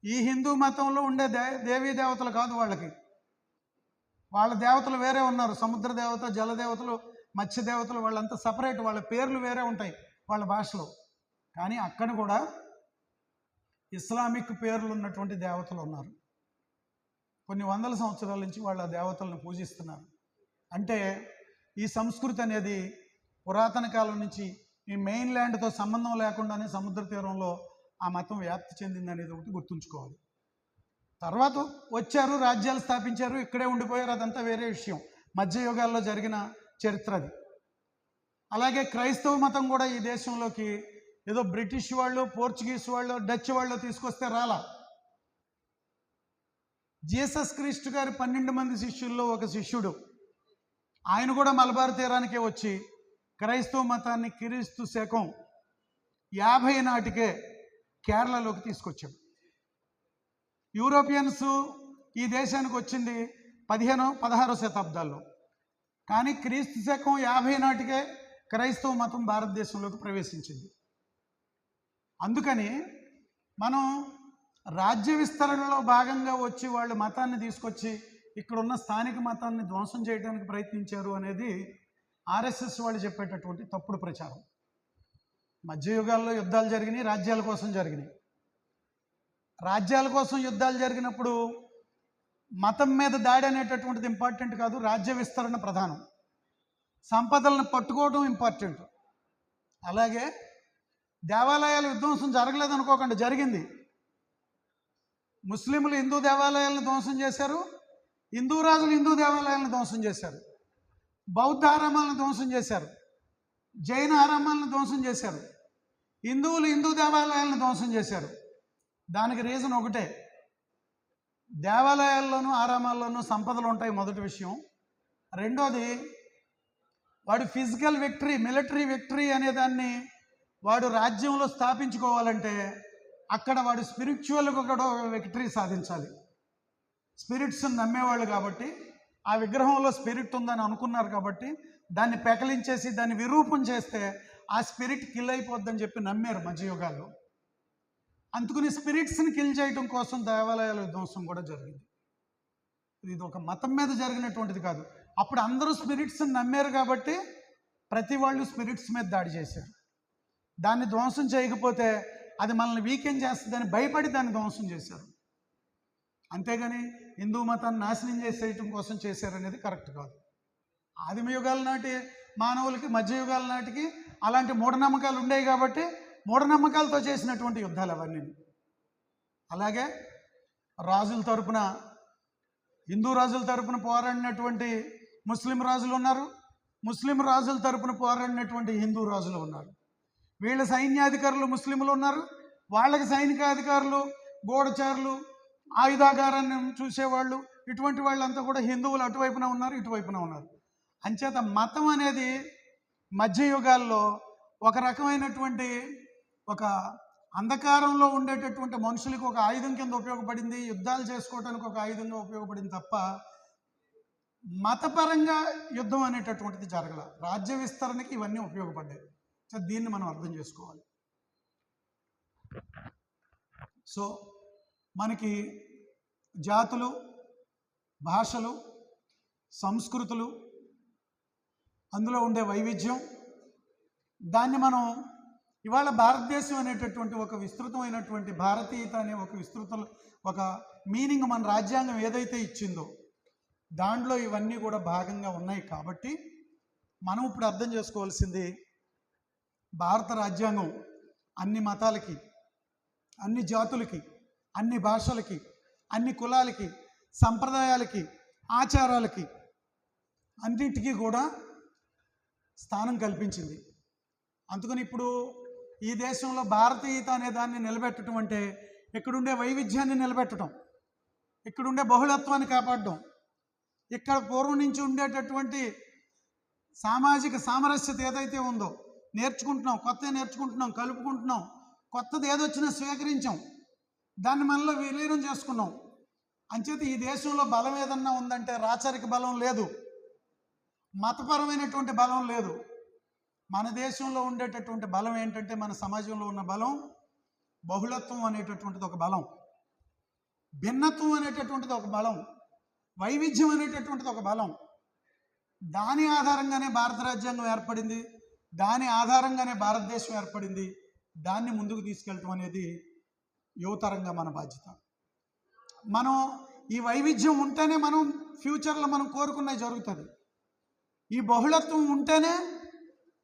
ఈ హిందూ మతంలో ఉండే దేవీ దేవతలు కాదు, వాళ్ళ దేవతలు వేరే ఉన్నారు. సముద్ర దేవత, జల దేవతలు, మత్స్య దేవతలు, వాళ్ళంతా సపరేట్, వాళ్ళ పేర్లు వేరే ఉంటాయి వాళ్ళ భాషలో. కానీ అక్కడ కూడా ఇస్లామిక్ పేర్లు ఉన్నటువంటి దేవతలు ఉన్నారు. కొన్ని వందల సంవత్సరాల నుంచి వాళ్ళ దేవతలను పూజిస్తున్నారు. అంటే ఈ సంస్కృతి అనేది పురాతన కాలం నుంచి ఈ మెయిన్ ల్యాండ్తో సంబంధం లేకుండానే సముద్ర తీరంలో ఆ మతం వ్యాప్తి చెందింది అనేది ఒకటి గుర్తుంచుకోవాలి. తర్వాత వచ్చారు, రాజ్యాలు స్థాపించారు, ఇక్కడే ఉండిపోయారు, అదంతా వేరే విషయం. మధ్యయుగాల్లో జరిగిన చరిత్ర అది. అలాగే క్రైస్తవ మతం కూడా ఈ దేశంలోకి ఏదో బ్రిటిష్ వాళ్ళు, పోర్చుగీస్ వాళ్ళు, డచ్ వాళ్ళు తీసుకొస్తే రాలా. జీసస్ క్రీస్తు గారి 12 మంది శిష్యుల్లో ఒక శిష్యుడు, ఆయన కూడా మలబార్ తీరానికే వచ్చి క్రైస్తవ మతాన్ని క్రీస్తు శకం 50 నాటికే కేరళలోకి తీసుకొచ్చాడు. యూరోపియన్స్ ఈ దేశానికి వచ్చింది 15వ-16వ శతాబ్దాల్లో. కానీ క్రీస్తు శకం 50 నాటికే క్రైస్తవ మతం భారతదేశంలోకి ప్రవేశించింది. అందుకని మనం రాజ్య విస్తరణలో భాగంగా వచ్చి వాళ్ళు మతాన్ని తీసుకొచ్చి ఇక్కడున్న స్థానిక మతాన్ని ధ్వంసం చేయడానికి ప్రయత్నించారు అనేది ఆర్ఎస్ఎస్ వాళ్ళు చెప్పేటటువంటి తప్పుడు ప్రచారం. మధ్యయుగాల్లో యుద్ధాలు జరిగినాయి, రాజ్యాల కోసం జరిగినాయి. రాజ్యాల కోసం యుద్ధాలు జరిగినప్పుడు మతం మీద దాడి అనేటటువంటిది ఇంపార్టెంట్ కాదు, రాజ్య విస్తరణ ప్రధానం. సంపదలను పట్టుకోవడం ఇంపార్టెంట్. అలాగే దేవాలయాల విధ్వంసం జరగలేదు అనుకోకండి, జరిగింది. ముస్లింలు హిందూ దేవాలయాలను ధ్వంసం చేశారు, హిందూ రాజులు హిందూ దేవాలయాలను ధ్వంసం చేశారు, బౌద్ధ ఆరామాలను ధ్వంసం చేశారు, జైన ఆరామాలను ధ్వంసం చేశారు, హిందువులు హిందూ దేవాలయాలను ధ్వంసం చేశారు. దానికి రీజన్ ఒకటే, దేవాలయాల్లోనూ ఆరామాల్లోనూ సంపదలు ఉంటాయి, మొదటి విషయం. రెండోది, వాడు ఫిజికల్ విక్టరీ, మిలిటరీ విక్టరీ అనేదాన్ని వాడు రాజ్యంలో స్థాపించుకోవాలంటే అక్కడ వాడు స్పిరిచువల్గా కూడా విక్టరీ సాధించాలి. స్పిరిట్స్ని నమ్మేవాళ్ళు కాబట్టి, ఆ విగ్రహంలో స్పిరిట్ ఉందని అనుకున్నారు కాబట్టి దాన్ని పెకలించేసి దాన్ని విరూపం చేస్తే ఆ స్పిరిట్ కిల్ అయిపోద్దని చెప్పి నమ్మారు మధ్యయుగాల్లో. అందుకని స్పిరిట్స్ని కిల్ చేయడం కోసం దేవాలయాల విధ్వంసం కూడా జరిగింది. ఇది ఒక మతం మీద జరిగినటువంటిది కాదు. అప్పుడు అందరూ స్పిరిట్స్ని నమ్మారు కాబట్టి ప్రతి వాళ్ళు స్పిరిట్స్ మీద దాడి చేశారు. దాన్ని ధ్వంసం చేయకపోతే అది మనల్ని వీకెండ్ చేస్తుందని భయపడి దాన్ని ధ్వంసం చేశారు. అంతేగాని హిందూ మతాన్ని నాశనం చేసేయటం కోసం చేశారనేది కరెక్ట్ కాదు. ఆదిమయుగాల నాటి మానవులకి మధ్యయుగాల నాటికి అలాంటి మూఢనమ్మకాలు ఉండేవి కాబట్టి మూఢనమ్మకాలతో చేసినటువంటి యుద్ధాలు అవన్నీ. అలాగే రాజుల తరపున, హిందూ రాజుల తరపున పోరాడినటువంటి ముస్లిం రాజులు ఉన్నారు, ముస్లిం రాజుల తరపున పోరాడినటువంటి హిందూ రాజులు ఉన్నారు. వీళ్ళ సైన్యాధికారులు ముస్లింలు ఉన్నారు, వాళ్ళకి సైనికాధికారులు, గూఢచారులు, ఆయుధాగారాన్ని చూసేవాళ్ళు, ఇటువంటి వాళ్ళంతా కూడా హిందువులు అటువైపున ఉన్నారు, ఇటువైపున ఉన్నారు. అంచేత మతం అనేది మధ్యయుగాల్లో ఒక రకమైనటువంటి ఒక అంధకారంలో ఉండేటటువంటి మనుషులకు ఒక ఆయుధం కింద ఉపయోగపడింది, యుద్ధాలు చేసుకోవడానికి ఒక ఆయుధంగా ఉపయోగపడింది తప్ప మతపరంగా యుద్ధం అనేటటువంటిది జరగల. రాజ్య విస్తరణకి ఇవన్నీ ఉపయోగపడ్డాయి. సో దీన్ని మనం అర్థం చేసుకోవాలి. సో మనకి జాతులు, భాషలు, సంస్కృతులు, అందులో ఉండే వైవిధ్యం, దాన్ని మనం ఇవాళ భారతదేశం అనేటటువంటి ఒక విస్తృతమైనటువంటి భారతీయత అనే ఒక మీనింగ్ మన రాజ్యాంగం ఏదైతే ఇచ్చిందో దాంట్లో ఇవన్నీ కూడా భాగంగా ఉన్నాయి. కాబట్టి మనం ఇప్పుడు అర్థం చేసుకోవాల్సింది, భారత రాజ్యాంగం అన్ని మతాలకి, అన్ని జాతులకి, అన్ని భాషలకి, అన్ని కులాలకి, సంప్రదాయాలకి, ఆచారాలకి అన్నిటికీ కూడా స్థానం కల్పించింది. అందుకని ఇప్పుడు ఈ దేశంలో భారతీయత అనే దాన్ని నిలబెట్టడం అంటే ఇక్కడుండే వైవిధ్యాన్ని నిలబెట్టడం, ఇక్కడుండే బహుళత్వాన్ని కాపాడడం, ఇక్కడ పూర్వం నుంచి ఉండేటటువంటి సామాజిక సామరస్యత ఏదైతే ఉందో నేర్చుకుంటున్నాం, కొత్తగా నేర్చుకుంటున్నాం, కలుపుకుంటున్నాం, కొత్తది ఏదొచ్చినా స్వీకరించాం, దాన్ని మనలో విలీనం చేసుకున్నాం. అంచేత ఈ దేశంలో బలం ఏదన్నా ఉందంటే రాచరిక బలం లేదు, మతపరమైనటువంటి బలం లేదు. మన దేశంలో ఉండేటటువంటి బలం ఏంటంటే, మన సమాజంలో ఉన్న బలం బహుళత్వం అనేటటువంటిది ఒక బలం, భిన్నత్వం అనేటటువంటిది ఒక బలం, వైవిధ్యం అనేటటువంటిది ఒక బలం. దాని ఆధారంగానే భారత రాజ్యాంగం ఏర్పడింది, దాని ఆధారంగానే భారతదేశం ఏర్పడింది. దాన్ని ముందుకు తీసుకెళ్ళటం అనేది యువతరంగా మన బాధ్యత. మనం ఈ వైవిధ్యం ఉంటేనే మనం ఫ్యూచర్లో మనం కోరుకున్నది జరుగుతుంది. ఈ బహుళత్వం ఉంటేనే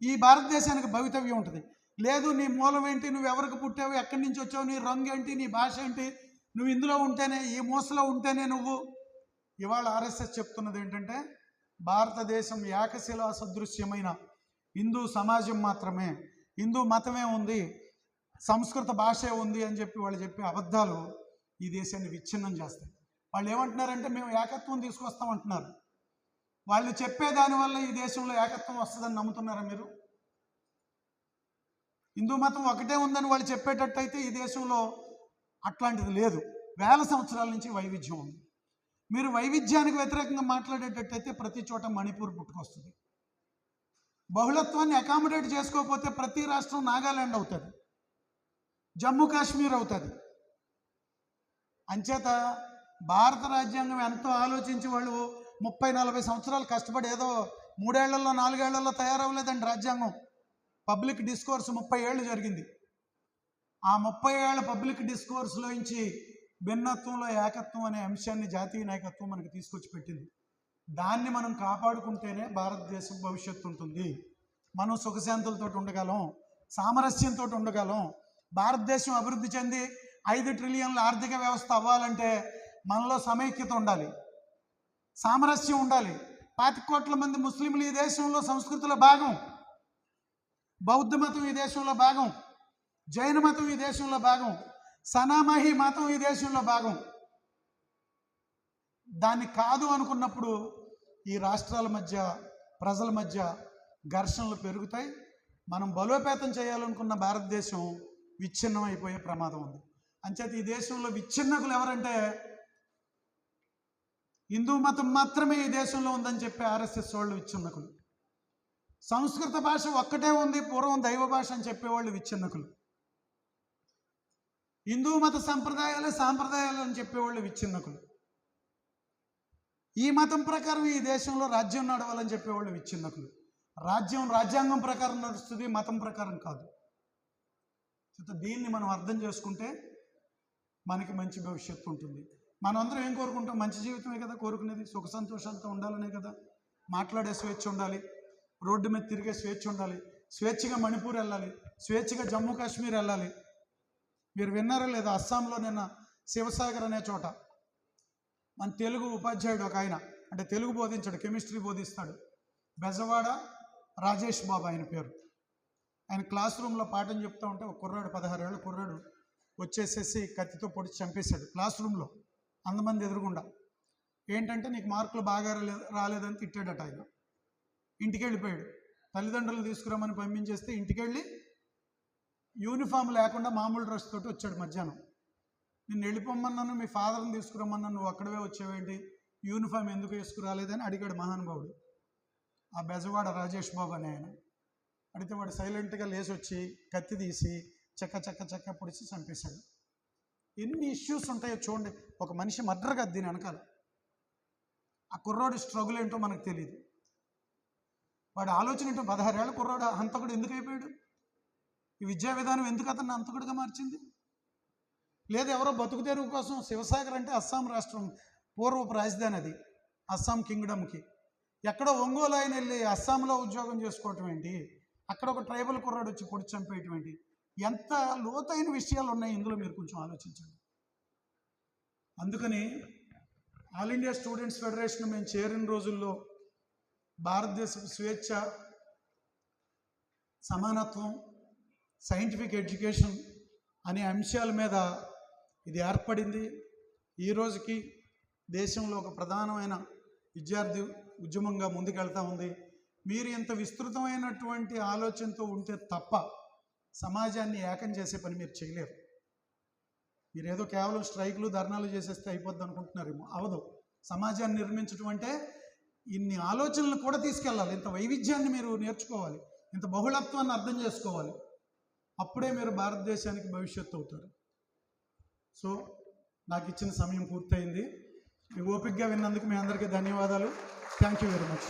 ఈ భారతదేశానికి భవితవ్యం ఉంటుంది. లేదు, నీ మూలం ఏంటి, నువ్వు ఎవరికి పుట్టావు, ఎక్కడి నుంచి వచ్చావు, నీ రంగు ఏంటి, నీ భాష ఏంటి, నువ్వు ఇందులో ఉంటేనే, ఈ మూసలో ఉంటేనే నువ్వు. ఇవాళ ఆర్ఎస్ఎస్ చెప్తున్నది ఏంటంటే, భారతదేశం ఏకశిలా సదృశ్యమైన హిందూ సమాజం మాత్రమే, హిందూ మతమే ఉంది, సంస్కృత భాషే ఉంది అని చెప్పి వాళ్ళు చెప్పే అబద్ధాలు ఈ దేశాన్ని విచ్ఛిన్నం చేస్తాయి. వాళ్ళు ఏమంటున్నారంటే, మేము ఏకత్వం తీసుకొస్తామంటున్నారు. వాళ్ళు చెప్పే దానివల్ల ఈ దేశంలో ఏకత్వం వస్తుందని నమ్ముతున్నారా మీరు? హిందూ మతం ఒకటే ఉందని వాళ్ళు చెప్పేటట్టయితే ఈ దేశంలో అట్లాంటిది లేదు. వేల సంవత్సరాల నుంచి వైవిధ్యం ఉంది. మీరు వైవిధ్యానికి వ్యతిరేకంగా మాట్లాడేటట్టయితే ప్రతి చోట మణిపూర్ పుట్టుకొస్తుంది. బహుళత్వాన్ని అకామిడేట్ చేసుకోకపోతే ప్రతి రాష్ట్రం నాగాలాండ్ అవుతుంది, జమ్మూ కాశ్మీర్ అవుతుంది. అంచేత భారత రాజ్యాంగం ఎంతో ఆలోచించి వాళ్ళు 30-40 సంవత్సరాలు కష్టపడి ఏదో 3 ఏళ్లలో 4 ఏళ్లలో తయారవ్వలేదండి రాజ్యాంగం. పబ్లిక్ డిస్కోర్స్ 30 ఏళ్ళు జరిగింది. ఆ 30 ఏళ్ల పబ్లిక్ డిస్కోర్స్లోంచి భిన్నత్వంలో ఏకత్వం అనే అంశాన్ని జాతీయ నాయకత్వం మనకి తీసుకొచ్చి పెట్టింది. దాన్ని మనం కాపాడుకుంటేనే భారతదేశం భవిష్యత్తు ఉంటుంది. మనం సుఖశాంతులతో ఉండగలం, సామరస్యంతో ఉండగలం. భారతదేశం అభివృద్ధి చెంది 5 ట్రిలియన్ల ఆర్థిక వ్యవస్థ అవ్వాలంటే మనలో సమైక్యత ఉండాలి, సామరస్యం ఉండాలి. 25 కోట్ల మంది ముస్లింలు ఈ దేశంలో సంస్కృతిలో భాగం, బౌద్ధ మతం ఈ దేశంలో భాగం, జైన మతం ఈ దేశంలో భాగం, సనామహి మతం ఈ దేశంలో భాగం. దాన్ని కాదు అనుకున్నప్పుడు ఈ రాష్ట్రాల మధ్య, ప్రజల మధ్య ఘర్షణలు పెరుగుతాయి. మనం బలోపేతం చేయాలనుకున్న భారతదేశం విచ్ఛిన్నం అయిపోయే ప్రమాదం ఉంది. అంచేత ఈ దేశంలో విచ్ఛిన్నకులు ఎవరంటే హిందూ మతం మాత్రమే ఈ దేశంలో ఉందని చెప్పి ఆర్ఎస్ఎస్ వాళ్ళు విచ్ఛిన్నకులు. సంస్కృత భాష ఒక్కటే ఉంది, పూర్వం దైవ భాష అని చెప్పేవాళ్ళు విచ్ఛిన్నకులు. హిందూ మత సాంప్రదాయాలు అని చెప్పేవాళ్ళు విచ్ఛిన్నకులు. ఈ మతం ప్రకారం ఈ దేశంలో రాజ్యం నడవాలని చెప్పేవాళ్ళు విచ్ఛిన్నకులు. రాజ్యాంగం ప్రకారం నడుస్తుంది, మతం ప్రకారం కాదు. దీన్ని మనం అర్థం చేసుకుంటే మనకి మంచి భవిష్యత్తు ఉంటుంది. మనం అందరం ఏం కోరుకుంటాం? మంచి జీవితమే కదా కోరుకునేది, సుఖ సంతోషాలతో ఉండాలనే కదా. మాట్లాడే స్వేచ్ఛ ఉండాలి, రోడ్డు మీద తిరిగే స్వేచ్ఛ ఉండాలి, స్వేచ్ఛగా మణిపూర్ వెళ్ళాలి, స్వేచ్ఛగా జమ్మూ కాశ్మీర్ వెళ్ళాలి. మీరు విన్నారో లేదా, అస్సాంలో నిన్న శివసాగర్ అనే చోట మన తెలుగు ఉపాధ్యాయుడు ఒక ఆయన, అంటే తెలుగు బోధించాడు, కెమిస్ట్రీ బోధిస్తాడు, బెజవాడ రాజేష్ బాబు ఆయన పేరు. ఆయన క్లాస్ రూమ్లో పాఠం చెప్తూ ఉంటే ఒక కుర్రాడు, 16 ఏళ్ళ కుర్రాడు వచ్చేసేసి కత్తితో పొడిచి చంపేశాడు క్లాస్ రూమ్లో, అంతమంది ఎదురుగుండా. ఏంటంటే నీకు మార్కులు బాగా రాలేదని తిట్టాడట ఆయన. ఇంటికి వెళ్ళిపోయాడు. తల్లిదండ్రులు తీసుకురామని పంపించేస్తే ఇంటికి వెళ్ళి యూనిఫామ్ లేకుండా మామూలు డ్రెస్ తోటి వచ్చాడు. మధ్యాహ్నం నిన్ను వెళ్ళిపోమన్నాను, మీ ఫాదర్ని తీసుకురమ్మన్నాను, నువ్వు అక్కడవే వచ్చావేంటి, యూనిఫామ్ ఎందుకు వేసుకురాలేదని అడిగాడు మహానుభావుడు, ఆ బెజవాడ రాజేష్ బాబు అని ఆయన. అడిగితే వాడు సైలెంట్గా లేచి వచ్చి కత్తి తీసి చెక్క పొడిచి చంపేశాడు. ఎన్ని ఇష్యూస్ ఉంటాయో చూడండి. ఒక మనిషి మర్డర్ కాదు దీని వెనకాల. ఆ కుర్రాడు స్ట్రగుల్ ఏంటో మనకు తెలియదు. వాడి ఆలోచన ఏంటో, 16 ఏళ్ళ కుర్రాడు హంతకుడు ఎందుకు అయిపోయాడు? ఈ విద్యా విధానం ఎందుకు అతన్ని హంతకుడిగా మార్చింది? లేదా ఎవరో బతుకు తెరువు కోసం, శివసాగర్ అంటే అస్సాం రాష్ట్రం పూర్వపు రాజధాని, అది అస్సాం కింగ్డమ్కి. ఎక్కడో ఒంగోలు ఆయన వెళ్ళి అస్సాంలో ఉద్యోగం చేసుకోవటం ఏంటి, అక్కడ ఒక ట్రైబల్ కుర్రాడు వచ్చి పొడి చంపేయటం ఏంటి? ఎంత లోతైన విషయాలు ఉన్నాయి ఇందులో, మీరు కొంచెం ఆలోచించండి. అందుకని ఆల్ ఇండియా స్టూడెంట్స్ ఫెడరేషన్ మేము చేరిన రోజుల్లో భారతదేశ స్వేచ్ఛ, సమానత్వం, సైంటిఫిక్ ఎడ్యుకేషన్ అనే అంశాల మీద ఇది ఏర్పడింది. ఈ రోజుకి దేశంలో ఒక ప్రధానమైన విద్యార్థి ఉద్యమంగా ముందుకెళ్తూ ఉంది. మీరు ఇంత విస్తృతమైనటువంటి ఆలోచనతో ఉంటే తప్ప సమాజాన్ని ఏకం చేసే పని మీరు చేయలేరు. మీరు ఏదో కేవలం స్ట్రైకులు, ధర్నాలు చేసేస్తే అయిపోద్ది అనుకుంటున్నారేమో, అవదు. సమాజాన్ని నిర్మించడం అంటే ఇన్ని ఆలోచనలు కూడా తీసుకెళ్ళాలి, ఇంత వైవిధ్యాన్ని మీరు నేర్చుకోవాలి, ఇంత బహుళత్వాన్ని అర్థం చేసుకోవాలి. అప్పుడే మీరు భారతదేశానికి భవిష్యత్తు అవుతారు. సో నాకు ఇచ్చిన సమయం పూర్తయింది. మీ ఓపికగా విన్నందుకు మీ అందరికీ ధన్యవాదాలు. Thank you very much.